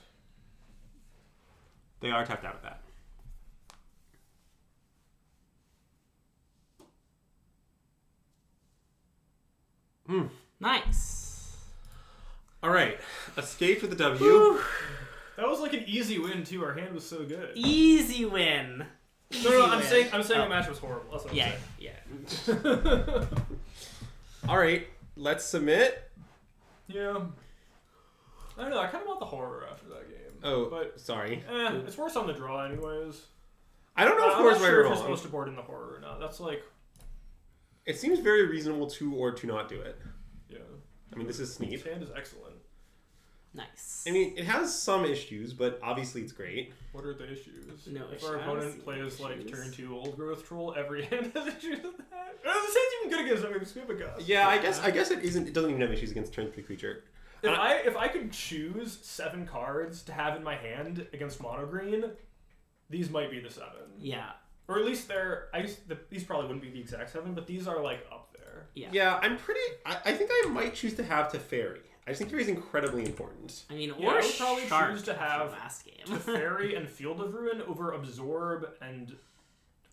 They are tapped out of that. Nice. All right. Escape with the W. Whew. That was like an easy win too. Our hand was so good. Easy win. No, I'm win. saying Oh. the match was horrible. That's what Yeah, I'm yeah. saying. All right. Let's submit. Yeah. I don't know. I kind of want the horror after that game. Oh, but sorry. it's worse on the draw anyways. I don't know if I'm horror's not right sure or if you're wrong. supposed to board in the horror or not. That's like, It seems very reasonable to not do it. yeah. I mean, this is His Sneep. hand is excellent. Nice. I mean, it has some issues, but obviously it's great. What are the issues? No if issue. our I don't opponent see plays like issues. turn 2 old growth troll, every hand has issues with that. Oh, this hand's even good against it. We have a gust. Yeah, I guess it isn't. It doesn't even have issues against turn 3 creature. If I could choose 7 cards to have in my hand against mono green, these might be the 7. Yeah. Or at least these probably wouldn't be the exact 7, but these are like up there. Yeah. Yeah, I think I might choose to have Teferi. I just think Teferi is incredibly important. I mean, Yeah, or I would probably Shark choose to from have last game. Teferi and Field of Ruin over Absorb and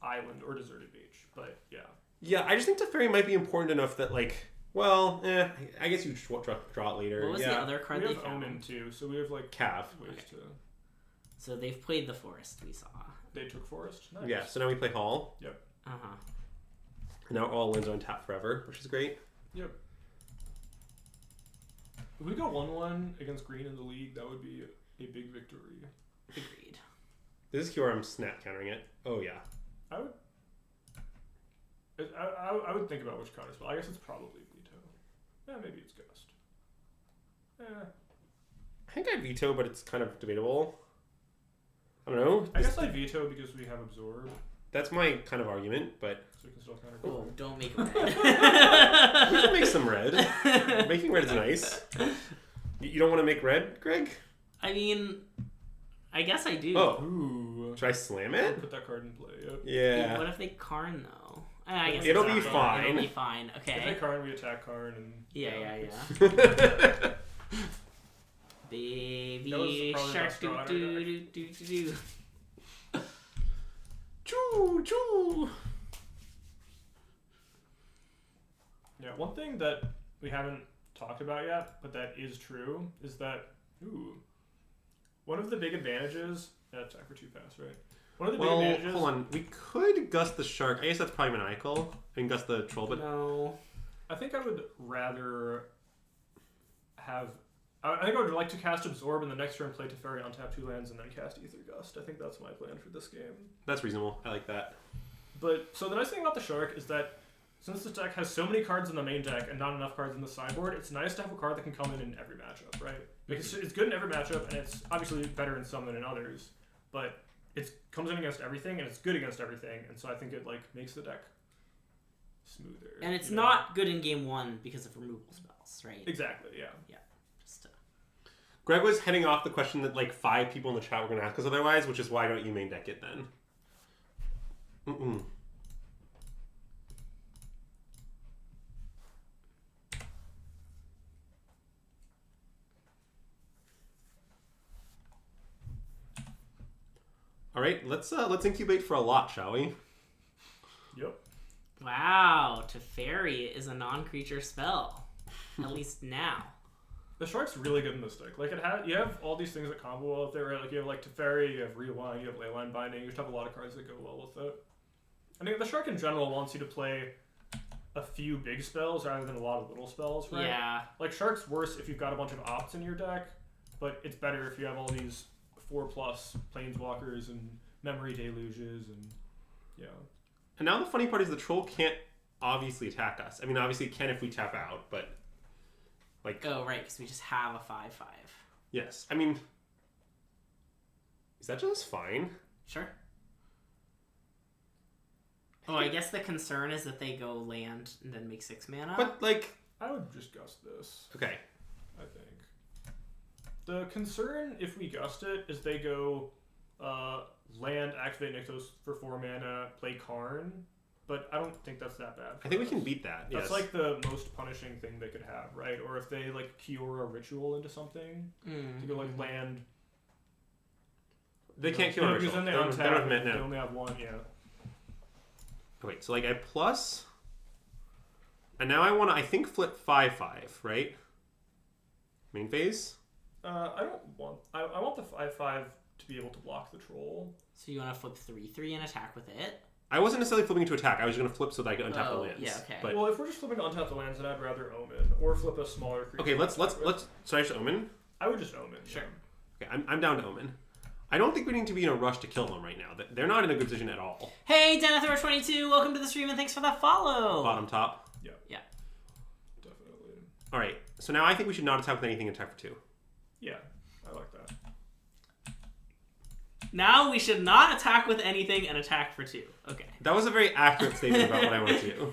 Island or Deserted Beach. But yeah. Yeah, I just think Teferi might be important enough that, like, well, I guess you draw it later. What was yeah. the other card We they have found? Omen too, so we have like Cav. ways Okay. to. So they've played the forest, we saw. They took Forest. Nice. Yeah, so now we play Hall. Uh-huh. And now all lands are on tap forever, which is great. Yep. If we go 1-1 against Green in the league, that would be a big victory. Agreed. This is Kiora, I'm snap countering it. Oh, yeah. I would. I would think about which counter spell. I guess it's probably Veto. Yeah, maybe it's Gust. I think I veto, but it's kind of debatable. I don't know. I guess I veto because we have Absorb, That's my kind of argument, but so we can still counter. Oh, don't make it we red. can make some red. Making red is nice. You don't want to make red, Greg? I mean, I guess I do. Oh. Ooh. Should I slam I'll it? put that card in play. Yep. Yeah. What if they Karn, though? I guess It'll it's be not fine. It'll be fine. If they Okay. Karn, we attack Karn, and Yeah. That Baby was probably shark best do draw in our do deck. do do do. Choo, choo. Yeah, one thing that we haven't talked about yet, but that is true, is that one of the big advantages. Attack for 2 pass, right? One of the big Well, advantages. hold on. We could gust the shark. I guess that's probably maniacal. I can gust the troll, but No. I think I would rather have. I think I would like to cast Absorb in the next turn, play Teferi, untap 2 lands, and then cast Ether Gust. I think that's my plan for this game. that's reasonable. I like that. But so the nice thing about the Shark is that since this deck has so many cards in the main deck and not enough cards in the sideboard, it's nice to have a card that can come in every matchup, right? Because it's good in every matchup, and it's obviously better in some than in others. but it comes in against everything, and it's good against everything, and so I think it like makes the deck smoother. And it's you know? not good in game 1 because of removal spells, right? Exactly, yeah. Yeah. Just Greg was heading off the question that like 5 people in the chat were going to ask us otherwise, which is why don't you main deck it then? All right, let's incubate for a lot, shall we? Yep. wow, Teferi is a non-creature spell. At least now. The Shark's really good in this deck. Like, you have all these things that combo well with it, right? Like, you have, like, Teferi, you have Rewind, you have Leyline Binding, you just have a lot of cards that go well with it. I mean, the Shark in general wants you to play a few big spells rather than a lot of little spells, right? Yeah. Like, Shark's worse if you've got a bunch of opts in your deck, but it's better if you have all these 4+ Planeswalkers and Memory Deluges and, yeah. And now the funny part is the troll can't obviously attack us. I mean, obviously it can if we tap out, but like... Oh, right, because we just have a 5/5. Yes. I mean... Is that just fine? Sure. Oh, I guess the concern is that they go land and then make 6 mana. But, like... I would just gust this, Okay. I think. The concern, if we gust it, is they go land, activate Nykthos for 4 mana, play Karn, but I don't think that's that bad. I think we can beat that, That's yes. like the most punishing thing they could have, right? Or if they like Kiora Ritual into something, to go like land. They can't kill a because ritual. then they They don't have untap. mint They now. only have 1, yeah. Wait, so like I plus... And now I want to, I think, flip 5/5, right? Main phase? I don't want... I want the 5/5 to be able to block the troll. So you want to flip 3/3 and attack with it? I wasn't necessarily flipping to attack. I was going to flip so that I could untap the lands. Yeah, okay. But, Well, if we're just flipping to untap the lands, then I'd rather Omen or flip a smaller creature. okay, let's... So I just Omen? I would just Omen. Sure. Yeah. Okay, I'm down to Omen. I don't think we need to be in a rush to kill them right now. They're not in a good position at all. Hey, Denethor22, welcome to the stream and thanks for that follow. Bottom top. Yeah. Yeah. Definitely. All right, so now I think we should not attack with anything and attack for 2. Yeah, I like that. Now we should not attack with anything and attack for 2. Okay. That was a very accurate statement about what I want to do.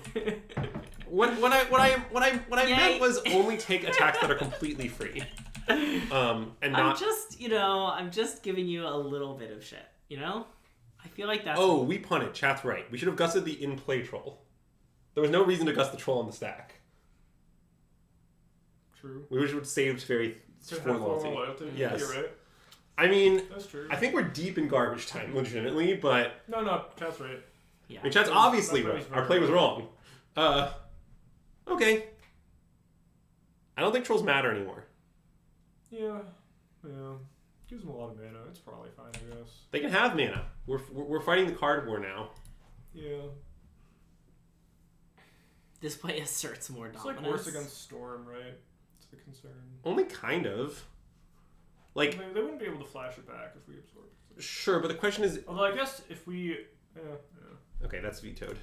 What I Yay. meant was only take attacks that are completely free. And not... I'm just giving you a little bit of shit, you know? I feel like that's... Oh, we punted. Chat's right. We should have gusted the in-play troll. There was no reason to gust the troll on the stack. True. We would have saved very So for have loyalty. more loyalty. Yes. You're right. I mean, That's true. I think we're deep in garbage time, legitimately, but... No, Chat's right. Yeah. I mean, Chat's obviously That play right. was Our play was very wrong. Okay. I don't think trolls matter anymore. Yeah. Gives them a lot of mana. It's probably fine, I guess. They can have mana. We're fighting the card war now. Yeah. This play asserts more It's dominance. like worse against Storm, right? It's the concern. Only kind of. Like, They wouldn't be able to flash it back if we absorbed it. sure, but the question is... Although I guess if we... Yeah. Okay, that's vetoed.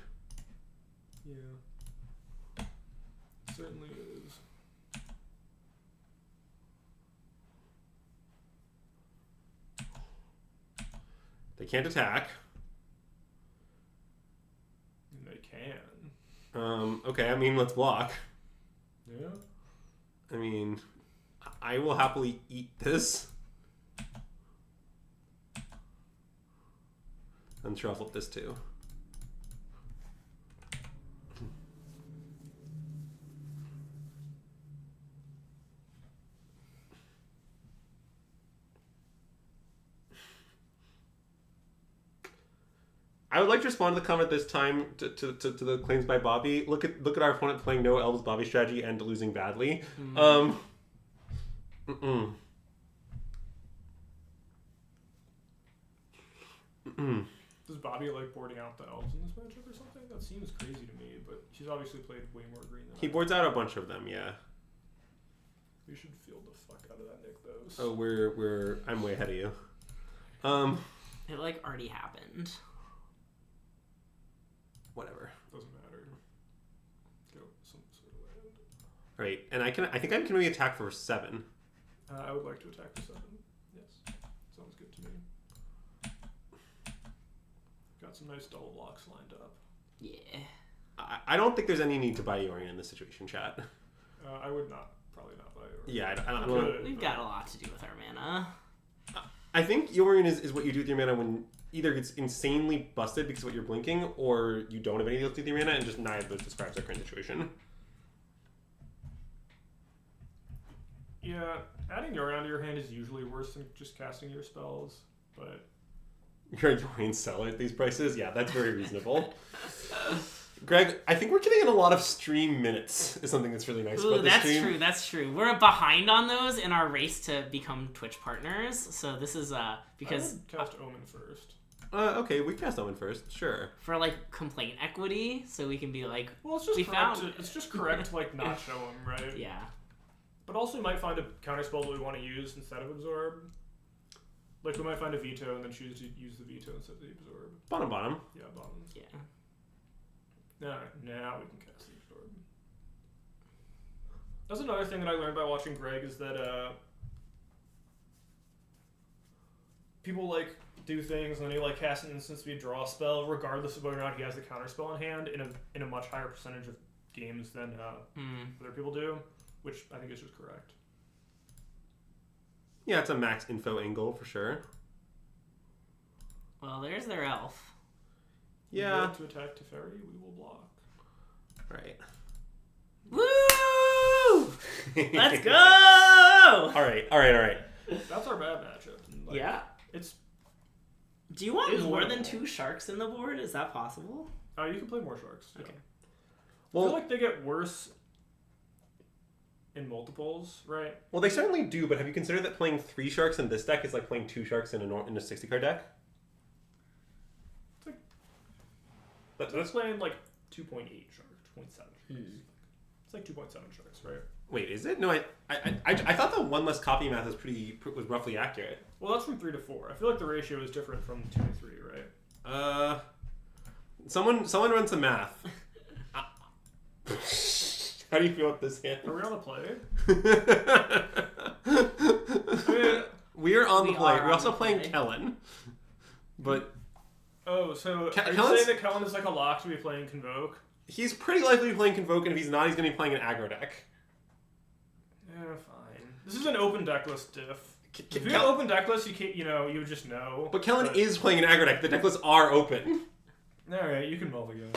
Yeah. Certainly is. They can't attack. They can. Okay, I mean, let's block. Yeah. I mean, I will happily eat this. I'm sure I'll flip this too. I would like to respond to the comment this time to the claims by Bobby. Look at our opponent playing no Elves Bobby strategy and losing badly. Mm. Does Bobby like boarding out the elves in this matchup or something? That seems crazy to me, but she's obviously played way more green than He boards out a bunch of them, yeah. We should field the fuck out of that Nykthos. Oh, I'm way ahead of you. It like already happened. Whatever. Doesn't matter. Go some sort of land. All right, and I think I can maybe attack for 7. I would like to attack for 7. Yes. Sounds good to me. got some nice double blocks lined up. Yeah. I don't think there's any need to buy Yorion in this situation, chat. I would probably not buy Yorion. Yeah, I don't. We've got a lot to do with our mana. I think Yorion is what you do with your mana when either it's insanely busted because of what you're blinking, or you don't have anything else to do with your mana, and just neither of those describes our current situation. Yeah, adding Yorion to your hand is usually worse than just casting your spells, but... You're a Yorion seller at these prices? Yeah, that's very reasonable. Greg, I think we're getting in a lot of stream minutes is something that's really nice about this stream. That's true. We're behind on those in our race to become Twitch partners, so this is because... I would cast Omen first. Okay, we cast Omen first, sure. For, like, complaint equity, so we can be like, well, it's just we correct found... it's just correct to, like, not show him, right? Yeah. But also we might find a counterspell that we want to use instead of Absorb. Like, we might find a veto and then choose to use the veto instead of the Absorb. Bottom. Yeah, bottom. Yeah. Alright, now we can cast the Absorb. That's another thing that I learned by watching Greg is that, people, like, do things and then he, like, casts an instant speed draw spell regardless of whether or not he has the counterspell in hand in a much higher percentage of games than, other people do, which I think is just correct. Yeah, it's a max info angle for sure. Well, there's their elf. Yeah. To attack Teferi, we will block. Right. Woo! Let's go! All right. That's our bad matchup. And, like, Yeah. It's... Do you want It's more than winnable. 2 sharks in the board? Is that possible? Oh, you can play more sharks. Yeah. Okay. I feel like they get worse in multiples, right? Well, they certainly do, but have you considered that playing 3 sharks in this deck is like playing 2 sharks in a 60-card deck? It's like... That's playing like 2.8 sharks, 2.7 sharks. It's like 2.7 sharks, right? Wait, is it? No, I thought the one less copy math was roughly accurate. Well, that's from 3 to 4. I feel like the ratio is different from 2 to 3, right? Someone run some math. How do you feel about this hand? Are we on the play? We're on the We play. are We're on also the playing play. Kellen. But Oh, so are you Kellen's- saying that Kellen is like a lock to be playing Convoke? he's pretty likely to be playing Convoke, and if he's not, he's going to be playing an aggro deck. Yeah, fine. This is an open deck list diff. If you Kel- have open deck lists, you can't, you would just know. But Kellen is playing an aggro deck. The deck lists are open. Alright, you can mulligan.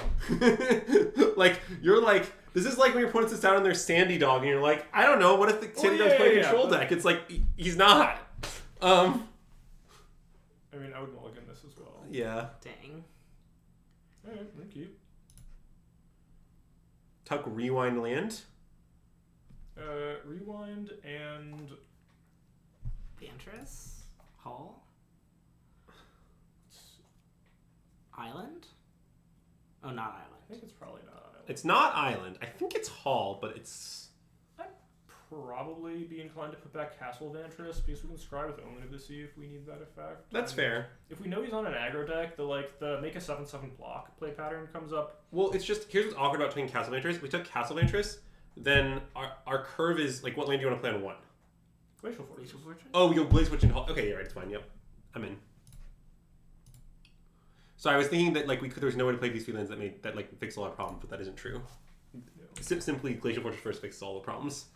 Like, you're like, this is like when your opponent sits down on their Sandy Dog, and you're like, I don't know, what if the Sandy Dog's playing control deck? It's like, he's not. I mean, I would mulligan this as well. Yeah. Dang. Alright, thank you. Tuck Rewind Land. Rewind and... Beatrice? Hall? Island? Oh, not I Island. think it's probably not Island. It's not Island. I think it's Hall, but it's... I'd probably be inclined to put back Castle Vantress because we can scry with Omen to see if we need that effect. That's And fair. If we know he's on an aggro deck, the make a 7/7 block play pattern comes up. Well, it's just, here's what's awkward about taking Castle Vantress. We took Castle Vantress, then our curve is, like, what land do you want to play on 1? Glacial Fortress. Glacial Fortress? Oh, you'll Blaze Witch and Hall. Okay, yeah, right, it's fine, yep. I'm in. So I was thinking that, like, there was no way to play these 3 lands that fix a lot of problems, but that isn't true. Yeah. Simply, Glacial Fortress first fixes all the problems.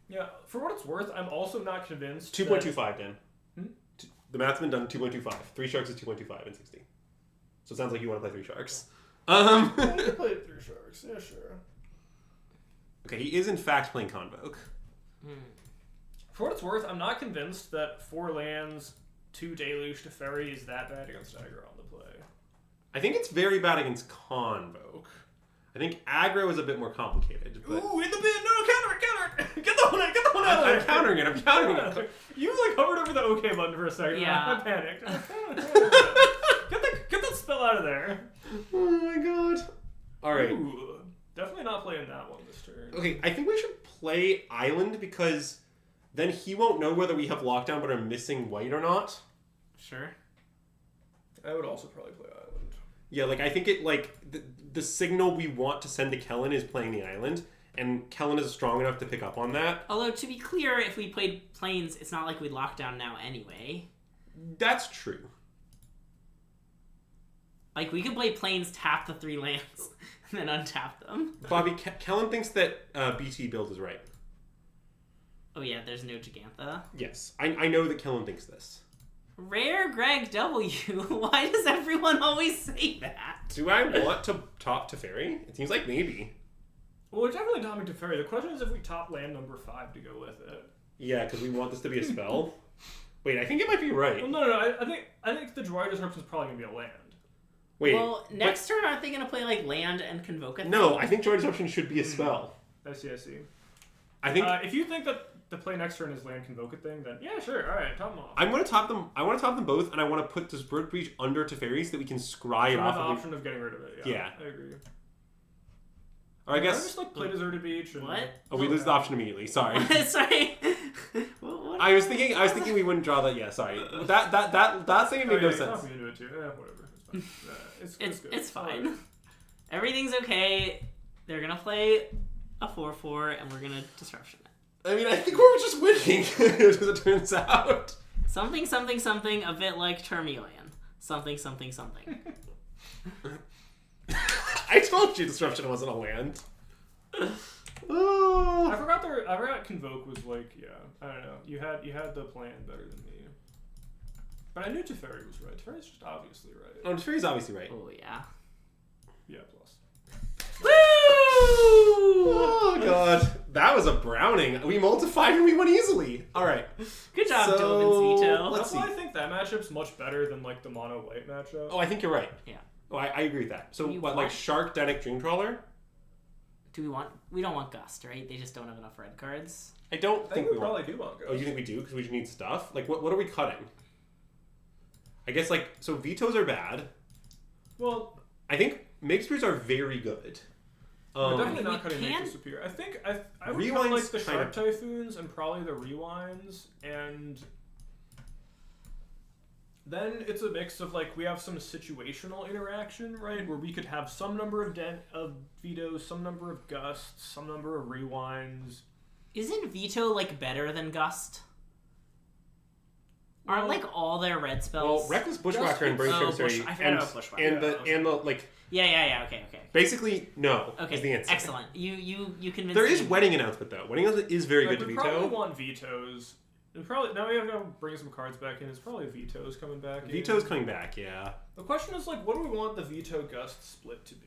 Yeah, for what it's worth, I'm also not convinced. 2.25, Dan. Hmm? The math's been done 2.25. 3 sharks is 2.25 and 60. So it sounds like you want to play 3 sharks. I can play 3 sharks. Yeah, sure. Okay, he is in fact playing Convoke. For what it's worth, I'm not convinced that 4 lands, 2 Deluge to Ferry is that bad against aggro on the play. I think it's very bad against Convoke. I think aggro is a bit more complicated. But Ooh, in the bin! No, counter it! Get the one out! Get the one out! I'm countering it. I'm countering it. You like hovered over the OK button for a second. Yeah. I panicked. Get that spell out of there. Oh my god. All right. Ooh, definitely not playing that one this turn. Okay, I think we should play Island because then he won't know whether we have lockdown but are missing white or not. Sure. I would also probably play Island. Yeah, like I think it like the signal we want to send to Kellen is playing the island, and Kellen is strong enough to pick up on that. Although, to be clear, if we played Plains, it's not like we'd lock down now anyway. That's true. Like, we could play Plains, tap the 3 lands, and then untap them. Bobby, Kellen thinks that BT build is right. Oh yeah, there's no Gigantha. Yes, I know that Kellen thinks this. Rare Greg W. Why does everyone always say that? Do I want to top Teferi? It seems like maybe. Well, we're definitely topping Teferi. The question is if we top land number 5 to go with it. Yeah, because we want this to be a spell. Wait, I think it might be right. Well, no. I think the Droid Disruption is probably gonna be a land. Wait. Well, next turn, aren't they gonna play like land and convoke a thing? No, I think Droid Disruption should be a spell. I see. I think If you think that the play next turn is land convoke a thing, then yeah, sure. All right, top them off. I'm going to top them. I want to top them both, and I want to put this Bird Breach under Teferi so that we can scry it So off. the option of getting rid of it. Yeah, I agree. Or I guess. just like play Deserted Beach. And, What? Oh, we lose the option immediately. Sorry. Sorry. What? I was thinking we wouldn't draw that. Yeah, sorry. That thing made no sense. Copy into it too. Whatever. It's fine. It's good. It's fine. Everything's okay. They're gonna play a 4/4, and we're gonna disruption it. I mean, I think we're just winning, as it turns out. Something, a bit like Termelian. Something. I told you disruption wasn't a land. I forgot Convoke was like, yeah, I don't know. You had the plan better than me. But I knew Teferi was right. Teferi's just obviously right. Oh, Teferi's obviously right. Oh yeah. Yeah, plus. Woo! Oh god, that was a Browning. We multiplied and we won easily. All right. Good job, Dovin Zito. Let's That's why I think that matchup's much better than like the mono white matchup. Oh, I think you're right. Yeah. Oh, I agree with that. So You what, want- like Shark, Denic, Dreamcrawler? We don't want Gust, right? They just don't have enough red cards. I don't I think we we probably want. do want Oh, you think we do? Because we just need stuff. Like what are we cutting? I guess like so vetoes are bad. Well, I think mixers are very good. we're definitely We not cutting can- Make Disappear. I think I would cut Rewinds like the kind Shark of- Typhoons and probably the Rewinds, and then it's a mix of like we have some situational interaction, right, where we could have some number of vetoes, some number of gusts, some number of rewinds. Isn't Veto like better than Gust? Aren't Well- like all their red spells? Well, Reckless Bushwhacker and Burning Emissary I forgot about Bushwhacker. and the like Yeah. Okay. basically no Okay. is the answer. Excellent. You convinced There is me. wedding announcement though. Wedding announcement is very Like, good to we probably veto. want vetoes. We probably now we have to bring some cards back in. It's probably vetoes coming back. Veto's in. coming back, yeah. The question is like, what do we want the veto gust split to be?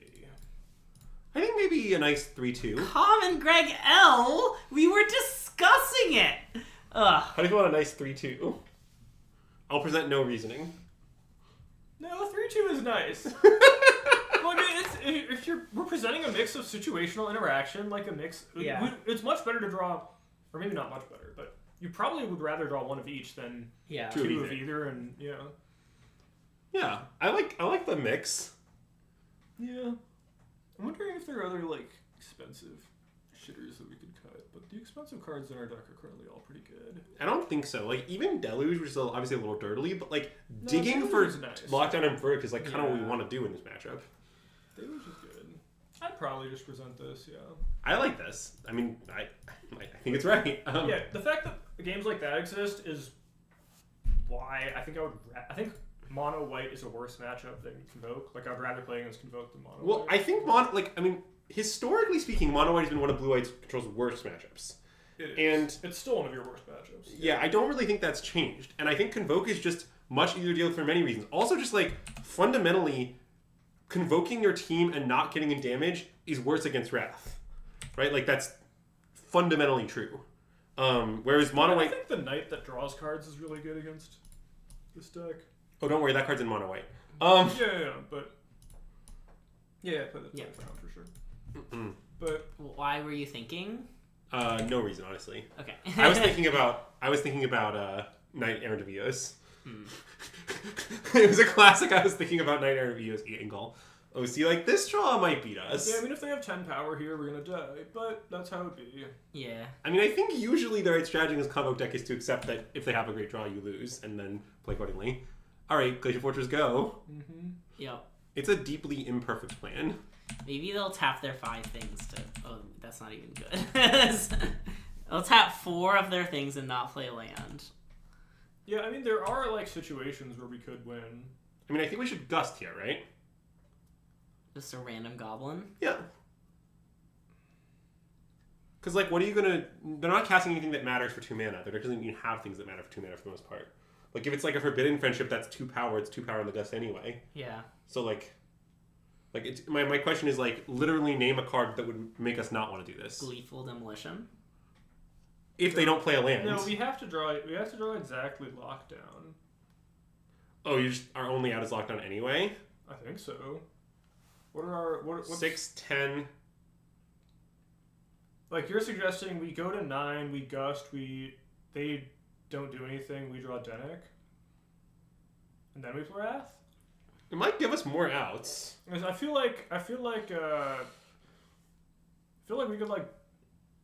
I think maybe a nice 3-2. Common Greg L. We were discussing it. Ugh. How do you feel about a nice 3-2? I'll present no reasoning. No, 3-2 is nice. Well, I mean, if we're presenting a mix of situational interaction, like a mix, Yeah. it's much better to draw, or maybe not much better, but you probably would rather draw one of each than Yeah. Two of two of either. either, and yeah. Yeah, I like the mix. Yeah. I'm wondering if there are other, like, expensive shitters that we could cut, but the expensive cards in our deck are currently all pretty good. I don't think so. Like even Deluge, which is obviously a little dirtily, but like No, digging Deluge for is nice. Lockdown and Verdict is like kind of what we Yeah. want to do in this matchup. Deluge is good. I'd probably just present this, yeah. I like this. I mean, I think it's right. Yeah, the fact that games like that exist is why I think I think mono white is a worse matchup than Convoke. Like I'd rather play against Convoke than mono Well, white. I think historically speaking, Mono White has been one of Blue White's control's worst matchups. It is. and- it's still one of your worst matchups. Yeah, I don't really think that's changed. And I think Convoke is just much easier to deal with for many reasons. Also, just like fundamentally, convoking your team and not getting in damage is worse against Wrath. Right? Like that's fundamentally true. Whereas Mono I White. think the knight that draws cards is really good against this deck. Oh, don't worry, that card's in Mono White. Yeah, but play that Yeah. around for sure. Mm. But Why were you thinking? No reason, honestly. Okay. I was thinking about Knight Aaron DeVios. It was a classic. I was thinking about Knight Aaron DeVios angle. Oh, see, like this draw might beat us. yeah, I mean, if they have 10 power here, we're gonna die. But that's how it be. Yeah. I mean, I think usually the right strategy in this combo deck is to accept that if they have a great draw, you lose, and then play accordingly. All right, Glacier Fortress, go. Mm-hmm. Yep. It's a deeply imperfect plan. Maybe they'll tap their 5 things to. Oh, that's not even good. They'll tap 4 of their things and not play land. Yeah, I mean, there are like situations where we could win. I mean, I think we should gust here, right? Just a random goblin. Yeah. Because, like, what are you going to... They're not casting anything that matters for 2 mana. They doesn't even have things that matter for 2 mana for the most part. Like, if it's, like, a Forbidden Friendship, that's 2 power. It's 2 power in the Gust anyway. Yeah. So, like it's, my question is, like, literally name a card that would make us not want to do this. Gleeful Demolition. If they don't play a land. No, we have to draw exactly Lockdown. Oh, you just are only out as Lockdown anyway? I think so. What are our... What's 6, 10... Like, you're suggesting we go to 9, we Gust, they don't do anything, we draw Dennick? And then we play Wrath? It might give us more outs. I feel like we could, like,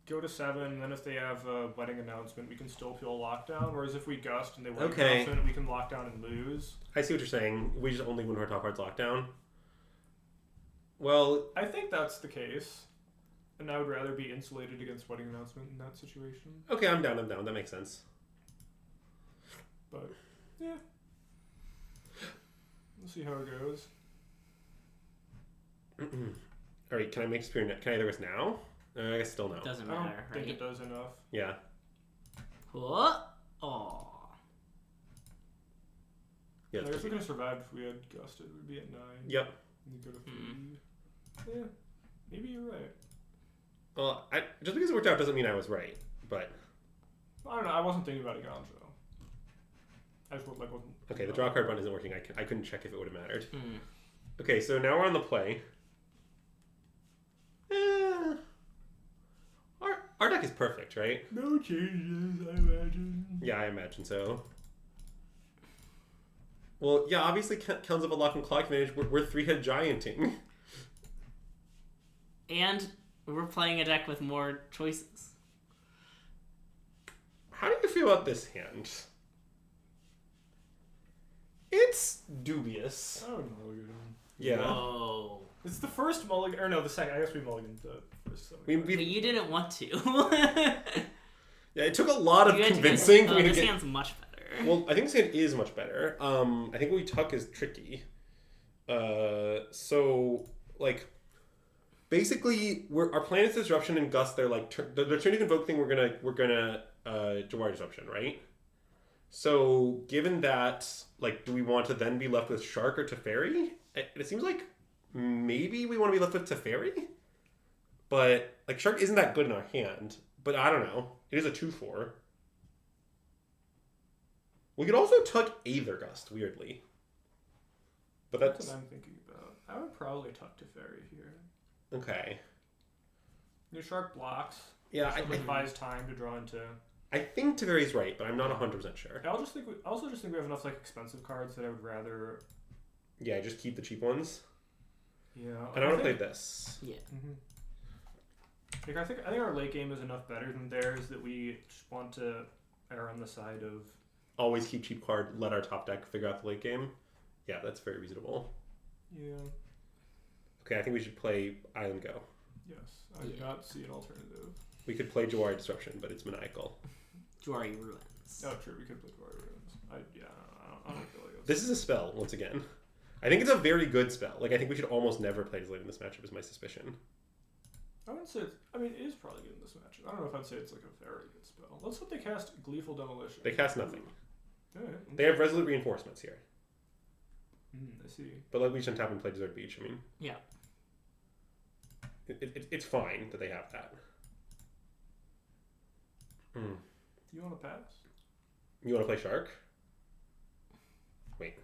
go to 7, and then if they have a wedding announcement, we can still peel Lockdown, whereas if we Gust and they wedding announcement, we can Lockdown and lose. I see what you're saying. We just only win our top cards Lockdown. Well... I think that's the case. And I would rather be insulated against wedding announcement in that situation. Okay, I'm down. That makes sense. But, yeah. We'll see how it goes. Alright, can I make Spear... Can I either guess now? I guess still no. It doesn't I don't matter, think right? it does enough. Yeah. Oh. Oh. Yeah, I guess we could have survived if we had Gusted. We'd be at 9. Yep. And you go to 3. Yeah. Maybe you're right. Well, just because it worked out doesn't mean I was right, but... I don't know. I wasn't thinking about a Gonzo. I just wasn't... Okay, the draw card button isn't working. I couldn't check if it would have mattered. Hmm. Okay, so now we're on the play. Our deck is perfect, right? No changes, I imagine. Yeah, I imagine so. Well, yeah, obviously counts up a lock and clock advantage. We're 3-head gianting. And we're playing a deck with more choices. How do you feel about this hand? It's dubious. I don't know. Yeah. Whoa. It's the first mulligan, or no, the second. I guess we mulliganed the first. But you didn't want to. Yeah, it took a lot of You had to convincing get, for me to this get... hand's much better. Well, I think this hand is much better. I think what we tuck is tricky. So, like... Basically, our plan is Disruption and Gust. They're like the turn to convoke thing. We're gonna Jawari Disruption, right? So given that, like, do we want to then be left with Shark or Teferi? It seems like maybe we want to be left with Teferi, but like Shark isn't that good in our hand. But I don't know. It is a 2/4. We could also tuck Aether Gust weirdly, but that's what I'm thinking about. I would probably tuck Teferi here. Okay. Your Shark blocks. Yeah, so it buys time to draw into. I think Teferi's right, but I'm not 100% sure. I also just think we have enough like expensive cards that I would rather. Yeah, just keep the cheap ones. Yeah. And I want to play this. Yeah. Mm-hmm. Like, I think our late game is enough better than theirs that we just want to err on the side of always keep cheap card. Let our top deck figure out the late game. Yeah, that's very reasonable. Yeah. Okay, I think we should play Island Go. Yes, I do not see an alternative. We could play Jawari Disruption, but it's maniacal. Jawari Ruins. Oh, true. We could play Jawari Ruins. I don't feel like This is a spell once again. I think it's a very good spell. Like, I think we should almost never play this late in this matchup. Is my suspicion. I wouldn't say. It is probably good in this matchup. I don't know if I'd say it's like a very good spell. Let's hope they cast Gleeful Demolition. They cast nothing. Okay. They have Resolute Reinforcements here. I see. But like, we shouldn't have them play Desert Beach. I mean, Yeah. It's fine that they have that. Do you want to pass? You want to play Shark? Wait.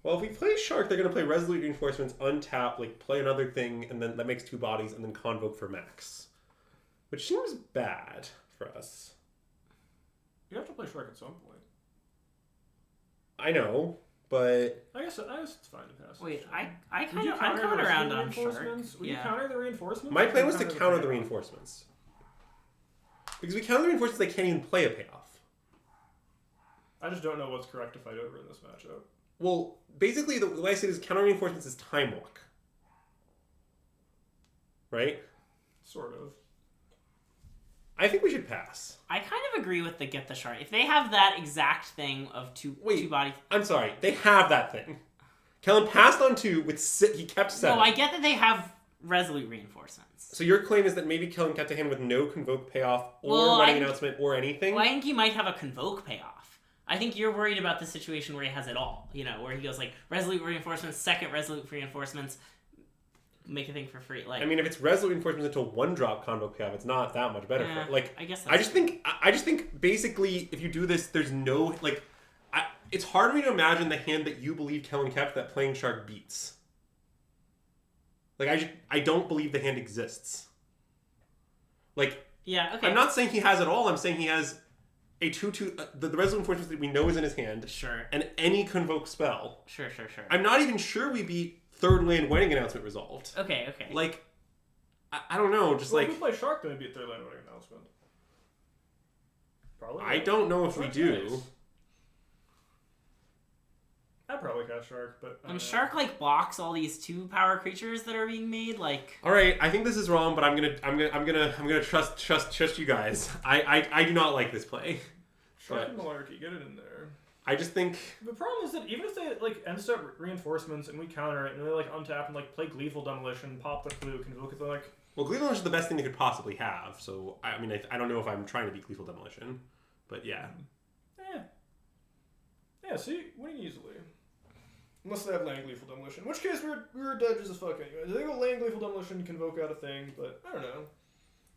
Well, if we play Shark, they're going to play Resolute Reinforcements, untap, like play another thing, and then that makes 2 bodies, and then Convoke for max. Which seems bad for us. You have to play Shark at some point. I know, but... I guess it's fine to pass. Wait, Shark. I'm Would you counter coming the around on Shark. reinforcements? Would you Yeah. counter the reinforcements? My or plan would was you to counter the payoff? reinforcements. Because we counter the reinforcements, they can't even play a payoff. I just don't know what's correct to fight over in this matchup. Well, basically, the way I say it is counter reinforcements is Time Walk. Right? Sort of. I think we should pass. I kind of agree with the get the shark. If they have that exact thing of two bodies. I'm sorry. They have that thing. Kellen passed on 2 with he kept 7. No, I get that they have resolute reinforcements. So your claim is that maybe Kellen kept a hand with no convoke payoff or wedding announcement or anything? Well, I think he might have a convoke payoff. I think you're worried about the situation where he has it all. Where he goes like resolute reinforcements, second resolute reinforcements, make a thing for free. Like, I mean, if it's resolute reinforcements until 1-drop convoke payoff, it's not that much better. I guess. I just think basically if you do this, there's no it's hard for me to imagine the hand that you believe Kellen kept that playing shark beats. I don't believe the hand exists. Yeah, okay. I'm not saying he has it all. I'm saying he has a 2/2. The resolute reinforcements that we know is in his hand. Sure. And any convoke spell. Sure. I'm not even sure we beat third land wedding announcement resolved. Okay. I don't know. Just if we play shark, then it'd be a third land wedding announcement. Probably. I don't know if we do. Nice. I'd probably cast shark, but shark blocks all these 2-power creatures that are being made. All right, I think this is wrong, but I'm gonna trust you guys. I do not like this play. Shark and Malarkey, get it in there. I just think the problem is that even if they end step reinforcements and we counter it and they untap and play Gleeful Demolition, pop the clue, can look at well, Gleeful Demolition is the best thing they could possibly have. So I mean I don't know if I'm trying to be Gleeful Demolition, but yeah. Yeah. See, winning easily. Unless they have land Gleeful Demolition. In which case, we're dead just as fuck anyway. They go land Gleeful Demolition, convoke out a thing, but I don't know.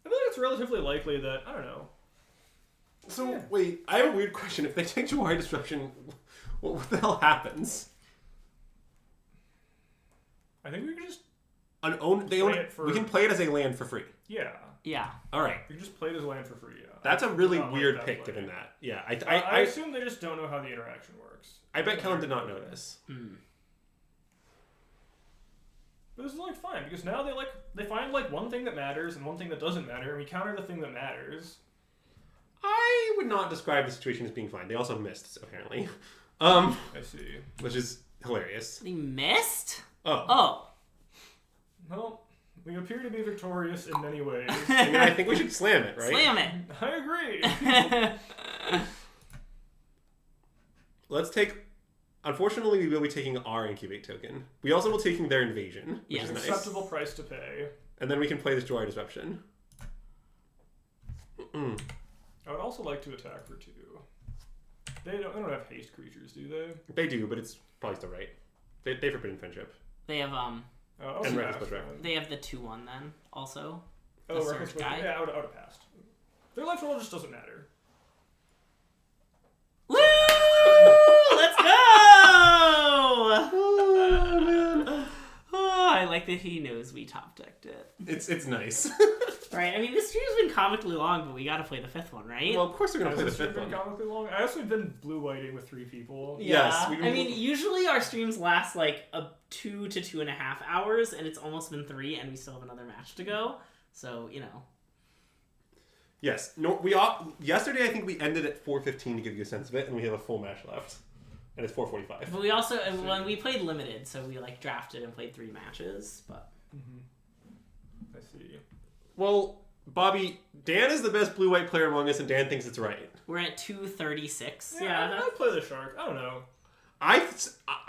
I feel like it's relatively likely that, I don't know. So, wait, I have a weird question. If they take Jawari Disruption, what the hell happens? I think we can just... We can play it as a land for free. Yeah. Alright. We can just play it as land for free, yeah. That's a really weird pick, given that. Yeah, I assume they just don't know how the interaction works. I bet Kellen did not notice. But this is fine, because now they find one thing that matters and one thing that doesn't matter, and we counter the thing that matters. I would not describe the situation as being fine. They also missed, apparently. I see. Which is hilarious. They missed? Oh. Well, we appear to be victorious in many ways. I think we should slam it, right? Slam it. I agree. Let's take... Unfortunately, we will be taking our Incubate token. We also will be taking their Invasion, which is nice. Acceptable price to pay. And then we can play this Jawari Disruption. I would also like to attack for 2. They don't have haste creatures, do they? They do, but it's probably still right. They Forbidden Friendship. They have and Reckless Pushback. They have the 2/1 then also. The Reckless Pushback. Yeah, I would have passed. Their life roll just doesn't matter. Woo! Let's go! Oh man! Oh, I like that he knows we top decked it. It's nice. Right, I mean, this stream's been comically long, but we gotta play the 5th one, right? Well, of course we're gonna play the 5th one. Comically long. I also been blue-whiting with 3 people. Yeah. Yes. I mean, usually our streams last 2 to 2.5 hours, and it's almost been 3, and we still have another match to go. So, Yes. No. Yesterday I think we ended at 4:15 to give you a sense of it, and we have a full match left, and it's 4:45. But we also when we played limited, so we drafted and played 3 matches. But I see. Well, Bobby, Dan is the best blue-white player among us, and Dan thinks it's right. We're at 236. Yeah, I'd play the shark. I don't know. I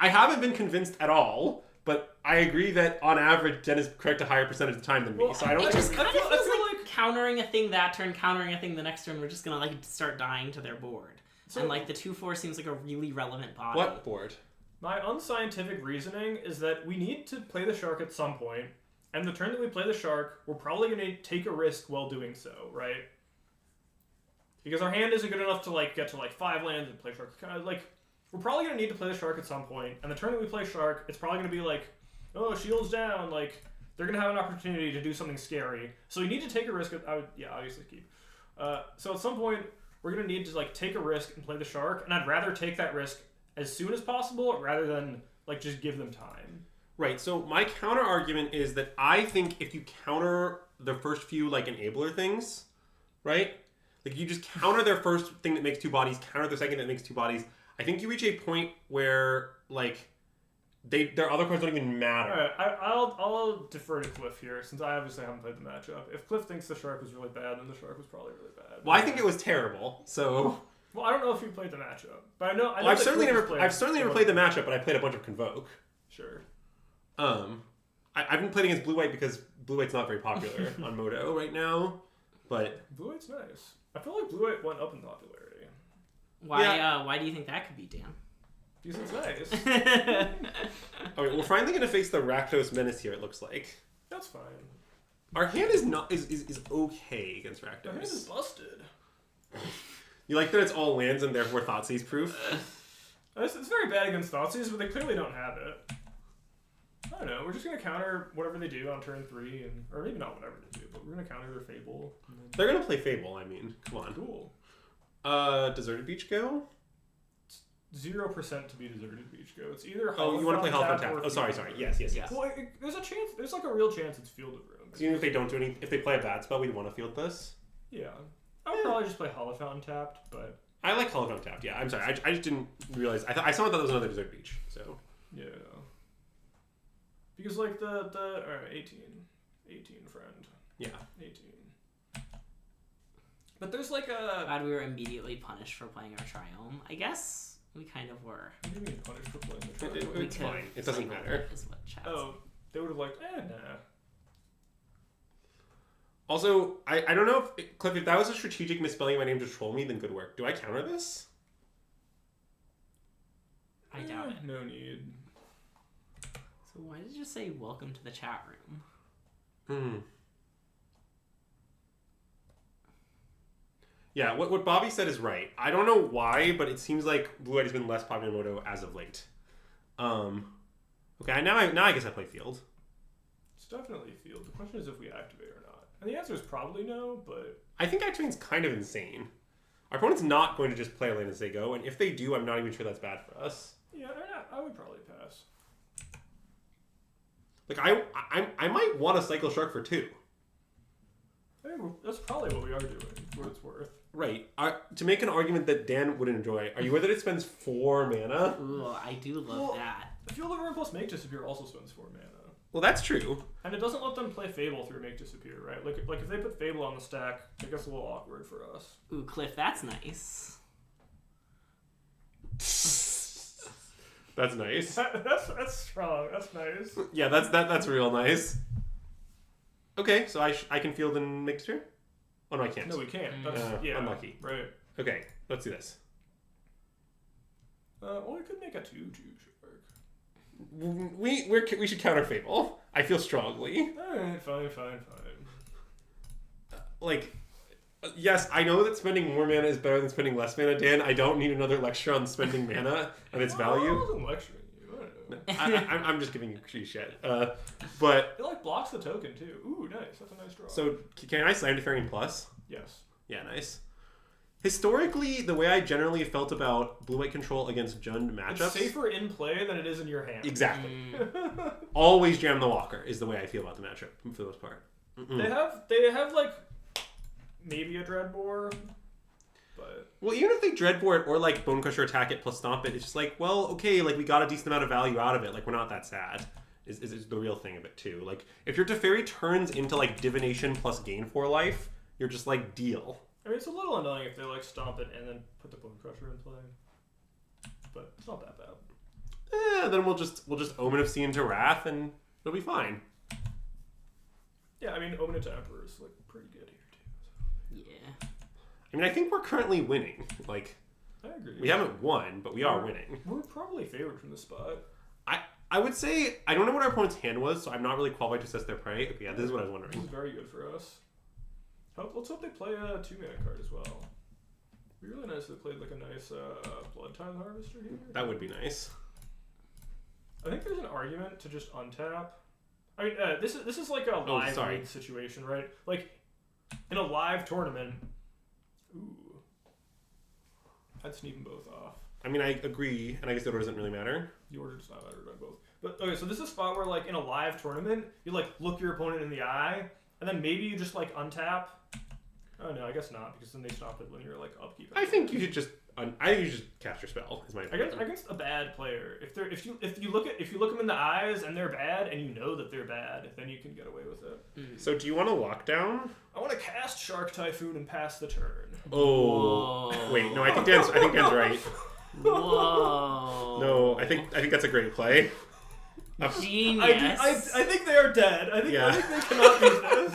haven't been convinced at all, but I agree that on average, Dan is correct a higher percentage of the time than me. So I don't. It just kind of feels like countering a thing that turn, countering a thing the next turn. We're just gonna start dying to their board, and the 2/4 seems like a really relevant body. What board? My unscientific reasoning is that we need to play the shark at some point, and the turn that we play the shark, we're probably going to take a risk while doing so, right? Because our hand isn't good enough to get to 5 lands and play shark. We're probably going to need to play the shark at some point, and the turn that we play shark, it's probably going to be oh, shields down, they're going to have an opportunity to do something scary. So we need to take a risk. Obviously keep. So at some point, we're going to need to take a risk and play the shark, and I'd rather take that risk as soon as possible rather than just give them time. Right, so my counter argument is that I think if you counter the first few enabler things, right? You just counter their first thing that makes 2 bodies, counter the second that makes 2 bodies. I think you reach a point where their other cards don't even matter. Alright, I'll defer to Cliff here, since I obviously haven't played the matchup. If Cliff thinks the Shark was really bad, then the Shark was probably really bad. Well, I think it was terrible. So. Well, I don't know if you played the matchup, but I know. Well, I've certainly never played the matchup, but I played a bunch of Convoke. Sure. I've been playing against Blue White because Blue White's not very popular on Moto right now, but Blue White's nice. I feel like Blue White went up in popularity. Why do you think that could be, Dan? Because it's nice. Okay, we're finally gonna face the Rakdos Menace here. It looks like That's fine. our hand is okay against Rakdos. My hand is busted. You like that it's all lands and therefore Thoughtseize proof? It's very bad against Thoughtseize, but they clearly don't have it. I don't know. We're just gonna counter whatever they do on turn 3, or maybe not whatever they do, but we're gonna counter their Fable. They're gonna play Fable. I mean, come on. Cool. Deserted Beach go? 0% to be Deserted Beach go. It's either Oh, you want to play Hollow Tap? or Oh, sorry. Yes. Well, there's a chance. There's like a real chance it's Field of Runes. So even if they don't do anything, if they play a bad spell, we'd want to field this. Yeah, I would probably just play Hollow Fountain tapped, but I like Hollow Fountain tapped. Yeah, I'm sorry. I just didn't realize. I somehow thought it was another Desert Beach. So yeah, because like the 18 friend. Yeah. 18. But there's like a. Glad we were immediately punished for playing our Triome. I guess we kind of were. What do you mean punished for playing the Triumph? It's fine. It doesn't matter. Is what chat Oh, they would have liked. Nah. Also, I don't know if Cliff, if that was a strategic misspelling of my name to troll me, then good work. Do I counter this? I doubt it. No need. So why did you say welcome to the chat room? Yeah, what Bobby said is right. I don't know why, but it seems like Blue White has been less popular in Moto as of late. Okay, now I guess I play Field. It's definitely Field. The question is if we activate or not. And the answer is probably no, but... I think activating's kind of insane. Our opponent's not going to just play a land as they go, and if they do, I'm not even sure that's bad for us. Yeah, I would probably pass. Like, I might want to cycle Shark for 2. I think that's probably what we are doing, for what it's worth. Right. To make an argument that Dan would enjoy, are you aware that it spends 4 mana? Ooh, I do love that. Field of Ruin plus Make Disappear also spends 4 mana. Well, that's true. And it doesn't let them play Fable through Make Disappear, right? Like if they put Fable on the stack, it gets a little awkward for us. Ooh, Cliff, that's nice. That's nice. That's strong. That's nice. Yeah, that's real nice. Okay, so I can field and make sphere? Oh no, I can't. No, we can't. That's unlucky. Right. Okay, let's do this. Well, we could make a 2/2 Shark. We should counter Fable. I feel strongly. Alright, fine. Like, yes, I know that spending more mana is better than spending less mana, Dan. I don't need another lecture on spending mana and its value. I wasn't lecturing you. I don't know. I'm just giving you free shit. But It like blocks the token too. Ooh, nice. That's a nice draw. so can I Slam Deferian Plus? yes. Yeah, nice. Historically, the way I generally felt about blue-white control against Jund matchups... It's safer in play than it is in your hand. Exactly. Always jam the walker is the way I feel about the matchup for the most part. They have like maybe a Dreadbore, but Well, even if they Dreadbore it or like Bonecrusher attack it plus Stomp it, it's just like, well, okay, like we got a decent amount of value out of it. Like we're not that sad. Is the real thing of it too. Like if your Teferi turns into like Divination plus Gain 4 life, you're just like deal. I mean, it's a little annoying if they like stomp it and then put the Bonecrusher in play, but it's not that bad. Then we'll just Omen of Sea into Wrath and it'll be fine. Yeah, I mean, Omen into Emperor is like pretty good here too. So. Yeah. I mean, I think we're currently winning. Like, I agree. we haven't won, but we are winning. We're probably favored from the spot. I would say, I don't know what our opponent's hand was, so I'm not really qualified to assess their prey. Okay, yeah, this is what I was This wondering. is very good for us. Let's hope they play a 2-mana card as well. It'd be really nice if they played like a nice Blood Tithe Harvester here. That would be nice. I think there's an argument to just untap. I mean, this is like a live league situation, right? Like in a live tournament. Ooh, I'd sneak them both off. I mean, I agree, and I guess the order doesn't really matter. The order does not matter by both. But okay, so this is a spot where like in a live tournament, you like look your opponent in the eye, and then maybe you just like untap. Oh no, I guess not, because then they stop it when you're like upkeep. I think you should just I think you should cast your spell. Is my opinion. Against a bad player, if you look them in the eyes and they're bad and you know that they're bad, then you can get away with it. So do you want to lock down? I want to cast Shark Typhoon and pass the turn. Oh, wait, no, I think Dan's right. Whoa. No, I think that's a great play. Genius. I think they are dead. I think they cannot use this.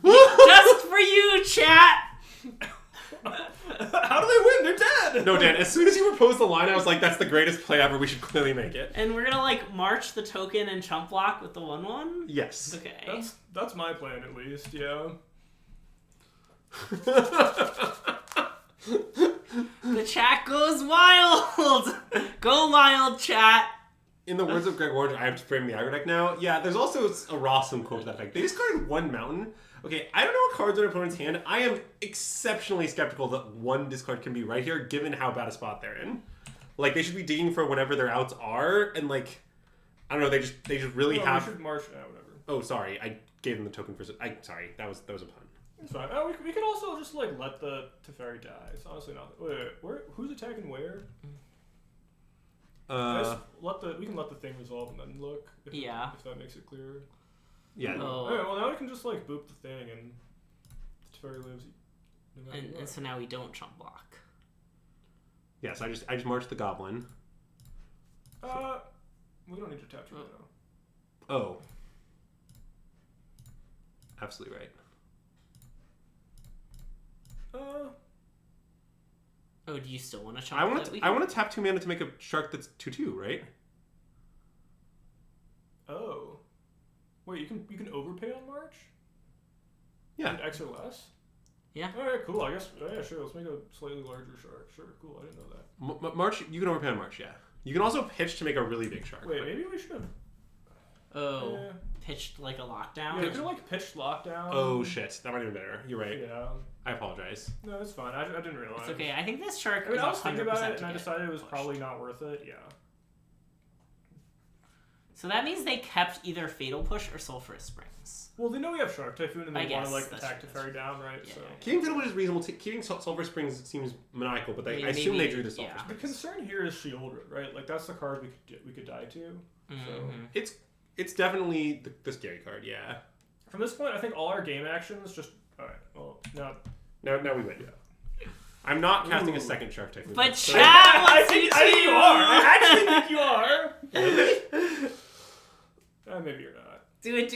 Just for you, chat. How do they win? They're dead. No, Dan, as soon as you proposed the line, I was like, that's the greatest play ever. We should clearly make it. And we're gonna like march the token and chump block with the 1/1? Yes. Okay. That's my plan at least, yeah. The chat goes wild! Go wild, chat! In the words of Greg Orange, I have to frame the aggro deck now. Yeah, there's also a Rossum quote to that effect. They discarded one mountain. Okay, I don't know what cards are in an opponent's hand. I am exceptionally skeptical that one discard can be right here, given how bad a spot they're in. Like, they should be digging for whenever their outs are, and like, I don't know, they just really have... We should march, whatever. Oh, sorry, I gave them the token for... Sorry, that was a pun. It's fine. We could also just like let the Teferi die. It's honestly not... Wait, who's attacking where? We can let the thing resolve and then look. If that makes it clearer. Yeah. Oh. Alright, well now we can just like boop the thing and Teferi lives. No And so now we don't chump block. Yes, I just marched the goblin. We don't need to tap right now. Oh. Absolutely right. Oh, do you still want to chump? I want to tap 2 mana to make a shark that's 2/2, right? Oh. Wait, you can overpay on March? Yeah. And X or less? Yeah. Alright, cool. I guess, yeah, sure. Let's make a slightly larger shark. Sure, cool. I didn't know that. March, you can overpay on March, yeah. You can also pitch to make a really big shark. Wait, maybe we should have... Oh. Pitched like a lockdown? Yeah, we could have like pitched lockdown. Oh shit, that might have been better. You're right. Yeah. I apologize. No, it's fine. I didn't realize. It's okay. I think this shark I mean, is I was thinking about 100% it and I decided it was probably not worth it. Yeah. So that means they kept either Fatal Push or Sulphurous Springs. Well, they know we have Shark Typhoon and they want to like that's attack true, Teferi down, right? Yeah, So yeah. Keeping Fatal Push is reasonable. Keeping Sulphur Springs seems maniacal, but I assume they drew the Sulphur yeah. the Springs. concern here is Shieldred, right? Like that's the card we could die to. So It's definitely the scary card, yeah. from this point, I think all our game actions just all right. Well, no. Now we win. Yeah. I'm not casting a second Shark Typhoon. But so- chat I wants think you to! you are. I actually think you are. Maybe you're not. Do it.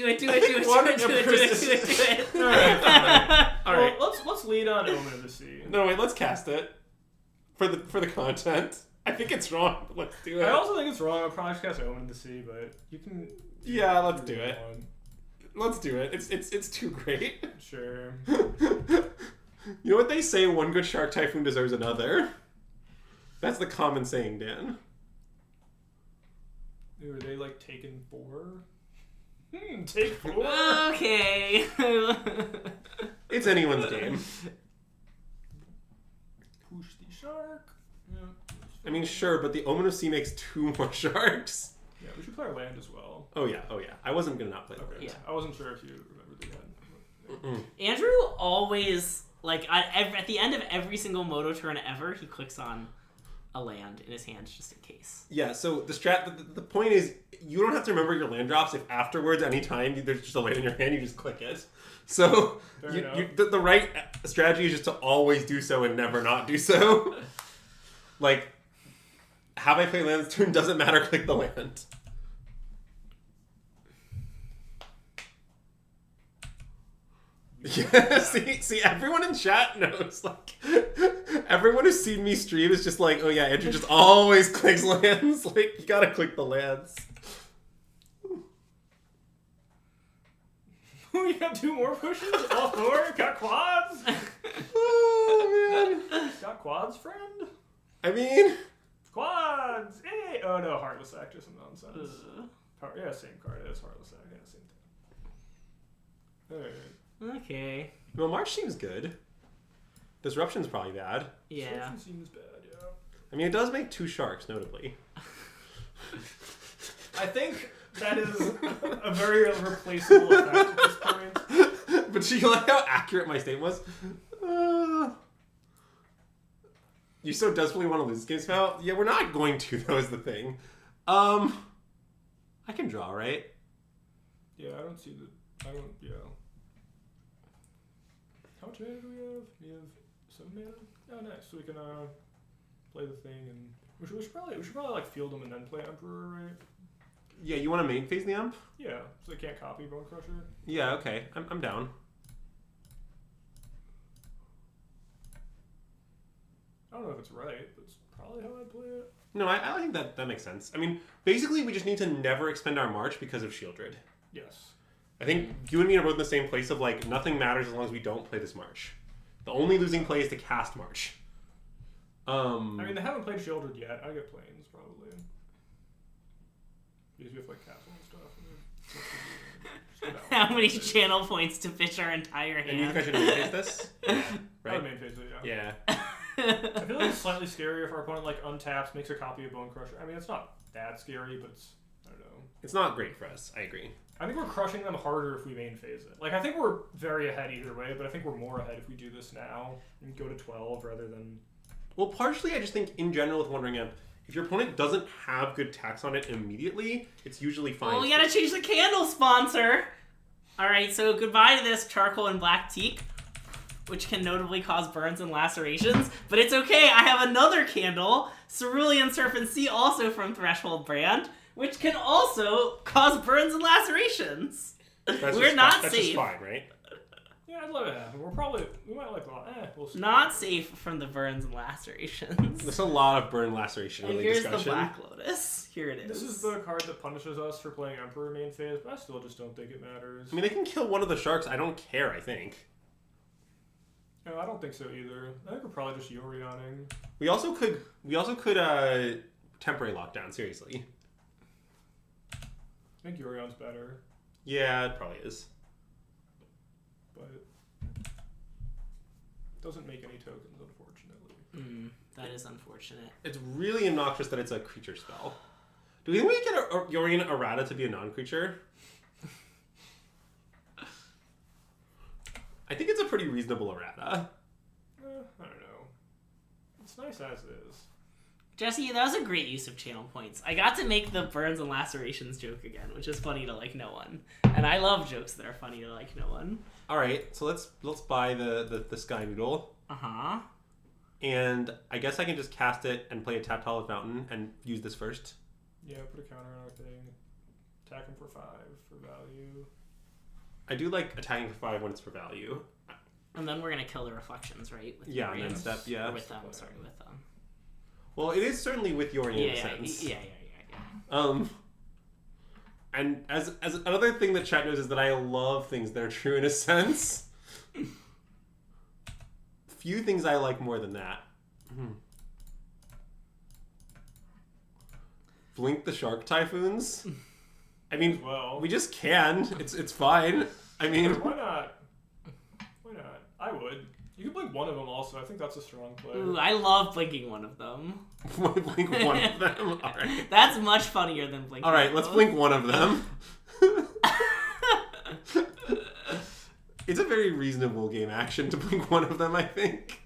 All right. Well, let's lead on Omen of the Sea. No, wait. Let's cast it for the content. I think it's wrong, but let's do it. I also think it's wrong. I'll probably just cast Omen of the Sea, but you can. Yeah, let's do it. Let's do it. It's too great. Sure. You know what they say? One good Shark Typhoon deserves another. That's the common saying, Dan. Ooh, are they like taking 4? Take 4. Okay. It's anyone's game. Push the shark. Yeah. I mean, sure, but the Omen of Sea makes 2 more sharks. Yeah, we should play our land as well. Oh yeah. I wasn't gonna not play the Okay. land. Yeah. I wasn't sure if you remembered the end. Andrew always, like, at the end of every single Moto turn ever, he clicks on a land in his hand just in case. Yeah, so the point is, you don't have to remember your land drops if afterwards, anytime there's just a land in your hand, you just click it. So the right strategy is just to always do so and never not do so. Like, have I play land this turn? Doesn't matter, click the land. Yeah, see, everyone in chat knows. Like, everyone who's seen me stream is just like, oh yeah, Andrew just always clicks lands. Like, you gotta click the lands. We got 2 more pushes. All 4. Got quads. Oh man. Got quads, friend. I mean, Quads. Hey. Oh no, Heartless Act is some nonsense. Yeah, same card. It's Heartless Act. Yeah, same thing. Alright. Okay. well, March seems good. Disruption's probably bad. Yeah. Disruption seems bad, yeah. I mean, it does make 2 sharks, notably. I think that is a very replaceable effect at this point. But you like how accurate my statement was? You so desperately want to lose this game, Smell? Yeah, we're not going to, though, is the thing. I can draw, right? Yeah, I don't see the... yeah. How much mana do we have? We have 7 mana? Oh, nice. So we can play the thing, and... We should probably like field them and then play Emperor, right? Yeah, you want to main phase the Emp? Yeah, so they can't copy Bone Crusher. Yeah, okay. I'm down. I don't know if it's right, but it's probably how I'd play it. No, I think that makes sense. I mean, basically, we just need to never expend our March because of Shieldred. Yes. I think you and me are both in the same place of, like, nothing matters as long as we don't play this March. The only losing play is to cast March. I mean, they haven't played Shieldred yet. I get Plains, probably. Because we have, like, castle and stuff. How many channel points to fish our entire hand? And you think I should main phase this? I would main phase it, yeah. Yeah. I feel like it's slightly scary if our opponent, like, untaps, makes a copy of Bone Crusher. I mean, it's not that scary, but it's... I don't know. It's not great for us. I agree. I think we're crushing them harder if we main phase it. Like, I think we're very ahead either way, but I think we're more ahead if we do this now and go to 12 rather than... Well, partially, I just think, in general, with Wandering Imp, if your opponent doesn't have good tax on it immediately, it's usually fine. Well, we gotta change the candle sponsor! Alright, so goodbye to this charcoal and black teak, which can notably cause burns and lacerations, but it's okay, I have another candle, Cerulean Serpent Sea, also from Threshold brand, which can also cause burns and lacerations. We're not that's safe. Just fine, right? Yeah, I'd let it happen. We might like we'll see. Not safe from the burns and lacerations. There's a lot of burn laceration And really here's discussion. the Black Lotus. Here it is. This is the card that punishes us for playing Emperor main phase, but I still just don't think it matters. I mean, they can kill one of the sharks. I don't care, I think. No, I don't think so either. I think we're probably just Yorioning. We also could temporary lockdown, seriously. I think Yorion's better, Yeah, it probably is. but it doesn't make any tokens, unfortunately. That is unfortunate. It's really obnoxious that it's a creature spell. Do we think we can get Yorion Errata to be a non-creature? I think it's a pretty reasonable errata. I don't know. It's nice as is. Jesse, that was a great use of channel points. I got to make the burns and lacerations joke again, which is funny to like no one. And I love jokes that are funny to like no one. All right, so let's buy the Sky Noodle. Uh-huh. And I guess I can just cast it and play a Tapped Hollow Fountain and use this first. Yeah, put a counter on our thing. Attack him for 5 for value. I do like attacking for 5 when it's for value. And then we're going to kill the reflections, right? With Yeah, and then Yorians? step, yeah. Or with them, sorry, with them. Well, it is certainly with Yorion in a sense. Yeah. And as another thing that chat knows is that I love things that are true in a sense. Few things I like more than that. Blink the Shark Typhoons. I mean, Well, we just can. It's fine. I mean, why not? Why not? I would. You could blink one of them also. I think that's a strong play. Ooh, I love blinking one of them. blink one of them. All right. That's much funnier than blinking All right, one let's of blink one of them. It's a very reasonable game action to blink one of them, I think.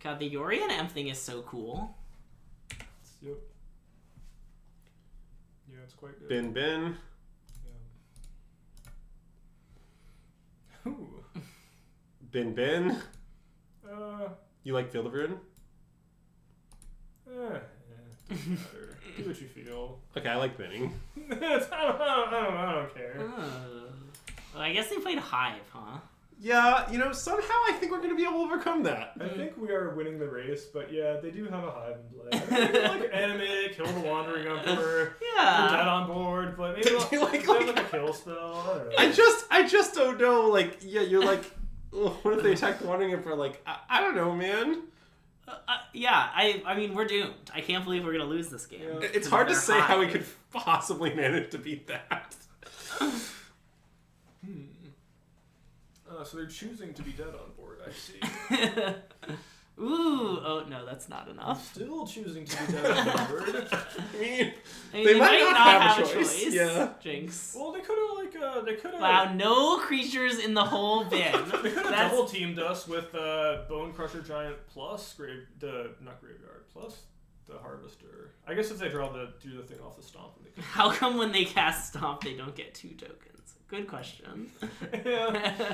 God, the Yorion Amp thing is so cool. Yep. Yeah, it's quite good. Bin. Yeah. Ooh. Bin. Uh. You like Field of Ruin? Doesn't matter. Do what you feel. Okay, I like binning. I don't care. Well, I guess they played Hive, huh? Yeah, somehow I think we're going to be able to overcome that. I think we are winning the race, but yeah, they do have a hive in play. I mean, like animate it, kill the Wandering Emperor, Yeah. put that on board, but maybe Do you like- they have a kill spell. I don't know. I just don't know. Like, yeah, you're like, oh, what if they attack the Wandering Emperor? Like, I don't know, man. Yeah, I mean, we're doomed. I can't believe we're going to lose this game. Yeah. It's hard to say how we Hive. could possibly manage to beat that. So they're choosing to be dead on board, I see. Ooh, oh no, that's not enough. Still choosing to be dead on board. I mean, I mean, they might not have a choice. Yeah. Jinx. Well, they could have, like, could have. Wow, no creatures in the whole bin. They could have double teamed us with Bone Crusher Giant plus not Graveyard plus the Harvester. I guess if they do the thing off the Stomp. How come when they cast Stomp they don't get 2 tokens? Good question. Yeah.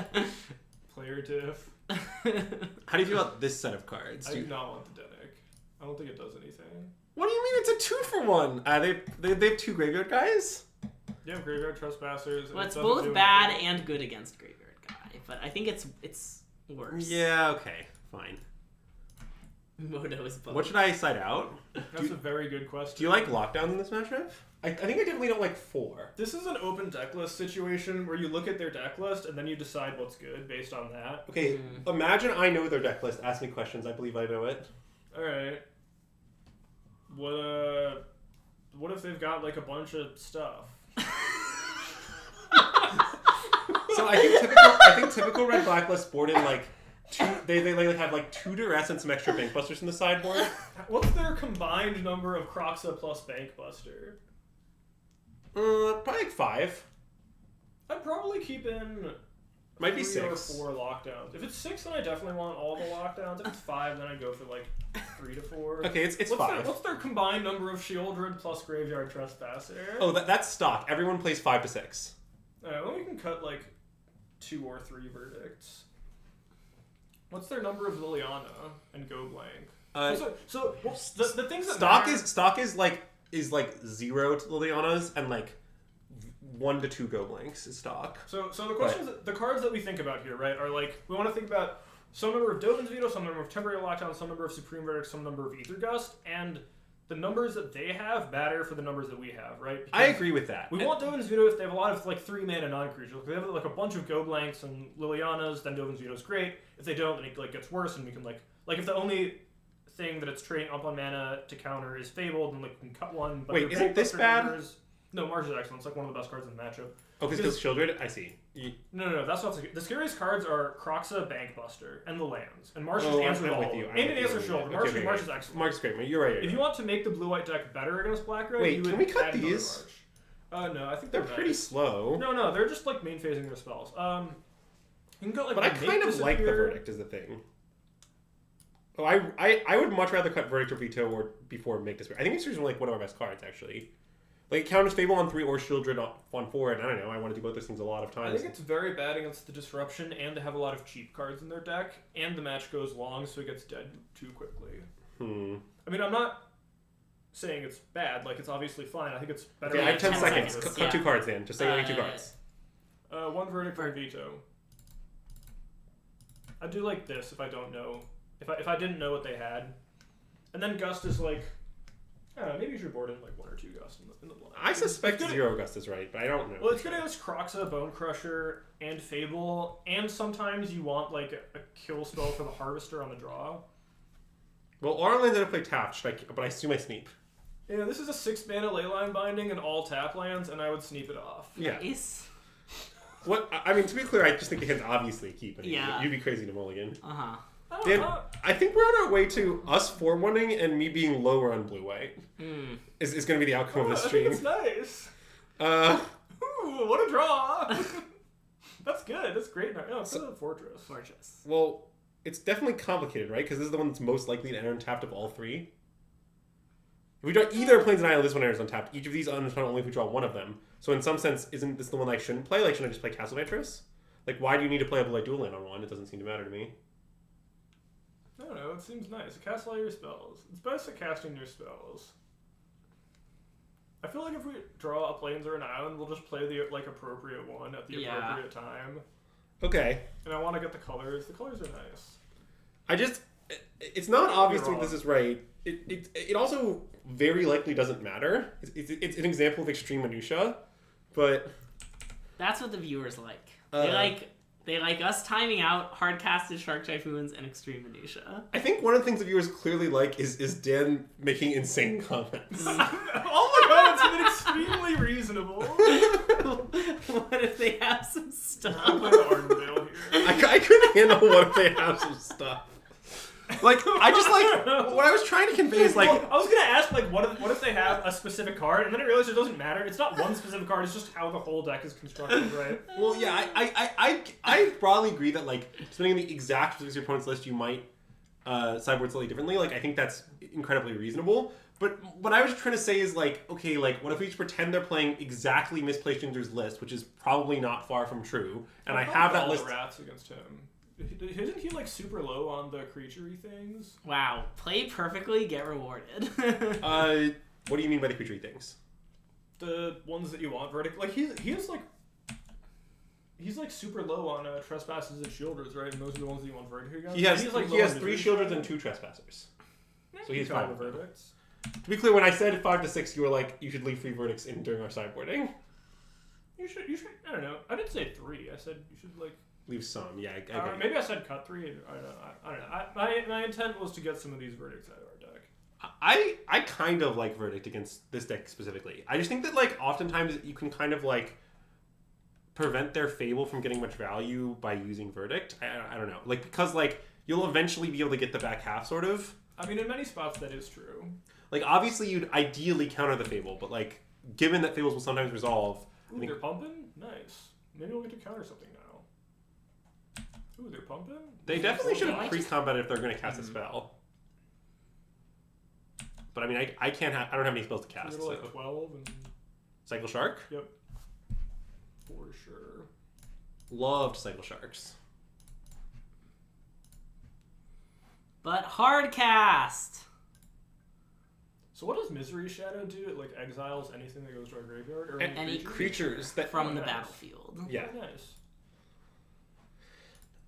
Player diff. How do you feel about this set of cards? I do not want the Dennick. I don't think it does anything. What do you mean it's a 2-for-1? They have 2 graveyard guys? Yeah, Graveyard Trespassers. Well, it's both bad and good against Graveyard Guy, but I think it's worse. Yeah, okay, fine. Moto is both. What should I side out? That's a very good question. Do you like lockdowns in this matchup? I think I definitely don't like 4. This is an open deck list situation where you look at their deck list and then you decide what's good based on that. Okay, imagine I know their deck list. Ask me questions. I believe I know it. Alright. What if they've got like a bunch of stuff? So I think typical red blacklist board in like 2. They like have like 2 duress and some extra bank busters in the sideboard. What's their combined number of Croxa plus Bank Buster? Probably like 5. I'd probably keep in Might be 3 or 6. 4 lockdowns. If it's 6, then I definitely want all the lockdowns. If it's 5, then I go for like 3 to 4. Okay, it's 5. What's their combined number of Shieldred plus Graveyard Trespasser? Oh, that's stock. Everyone plays 5 to 6. Alright, well we can cut like 2 or 3 verdicts. What's their number of Liliana and Go Blank? The things that stock is like 0 to Liliana's and like 1 to 2 Go Blanks is stock. So the questions, the cards that we think about here, right, are like we want to think about some number of Dovin's Veto, some number of Temporary Lockdown, some number of Supreme Verdict, some number of Ether Gust, and the numbers that they have matter for the numbers that we have, right? Because I agree with that. We want Dovin's Veto if they have a lot of like 3-mana non-creatures. If they have like a bunch of Go Blanks and Lilianas, then Dovin's Veto is great. If they don't, then it like gets worse, and we can like if the only thing that it's trading up on mana to counter is Fabled, then like we can cut one. But wait, isn't this bad? No, Mars is excellent. It's like one of the best cards in the matchup. Oh, because Children? I see. No, that's not the scariest cards are Croxa, Bank Buster, and the lands. And Mars I'm answers all with of you. them. And it answers Shoulder. Mars is excellent. Mark's great, man. You're right. If you want to make the blue-white deck better against Black-Red, wait, you would can we cut add another these? March. No, I think they're pretty slow. No, they're just like main phasing their spells. You can go like. But I kind of like the Verdict as the thing. Oh, I would much rather cut Verdict or Veto or before Make Disappear. I think it's usually like one of our best cards actually. Like, it counters Fable on 3 or Shieldred on 4, and I don't know, I want to do both those things a lot of times. I think it's very bad against the Disruption, and they have a lot of cheap cards in their deck, and the match goes long, so it gets dead too quickly. I mean, I'm not saying it's bad, like, it's obviously fine. I think it's better. Okay, I have 10 seconds. Cut 2 cards in. Just say only 2 cards. 1 Verdict for Veto. I'd do like this if I don't know. If I didn't know what they had. And then Gust is like... maybe you should board in like 1 or 2 Gust in the blind. I suspect 0 Gust is right, but I don't know. Well, it's good against Croxa, Bone Crusher, and Fable, and sometimes you want like a kill spell for the Harvester on the draw. Well, Arlen's gonna play tapped, but I assume I sneap. Yeah, this is a 6-mana Leyline Binding and all tap lands, and I would sneap it off. Yeah. Nice. What? I mean, to be clear, I just think the hand's obviously keep it. Yeah. You'd be crazy to mulligan. Uh-huh. Dan, I think we're on our way to us 4-1ing and me being lower on blue-white. Is going to be the outcome of this stream. I think it's nice. Ooh, what a draw! That's good. That's great. No, it's a Fortress. Well, it's definitely complicated, right? Because this is the one that's most likely to enter untapped of all 3. If we draw either Plains and Isle, this one enters untapped. Each of these enters only if we draw one of them. So in some sense, isn't this the one I shouldn't play? Like, shouldn't I just play Castle Ventress? Like, why do you need to play a blue-white dual land on one? It doesn't seem to matter to me. I don't know, it seems nice. Cast all your spells. It's best at casting your spells. I feel like if we draw a Plains or an Island, we'll just play the like appropriate one at the appropriate time. Okay. And I want to get the colors. The colors are nice. It's not obvious to me this is right. It also very likely doesn't matter. It's an example of extreme minutia, but... That's what the viewers like. They like us timing out hard-casted Shark Typhoons and extreme minutia. I think one of the things the viewers clearly like is Dan making insane comments. Oh my god, it's been extremely reasonable. What if they have some stuff? I'm playing the Ardenvale here. I couldn't handle what if they have some stuff. Like, I just like what I was trying to convey is like. Well, I was gonna ask like, what if they have a specific card, and then I realized it doesn't matter. It's not one specific card. It's just how the whole deck is constructed, right? Well, yeah, I broadly agree that like depending on the exact specifics of your opponent's list, you might sideboard slightly differently. Like, I think that's incredibly reasonable. But what I was trying to say is like, okay, like what if we just pretend they're playing exactly misplaced Ginger's list, which is probably not far from true, and I have that list. Rats against him. Isn't he like super low on the creature-y things? Wow. Play perfectly, get rewarded. What do you mean by the creature things? The ones that you want verdict. Like he's like super low on trespasses and shielders, right? And those are the ones that you want verdict against. He has like he has 3 shielders and 2 trespassers. So he's 5 verdicts. To be clear, when I said 5 to 6, you were like, you should leave 3 verdicts in during our sideboarding. You should. I don't know. I didn't say 3. I said you should like leave some. Yeah, maybe I said cut 3. I don't know. My intent was to get some of these verdicts out of our deck. I kind of like verdict against this deck specifically. I just think that like oftentimes you can kind of like prevent their Fable from getting much value by using verdict. I don't know, like because like you'll eventually be able to get the back half sort of. I mean, in many spots that is true. Like, obviously, you'd ideally counter the Fable, but, like, given that Fables will sometimes resolve... Ooh, they're pumping? Nice. Maybe we'll get to counter something now. Ooh, they're pumping? They definitely should have pre-combat if they're going to cast a spell. But, I mean, I can't have... I don't have any spells to cast, so... like 12 and... Cycle Shark? Yep. For sure. Loved Cycle Sharks. But hard cast! So what does Misery Shadow do? It like exiles anything that goes to our graveyard, or any creatures that from the battlefield. Yeah. Oh, nice.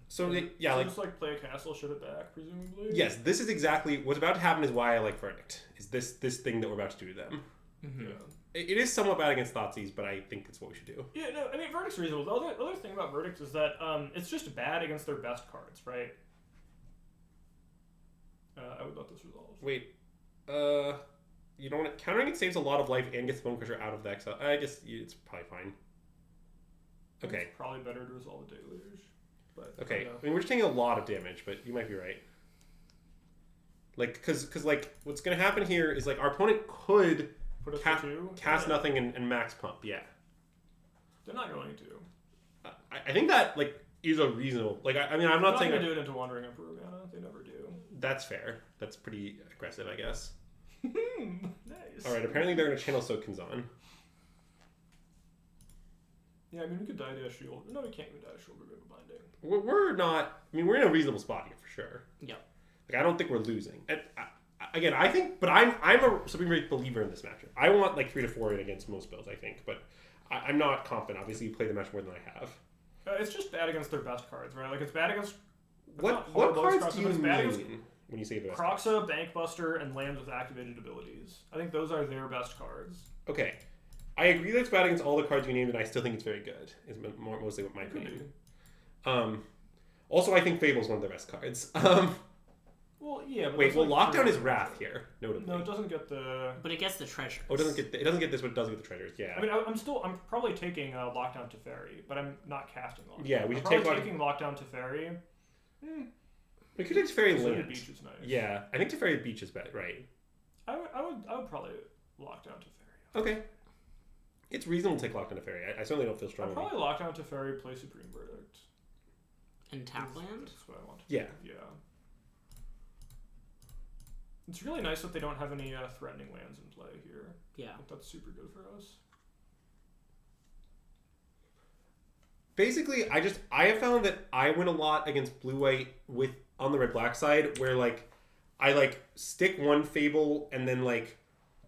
So so like just like play a castle, shut it back, presumably. Yes, this is exactly what's about to happen. Is why I like Verdict. Is this thing that we're about to do to them? Mm-hmm. Yeah. It is somewhat bad against Thoughtseize, but I think it's what we should do. Yeah, no, I mean Verdict's reasonable. The other thing about Verdict is that it's just bad against their best cards, right? I would let this resolve. Wait, you know what? Countering it saves a lot of life and gets Bone Crusher out of the exile. I guess it's probably fine. Okay. It's probably better to resolve a Deluge. But okay. I mean, we're just taking a lot of damage, but you might be right. Like, because like, what's going to happen here is, like, our opponent could cast nothing and max pump, yeah. They're not going to. I think that, like, is a reasonable... Like, I mean, I'm not saying... They're not going to do it into Wandering Emperor mana. They never do. That's fair. That's pretty aggressive, I guess. Nice. Alright, apparently they're going to channel Soak Kanzan. Yeah, I mean, we could die to a shield. No, we can't even die to shield. We're going to binding. We're not... I mean, we're in a reasonable spot here, for sure. Yep. Like, I don't think we're losing. And, again, I think... But I'm a Supreme Great believer in this matchup. I want, like, 3 to 4 in against most builds, I think. But I'm not confident. Obviously, you play the match more than I have. It's just bad against their best cards, right? Like, it's bad against... What cards do you mean when you say the best Kroxa, Bankbuster, and lands with activated abilities. I think those are their best cards. Okay. I agree that it's bad against all the cards you named, and I still think it's very good, is mostly what my opinion. Also, I think Fable's one of their best cards. Well, yeah, but wait, well, Lockdown is Wrath here, notably. No, it doesn't get the... But it gets the treasures. Oh, it doesn't get this, but it does get the treasures, yeah. I mean, I'm probably taking Lockdown Teferi, but I'm not casting Lockdown. Yeah, we should taking Lockdown Teferi. We could take Teferi Land. Beach is nice. Yeah, I think Teferi Beach is better, right? I would probably Lockdown Teferi. Okay. It's reasonable to take Lockdown Teferi. I certainly don't feel strongly. I'd probably Lockdown Teferi, play Supreme Verdict. And tap land? That's what I want to do. Yeah. It's really nice that they don't have any threatening lands in play here. Yeah. I think that's super good for us. Basically, I have found that I win a lot against blue-white on the red-black side, where, like, I, like, stick one Fable, and then, like,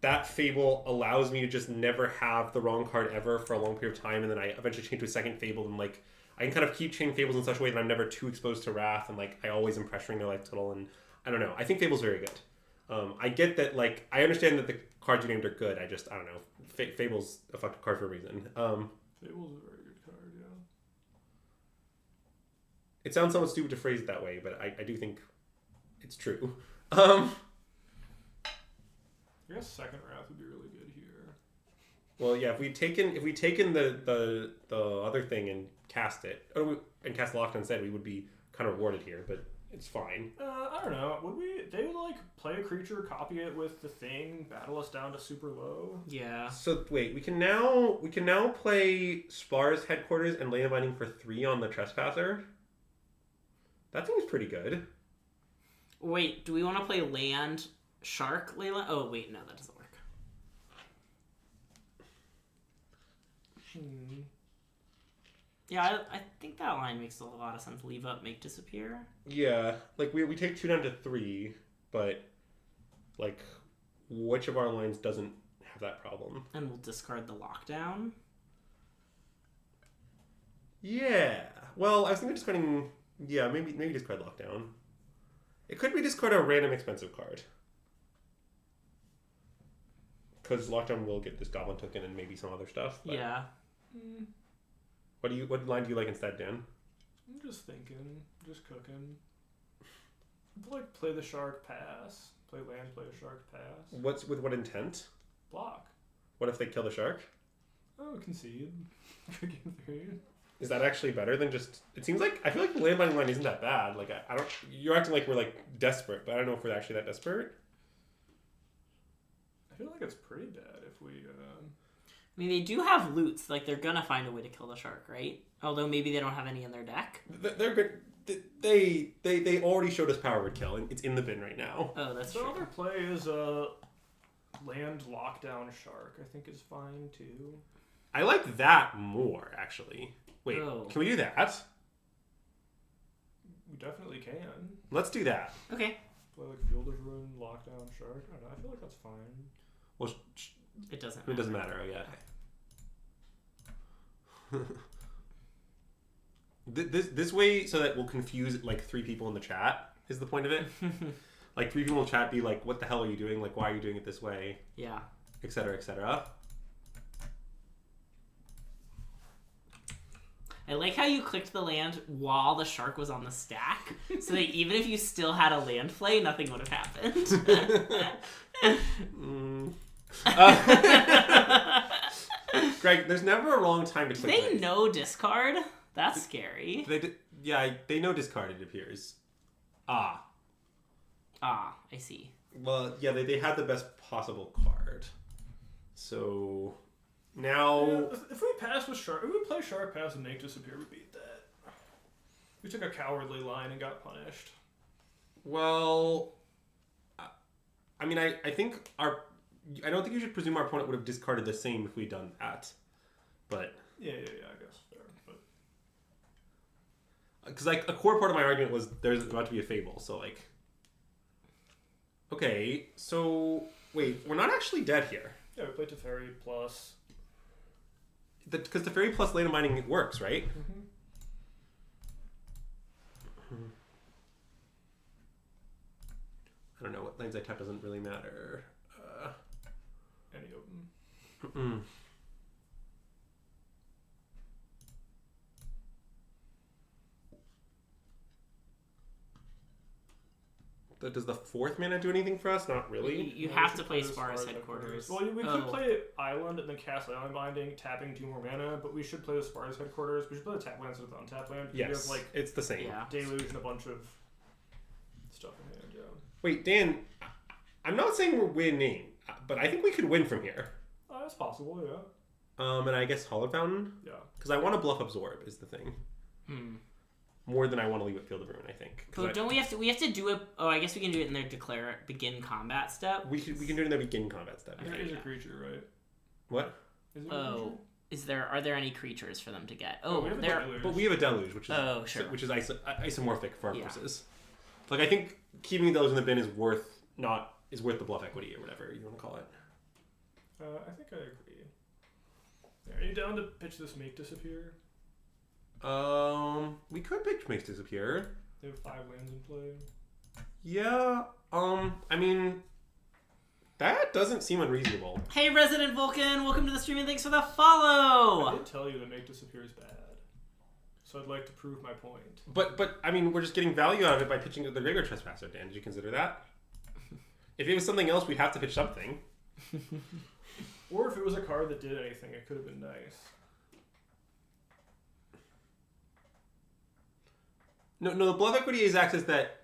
that Fable allows me to just never have the wrong card ever for a long period of time, and then I eventually change to a second Fable, and, like, I can kind of keep chaining Fables in such a way that I'm never too exposed to Wrath, and, like, I always am pressuring their life total, and I don't know. I think Fable's very good. I get that, like, I understand that the cards you named are good. I don't know. Fable's a fucking card for a reason. Fable's a very good card, yeah. It sounds somewhat stupid to phrase it that way, but I do think it's true. I guess second Wrath would be really good here. Well, yeah, if we'd taken the other thing and cast it, and cast Lockdown instead, we would be kind of rewarded here. But it's fine. I don't know. They would like play a creature, copy it with the thing, battle us down to super low. Yeah. So wait, we can now play Spar's Headquarters and Land Binding for 3 on the Trespasser. That seems pretty good. Wait, do we want to play land shark Layla? Oh wait, no, that doesn't work. Yeah, I think that line makes a lot of sense. Leave up, make disappear. Yeah, like we take 2 down to 3, but like which of our lines doesn't have that problem? And we'll discard the lockdown. Yeah. Well, I was thinking discarding. Yeah, maybe discard Lockdown. It could be discard a random expensive card. Because Lockdown will get this Goblin token and maybe some other stuff. But Yeah. What line do you like instead, Dan? I'm just thinking, just cooking. Like play the shark, pass. Play land, play a shark, pass. With what intent? Block. What if they kill the shark? Oh, concede. Game 3. Is that actually better than just? It seems like I feel like the land binding line isn't that bad. Like I don't. You're acting like we're like desperate, but I don't know if we're actually that desperate. I feel like it's pretty dead if we. I mean, they do have loots. Like, they're gonna find a way to kill the shark, right? Although maybe they don't have any in their deck. They're good. They already showed us power would kill, and it's in the bin right now. Oh, that's The true. other play is land lockdown shark. I think is fine too. I like that more, actually. Wait, Oh. Can we do that? We definitely can. Let's do that. Okay. Play like Field of Ruin, lockdown shark. I don't know. I feel like that's fine. Well, It doesn't it doesn't matter. Oh, yeah. This way, so that we'll confuse like 3 people in the chat is the point of it. Like 3 people in the chat be like, "What the hell are you doing? Like, why are you doing it this way?" Yeah. Etc. Etc. I like how you clicked the land while the shark was on the stack, so that even if you still had a land play, nothing would have happened. Greg, there's never a wrong time to Do click. they know discard? That's scary. They know discard. It appears. Ah, I see. Well, yeah, they had the best possible card. So now, Yeah, if we pass with shark, if we play shark, pass, and make disappear, we beat that. We took a cowardly line and got punished. well, I mean, I think I don't think you should presume our opponent would have discarded the same if we'd done that, but Yeah, I guess fair. But because like a core part of my argument was there's about to be a fable, so like, okay, so wait, we're not actually dead here. yeah, we played Teferi plus. Because the fairy plus land mining it works, right? Mm-hmm. I don't know what lands I tap doesn't really matter. Any of them. Mm-mm. Does the 4th mana do anything for us? Not really. You No, have we to should play the Spar's Headquarters. Well, we could Oh. play Island and then cast Island Binding, tapping 2 more mana, but we should play the Spar's Headquarters. We should play the tap land instead of the untap land. Yes, We have, like, it's the same. Yeah. Deluge and a bunch of stuff in hand, yeah. Wait, Dan, I'm not saying we're winning, but I think we could win from here. That's possible, yeah. And I guess Hollow Fountain? Yeah. Because I want to bluff Absorb is the thing. More than I want to leave it Field of Ruin, I think. But don't we have to do it? Oh, I guess we can do it in their begin combat step. We can do it in the begin combat step. There is a creature, right? What? Is there a creature? Are there any creatures for them to get? Oh, we have a there. Deluge. But we have a Deluge, which is Sure. which is isomorphic for our Yeah. purposes. Like I think keeping those in the bin is worth the bluff equity or whatever you want to call it. I think I agree. Are you down to pitch this make disappear? We could pitch Makes Disappear. They have 5 lands in play. Yeah. I mean, that doesn't seem unreasonable. Hey, Resident Vulcan, welcome to the stream and thanks for the I follow. did tell you that make disappear is bad, so I'd like to prove my point. But I mean, we're just getting value out of it by pitching the Graveyard Trespasser. Dan, did you consider that? If it was something else, we'd have to pitch something. Or if it was a card that did anything, it could have been nice. No, the bluff equity is access that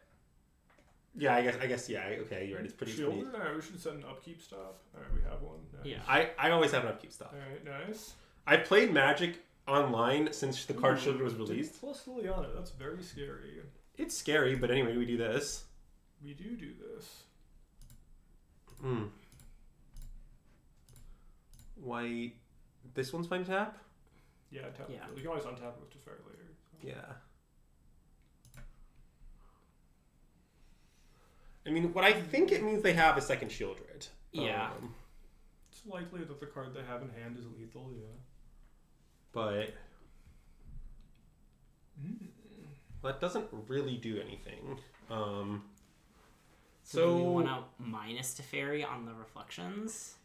Yeah, I guess, yeah. Okay, you're right. It's pretty. Shield? Alright, we should set an upkeep stop. Alright, we have one. Nice. Yeah. I always have an upkeep stop. Alright, nice. I've played Magic online since the card shielded was Didn't released. plus Liliana, that's very scary. It's scary, but anyway, we do this. We do this. White. This one's fine to tap? Yeah, tap. Yeah. You can always untap it with Teferi later. So. Yeah. I mean, what I think it means they have a second shield red. Yeah. It's likely that the card they have in hand is lethal, yeah. But that doesn't really do anything. So do we want to minus Teferi on the reflections?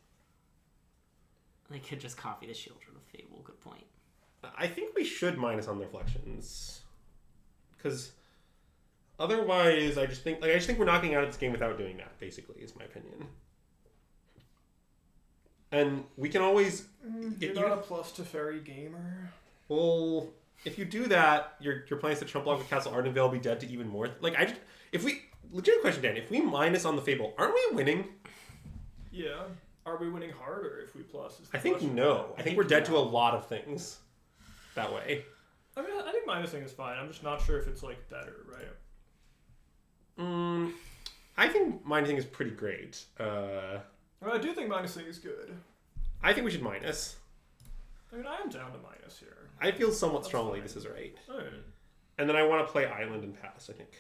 They could just copy the shield with Fable. Good point. I think we should minus on the reflections, because otherwise, I just think we're knocking out this game without doing that. Basically, is my opinion. And we can always. You're not a plus Teferi gamer. Well, if you do that, your plans to trump block with Castle Ardenvale will be dead to even more. Legitimate question, Dan. If we minus on the Fable, aren't we winning? Yeah. Are we winning harder if we plus? I think no. I think we're dead to a lot of things that way. I mean, I think minusing is fine. I'm just not sure if it's like better, right? I think minusing is pretty great. I do think minusing is good. I think we should minus. I mean, I am down to minus here. I feel somewhat That's strongly fine. this is right. Alright. And then I want to play Island and pass, I think.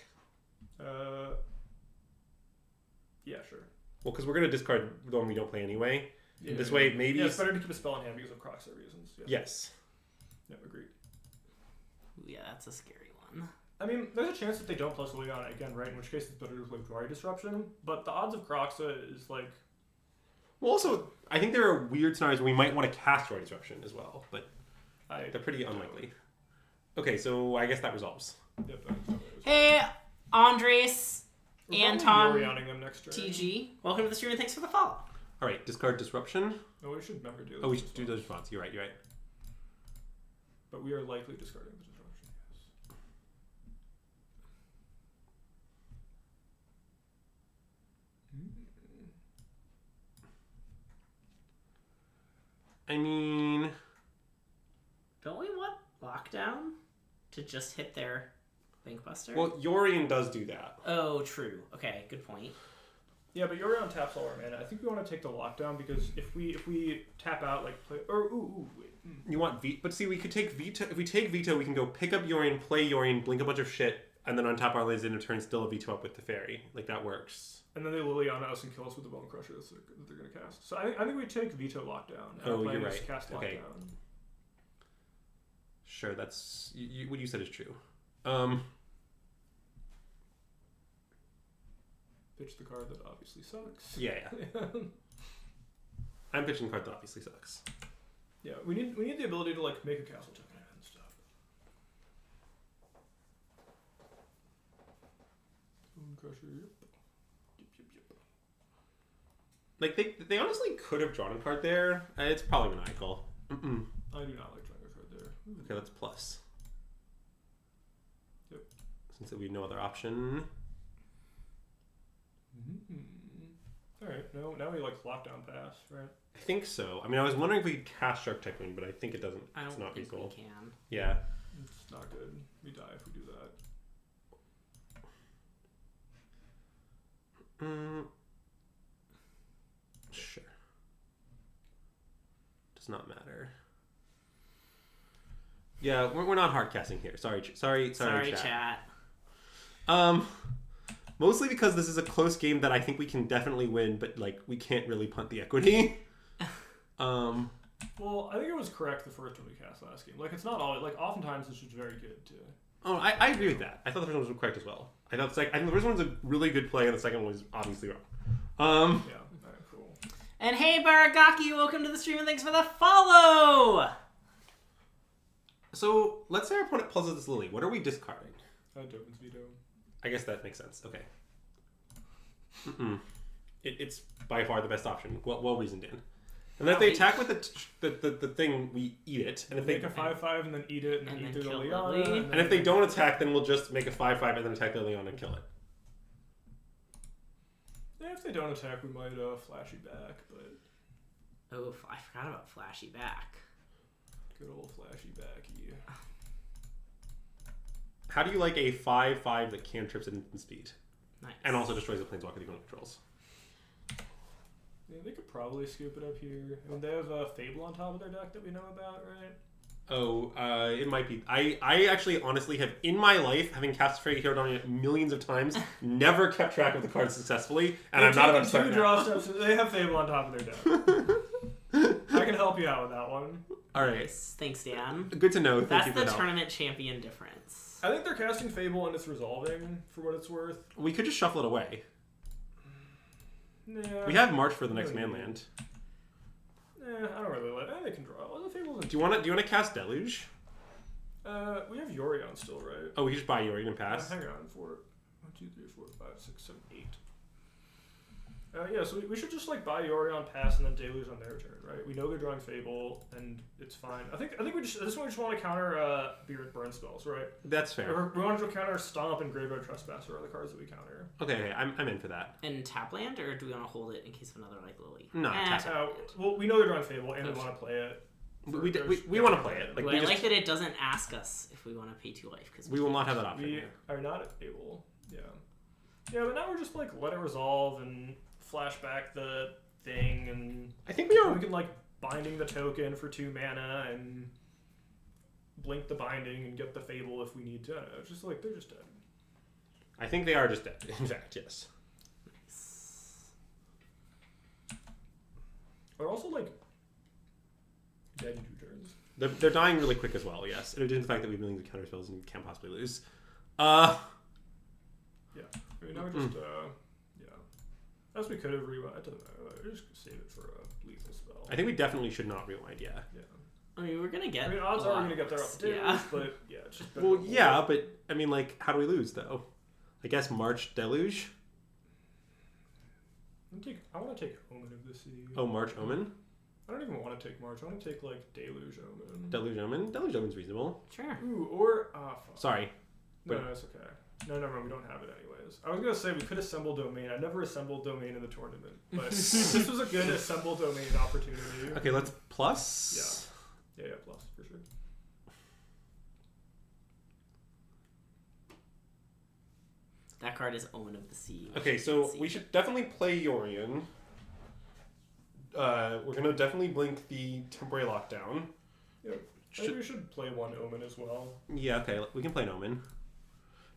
Yeah, sure. Well, because we're going to discard the one we don't play anyway. Yeah, This way, maybe... Yeah, it's better to keep a spell in hand because of Croxer reasons. Yeah. Yes. Yeah, agreed. Yeah, that's a scary one. I mean, there's a chance that they don't plus Liliana again, right? In which case it's better to play Glory Disruption. But the odds of Croxa is like... Well, also, I think there are weird scenarios where we might want to cast Roy Disruption as well, but they're pretty unlikely. Okay, so I guess that resolves. Yep, that Hey, Andres, We're Anton, Glorioning them next turn. TG. Welcome to the stream and thanks for the follow. All right, discard Disruption. No, we should never do this. Oh, we should do those response. You're right. But we are likely discarding the Disruption, yes. I mean... Don't we want Lockdown to just hit their Bankbuster? Well, Yorion does do that. Oh, true. Okay, good point. Yeah, but Yorion taps all our mana. I think we want to take the Lockdown because if we tap out, like, play... Or, wait. You want Veto, but see, we could take Veto. If we take Veto, we can go pick up Yorion, play Yorion, blink a bunch of shit, and then untap our lands in a turn, still a Veto up with the Fairy. Like, that works. And then they Liliana us and kill us with the Bone Crusher that they're going to cast. So I think we take Veto Lockdown. And Oh, our plan you're is right. Cast Okay. Lockdown. Sure, that's... what you said is true. Pitch the card that obviously sucks. Yeah. I'm pitching a card that obviously sucks. Yeah, we need the ability to like make a castle token and stuff. Bone Crusher, yep. Like, they honestly could have drawn a card there. It's probably maniacal. Mm-mm. I do not like drawing a card there. Okay, that's plus. Yep. Since we have no other option. Alright, now we like lockdown pass, right? I think so. I mean, I was wondering if we could cast Shark Typhoon, but I think it doesn't. I It's don't not think feasible. we can. Yeah. It's not good. We die if we do that. Sure. Does not matter. Yeah, we're not hard casting here. Sorry, chat. Mostly because this is a close game that I think we can definitely win, but like we can't really punt the equity. Well, I think it was correct the first one we cast last game. Like it's not always like oftentimes it's just very good too. Oh, I agree with that. I thought the first one was correct as well. I think the first one's a really good play, and the second one was obviously wrong. Yeah. Alright, cool. And hey, Baragaki, welcome to the stream and thanks for the follow. So let's say our opponent puzzles this Lily. What are we discarding? Dovin's Veto. I guess that makes sense. Okay. It's by far the best option. Well reasoned in. And then if they attack with the thing, we eat it. And if Make they a 5/5 and then eat it and then And eat then the kill Liliana. Lily. and if they don't attack, then we'll just make a 5/5 and then attack the Leon and kill it. they don't attack, we might flashy back, but... Oh, I forgot about flashy back. Good old flashy backy. How do you like a 5/5 that cantrips at instant speed? Nice. And also destroys a planeswalker that you don't controls? Yeah, they could probably scoop it up here. I mean, they have a Fable on top of their deck that we know about, right? Oh, it might be. I actually honestly have, in my life, having cast Fairy Hero Dominant millions of times, never kept track of the cards successfully, and I'm not about to start two now. draw steps. They have Fable on top of their deck. I can help you out with that one. Alright. Nice. Thanks, Dan. Good to know. Thank That's you for the the help. tournament champion difference. I think they're casting Fable and it's resolving, for what it's worth. We could just shuffle it away. Nah. We have March for the next manland. I don't really like. They can draw. Well, the Fable's Do you want to cast Deluge? we have Yorion still, right? Oh, we can just buy Yorion and pass. Hang on, 4, 1, 2, 3, 4, 5, 6, 7, 8. Yeah, so we should just like buy Yorion, pass, and then Deluge on their turn, right? We know they're drawing Fable, and it's fine. I think we just this one we just want to counter burn spells, right? That's fair. Or we want to counter Stomp and Graveyard Trespasser are the cards that we counter. Okay, I'm in for that. And tap land, or do we want to hold it in case of another like Lily? No, tap land. Well, we know they're drawing Fable, and we want to play it. We want to play it. Like, I like that it doesn't ask us if we want to pay 2 life because we will not have that option. We are not able. Yeah, but now we're just like let it resolve and flash back the thing, and I think we are. We can like binding the token for 2 mana and blink the binding and get the Fable if we need to. I don't know, it's just like they're just dead. I think they are just dead. In fact, yes. Nice. Or also like dead in 2 turns. They're dying really quick as well. Yes, in addition to the fact that we have millions of counter spells and can't possibly lose. Yeah. I mean, now we just as we could have rewind. It doesn't matter. Just save it for a lethal spell. I think we definitely should not rewind. Yeah. Yeah. I mean, we're gonna get. I mean, odds are we're gonna get there off the tables, yeah. but yeah, it's just. Well, yeah, but I mean, like, how do we lose though? I guess March Deluge. I want to take Omen of the Sea. Oh, March Omen. I don't even want to take March. I want to take like Deluge Omen. Deluge Omen. Deluge Omen's reasonable. Sure. Ooh, or fuck. Sorry. No, it's okay. No, never mind. We don't have it anyways. I was gonna say we could assemble Domain. I never assembled Domain in the tournament, but this was a good assemble Domain opportunity. Okay, let's plus. Yeah, plus for sure. That card is Omen of the Sea. Okay, so we should definitely play Yorion. We're gonna definitely blink the temporary lockdown. Yeah, maybe we should play 1 Omen as well. Yeah, okay, we can play an Omen.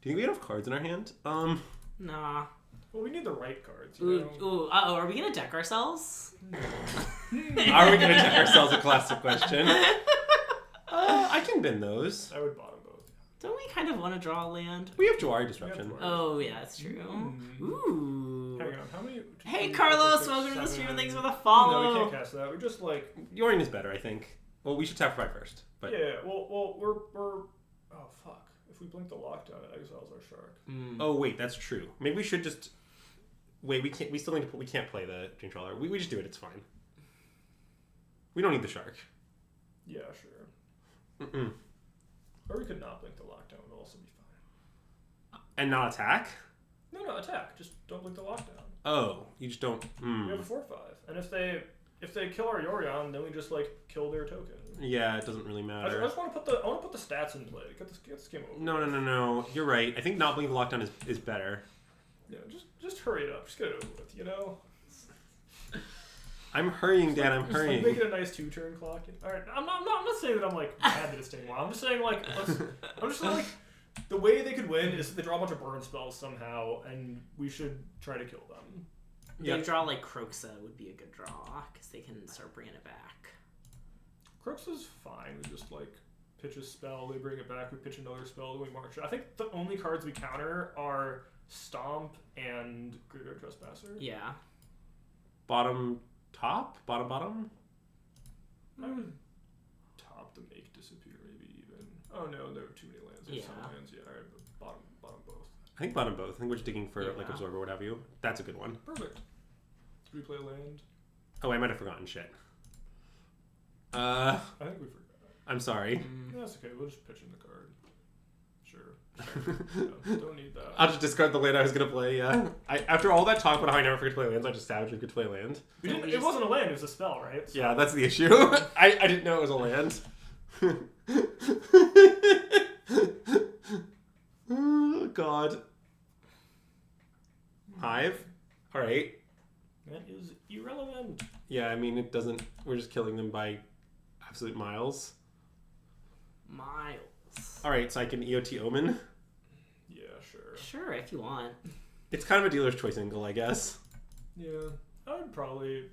Do you think we have enough cards in our hand? Nah. Well, we need the right cards. You know? Are we gonna deck ourselves? Are we gonna check ourselves? A classic question. I can bin those. I would bottom both. Don't we kind of want to draw a land? We have Jawari Disruption. Oh yeah, that's true. Ooh. Hang on, how many? Hey 2, Carlos, 6, welcome to the 7. stream and thanks for the No, follow. we can't cast that. We just like. Yorion is better, I think. Well, we should tap for 5 first. But Yeah. Well, we're. Oh fuck! If we blink the lockdown, it exiles our shark. Oh wait, that's true. Maybe we should just wait. We can't. We still need to. We can't play the Dream Trawler. We just do it. It's fine. We don't need the shark. Yeah, sure. Mm-mm. Or we could not blink the lockdown. It would also be fine. And not attack. No, attack. Just don't blink the lockdown. Oh, you just don't. We have a 4/5, and if they kill our Yorion, then we just like kill their token. Yeah, it doesn't really I matter. just want to put the stats in play. Get this game over. No. You're right. I think not blinking the lockdown is better. Yeah, just hurry it up. Just get it over with. You know. I'm hurrying, Dad. I'm hurrying. Make it a nice 2-turn clock. All right, I'm not saying that I'm like mad that it's taking a while. I'm just saying like I'm just saying like the way they could win is if they draw a bunch of burn spells somehow, and we should try to kill them. They draw like Croxa would be a good draw because they can start bringing it back. Crooks is fine. We just like pitch a spell, they bring it back. We pitch another spell, then we march it. I think the only cards we counter are Stomp and Graveyard Trespasser. Yeah. Bottom, top, bottom. I would top to make disappear, maybe even. Oh no, there are too many lands. There's some lands. Yeah, all right, but bottom both. I think bottom both. I think we're just digging for like Yeah. absorb or what have you. That's a good one. Perfect. Did we play land? Oh, I might have forgotten shit. I think we forgot. I'm sorry. Yeah, that's okay. We'll just pitch in the card. Sure. Don't need that. I'll just discard the land I was gonna play. Yeah. After all that talk about how I never forget to play lands, I just savagely could play land. It wasn't a land; it was a spell, right? So. Yeah, that's the issue. I didn't know it was a land. Oh God. Hive. All right. That is irrelevant. Yeah, I mean it doesn't. We're just killing them by absolute miles. All right, so I can EOT Omen. Yeah, sure. Sure, if you want. It's kind of a dealer's choice angle, I guess. Yeah, I would probably.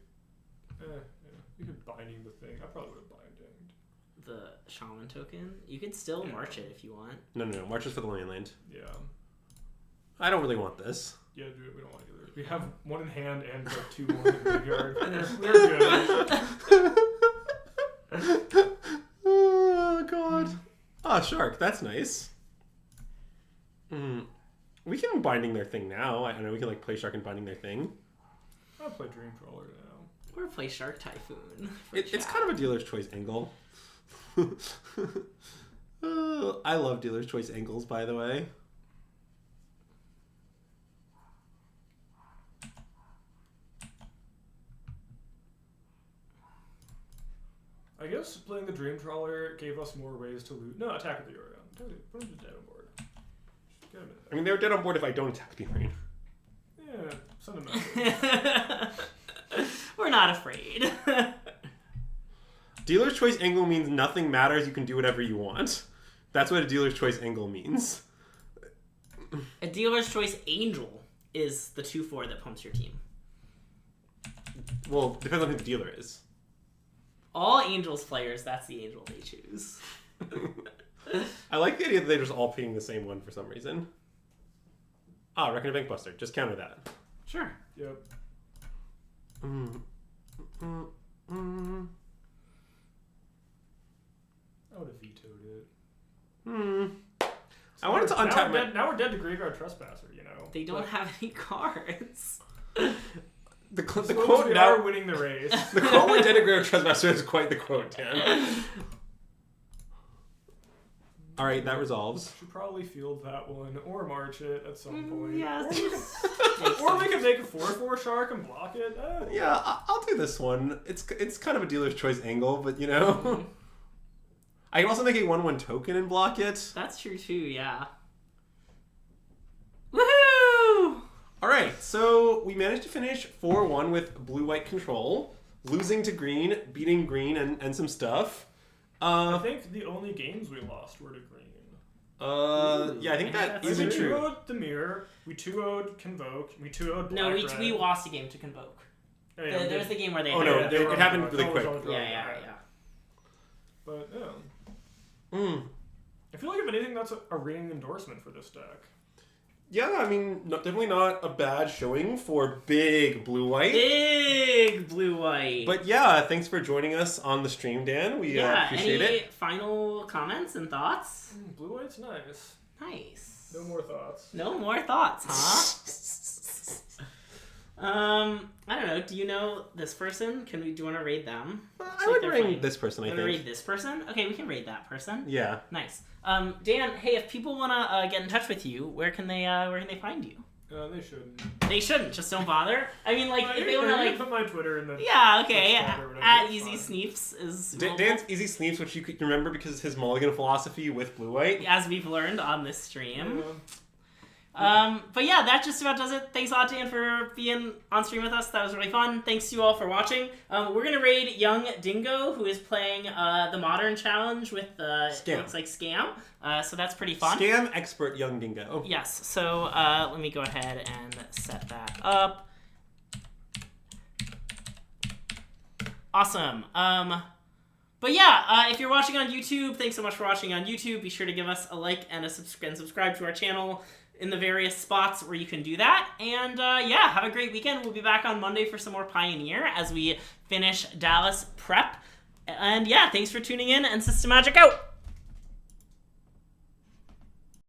Yeah. You could binding the thing. I probably would have bindinged. The shaman token? You could still march it if you want. No. March is for the land. Yeah. I don't really want this. Yeah, dude, we don't want either. We have one in hand and like 2 more in the graveyard. We're good. Oh God. Oh, Shark. That's nice. We can binding their thing now. I don't know. We can like play Shark and binding their thing. I'll play Dream Trawler now. Or play Shark Typhoon. It's kind of a dealer's choice angle. I love dealer's choice angles, by the way. I guess playing the Dream Trawler gave us more ways to loot. No, attack with the Oregon. Put him dead on board. Get him in there. I mean, they're dead on board if I don't attack the rain. Yeah, send him out. We're not afraid. Dealer's choice angle means nothing matters. You can do whatever you want. That's what a dealer's choice angle means. A dealer's choice angel is the 2/4 that pumps your team. Well, depends on who the dealer is. All angels players, that's the angel they choose. I like the idea that they're just all picking the same one for some reason. Ah, Reckon a Bank Buster. Just counter that. Sure. Yep. I would have vetoed it. I wanted to untap my... Now we're dead to Graveyard Trespasser, you know. They don't have any cards. The quote we now... are winning the race. The quote with Dead Graveyard Trespasser is quite the quote, Dan. Alright, that resolves. Should probably field that one, or march it at some point. Yes. Or we could make a 4/4 shark and block it. Yeah, I'll do this one. It's kind of a dealer's choice angle, but you know... I can also make a 1/1 token and block it. That's true too, yeah. Woohoo! Alright, so we managed to finish 4-1 with blue-white control, losing to green, beating green, and some stuff. I think the only games we lost were to green. Yeah, I think that isn't true. We 2-0'd the Mirror, we 2-0'd Convoke, we 2-0'd No, Black we Red. lost a game to Convoke. There's the game where they Oh, had no, it. it happened really quick. Yeah. But, yeah. I feel like if anything, that's a ringing endorsement for this deck. Yeah, I mean, definitely not a bad showing for big blue-white. Big blue-white. But yeah, thanks for joining us on the stream, Dan. We appreciate any it. Final comments and thoughts? Blue-white's nice. Nice. No more thoughts. No more thoughts, huh? I don't know. Do you know this person? Do you want to raid them? I would raid this person, I think. Raid this person? Okay, we can raid that person. Yeah. Nice. Dan, hey, if people want to get in touch with you, where can they find you? They shouldn't. They shouldn't. Just don't bother. I mean, like, if they want to, like... put my Twitter in the... Yeah, okay. At Easy Easy Sneeps is... Dan's Easy Sleeps, which you could remember because his mulligan philosophy with blue-white. As we've learned on this stream. Yeah. But yeah, that just about does it. Thanks a lot, Dan, for being on stream with us. That was really fun. Thanks to you all for watching. We're going to raid Young Dingo, who is playing the Modern Challenge with Scam. looks like Scam. So that's pretty fun. Scam expert Young Dingo. Yes. So let me go ahead and set that up. Awesome. But yeah, if you're watching on YouTube, thanks so much for watching on YouTube. Be sure to give us a like and subscribe to our channel in the various spots where you can do that. And yeah, have a great weekend. We'll be back on Monday for some more Pioneer as we finish Dallas prep. And yeah, thanks for tuning in, and Systemagic out!